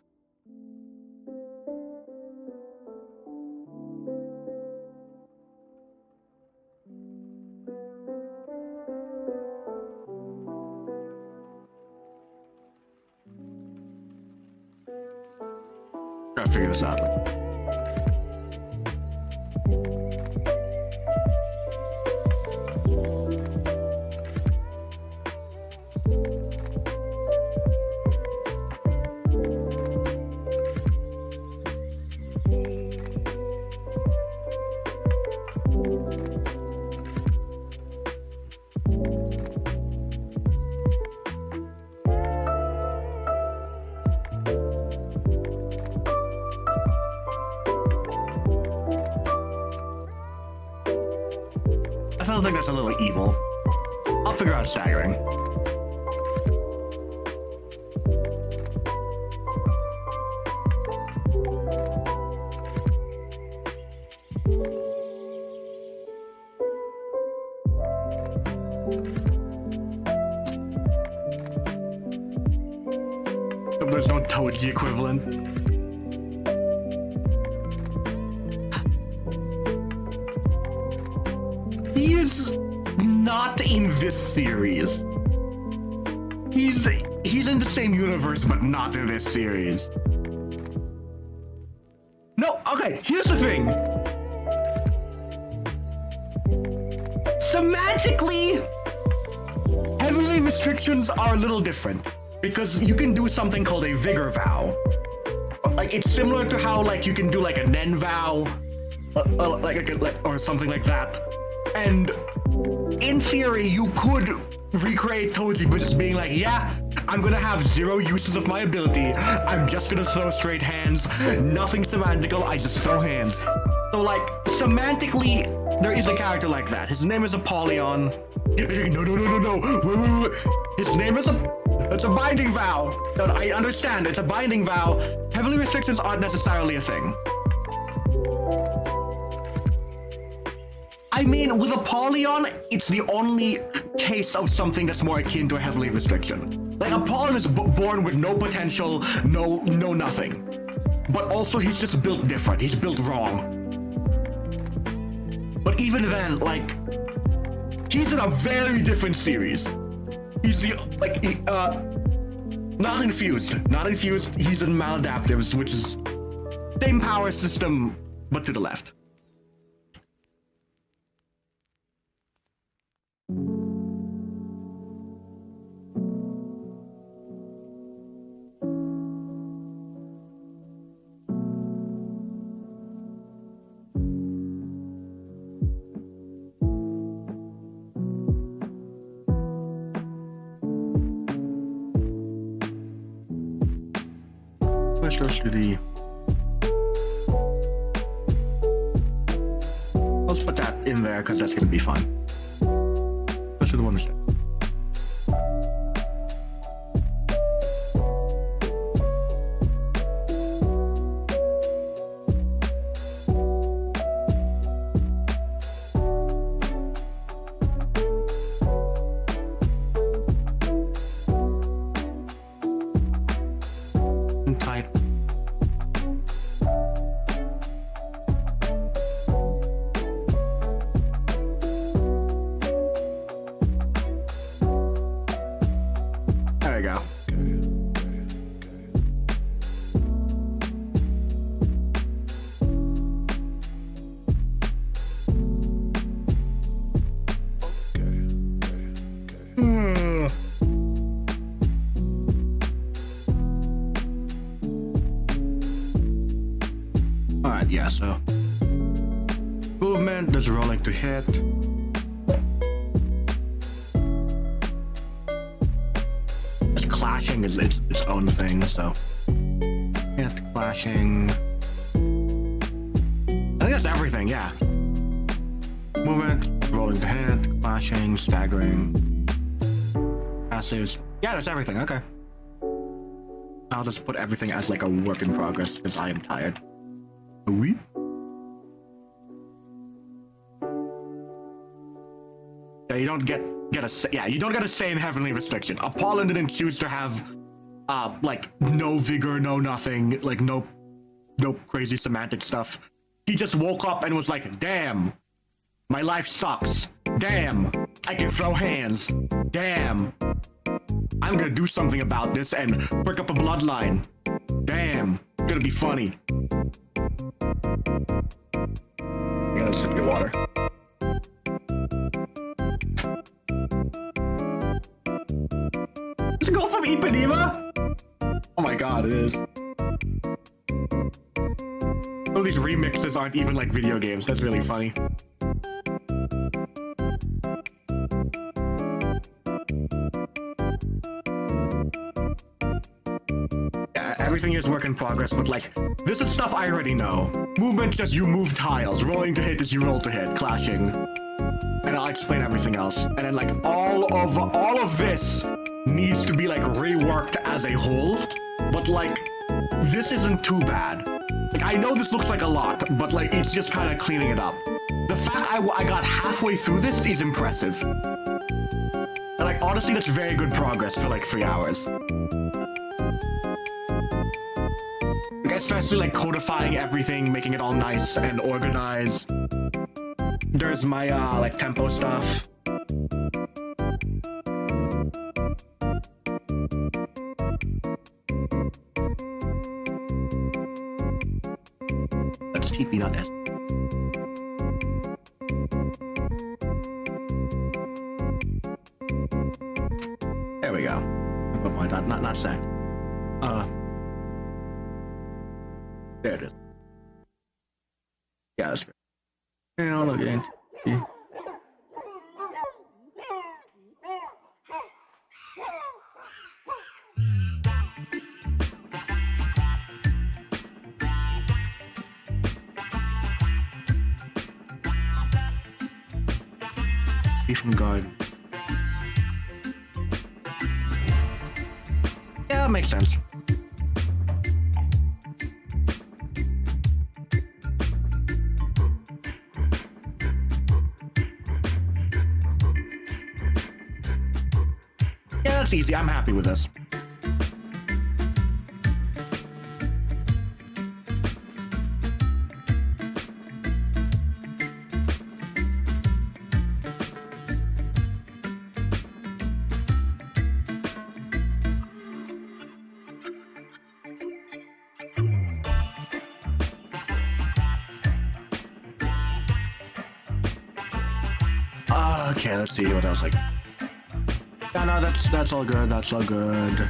Gotta figure this out. I still think that's a little evil. I'll figure out staggering. There's no Toji equivalent. He is not in this series. He's in the same universe, but not in this series. No, okay, here's the thing. Semantically, heavenly restrictions are a little different. Because you can do something called a vigor vow. Like, it's similar to how, like, you can do, like, a nen vow, or something like that. And in theory, you could recreate Toji by just being like, yeah, I'm gonna have 0 uses of my ability. I'm just gonna throw straight hands. Nothing semantical, I just throw hands. So, like, semantically, there is a character like that. His name is Apollyon. No. Wait. His name is It's a binding vow. No, I understand, it's a binding vow. Heavenly restrictions aren't necessarily a thing. I mean, with Apollyon, it's the only case of something that's more akin to a heavenly restriction. Like, Apollyon is born with no potential, no nothing. But also, he's just built different. He's built wrong. But even then, like, he's in a very different series. He's the, like, Not infused. Not infused. He's in Maladaptives, which is same power system, but to the left. Let's go to the... Let's put that in there because that's gonna be fun. Let's do the one instead. Tight. There we go. Alright, yeah, so movement, there's rolling to hit. This clashing is its own thing, so hit, clashing. I think that's everything, yeah. Movement, rolling to hit, clashing, staggering, passives. Yeah, that's everything, okay. I'll just put everything as like a work in progress because I am tired. Oui. Yeah, you don't get you don't get a say in Heavenly Restriction. Apollon didn't choose to have like no vigor, no nothing, like no crazy semantic stuff. He just woke up and was like, damn, my life sucks. Damn, I can throw hands. Damn, I'm gonna do something about this and pick up a bloodline. Damn, it's gonna be funny. I'm gonna sip your water. Does it go from Ipanema? Oh my god, it is. All these remixes aren't even like video games. That's really funny. Yeah, everything is work in progress, but like, this is stuff I already know. Movement just you move tiles. Rolling to hit is you roll to hit. Clashing. And I'll explain everything else. And then like all of this needs to be like reworked as a whole. But like, this isn't too bad. Like, I know this looks like a lot, but like, it's just kind of cleaning it up. The fact I got halfway through this is impressive. And like, honestly, that's very good progress for like 3 hours. Like, especially like codifying everything, making it all nice and organized. There's my like tempo stuff. Let's TP, not S. There we go. Oh my god, not sacked. There it is. Yeah, that's good. I'll look into it. Be from guard. Yeah, that makes sense. Yeah, that's easy. I'm happy with this. Okay, let's see what else. Like, yeah, no, that's all good. That's all good.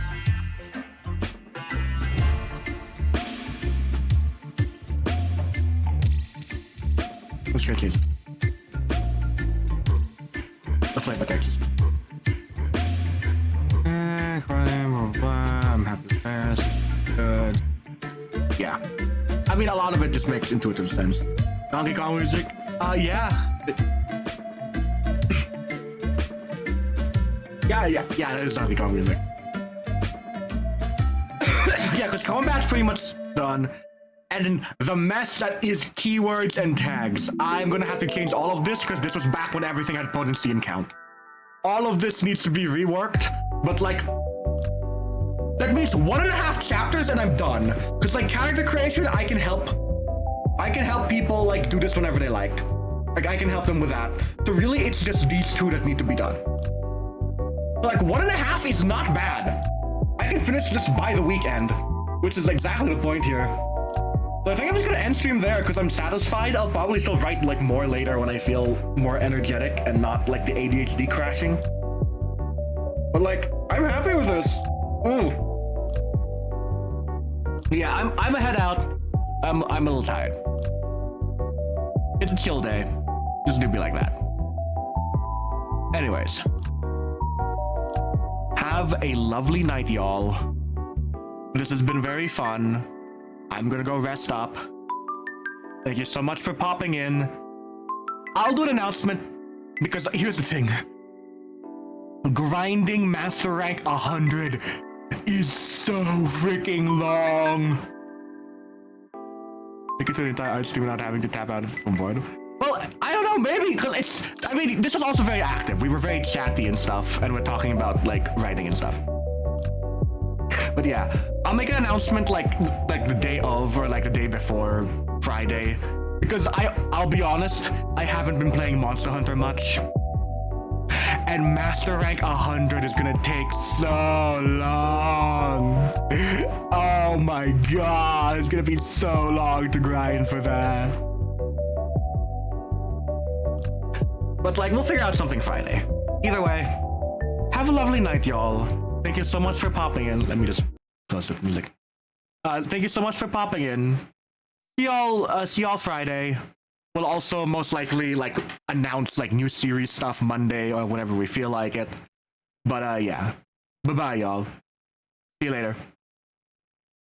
Let's get it. Let's play Texas. I'm happy with this. Good. Yeah. I mean, a lot of it just makes intuitive sense. Donkey Kong music? Yeah. yeah, that is Donkey Kong music. Yeah, because combat's pretty much done. And then the mess that is keywords and tags. I'm gonna have to change all of this because this was back when everything had potency and count. All of this needs to be reworked, but like, that means 1.5 chapters and I'm done. Because like character creation, I can help people like do this whenever they like. Like I can help them with that. So really, it's just these two that need to be done. So, like 1.5 is not bad. I can finish this by the weekend, which is exactly the point here. So I think I'm just gonna end stream there because I'm satisfied. I'll probably still write like more later when I feel more energetic and not like the ADHD crashing. But like, I'm happy with this. Ooh. Yeah, I'm a head out. I'm a little tired. It's a chill day. Just do be like that. Anyways. Have a lovely night, y'all. This has been very fun. I'm gonna go rest up. Thank you so much for popping in. I'll do an announcement because here's the thing. Grinding Master Rank 100 is so freaking long. Make it to the entire art stream without having to tap out from boredom. Well, I don't know, maybe, because I mean, this was also very active. We were very chatty and stuff, and we're talking about, like, writing and stuff. But yeah, I'll make an announcement, like the day of, or like the day before Friday. Because I'll be honest, I haven't been playing Monster Hunter much. And Master Rank 100 is gonna take so long. Oh my god, it's gonna be so long to grind for that. But like, we'll figure out something Friday. Either way, have a lovely night, y'all. Thank you so much for popping in. Let me just close the music. Thank you so much for popping in. See y'all Friday. We'll also most likely like announce like new series stuff Monday or whenever we feel like it. But yeah. Bye-bye, y'all. See you later.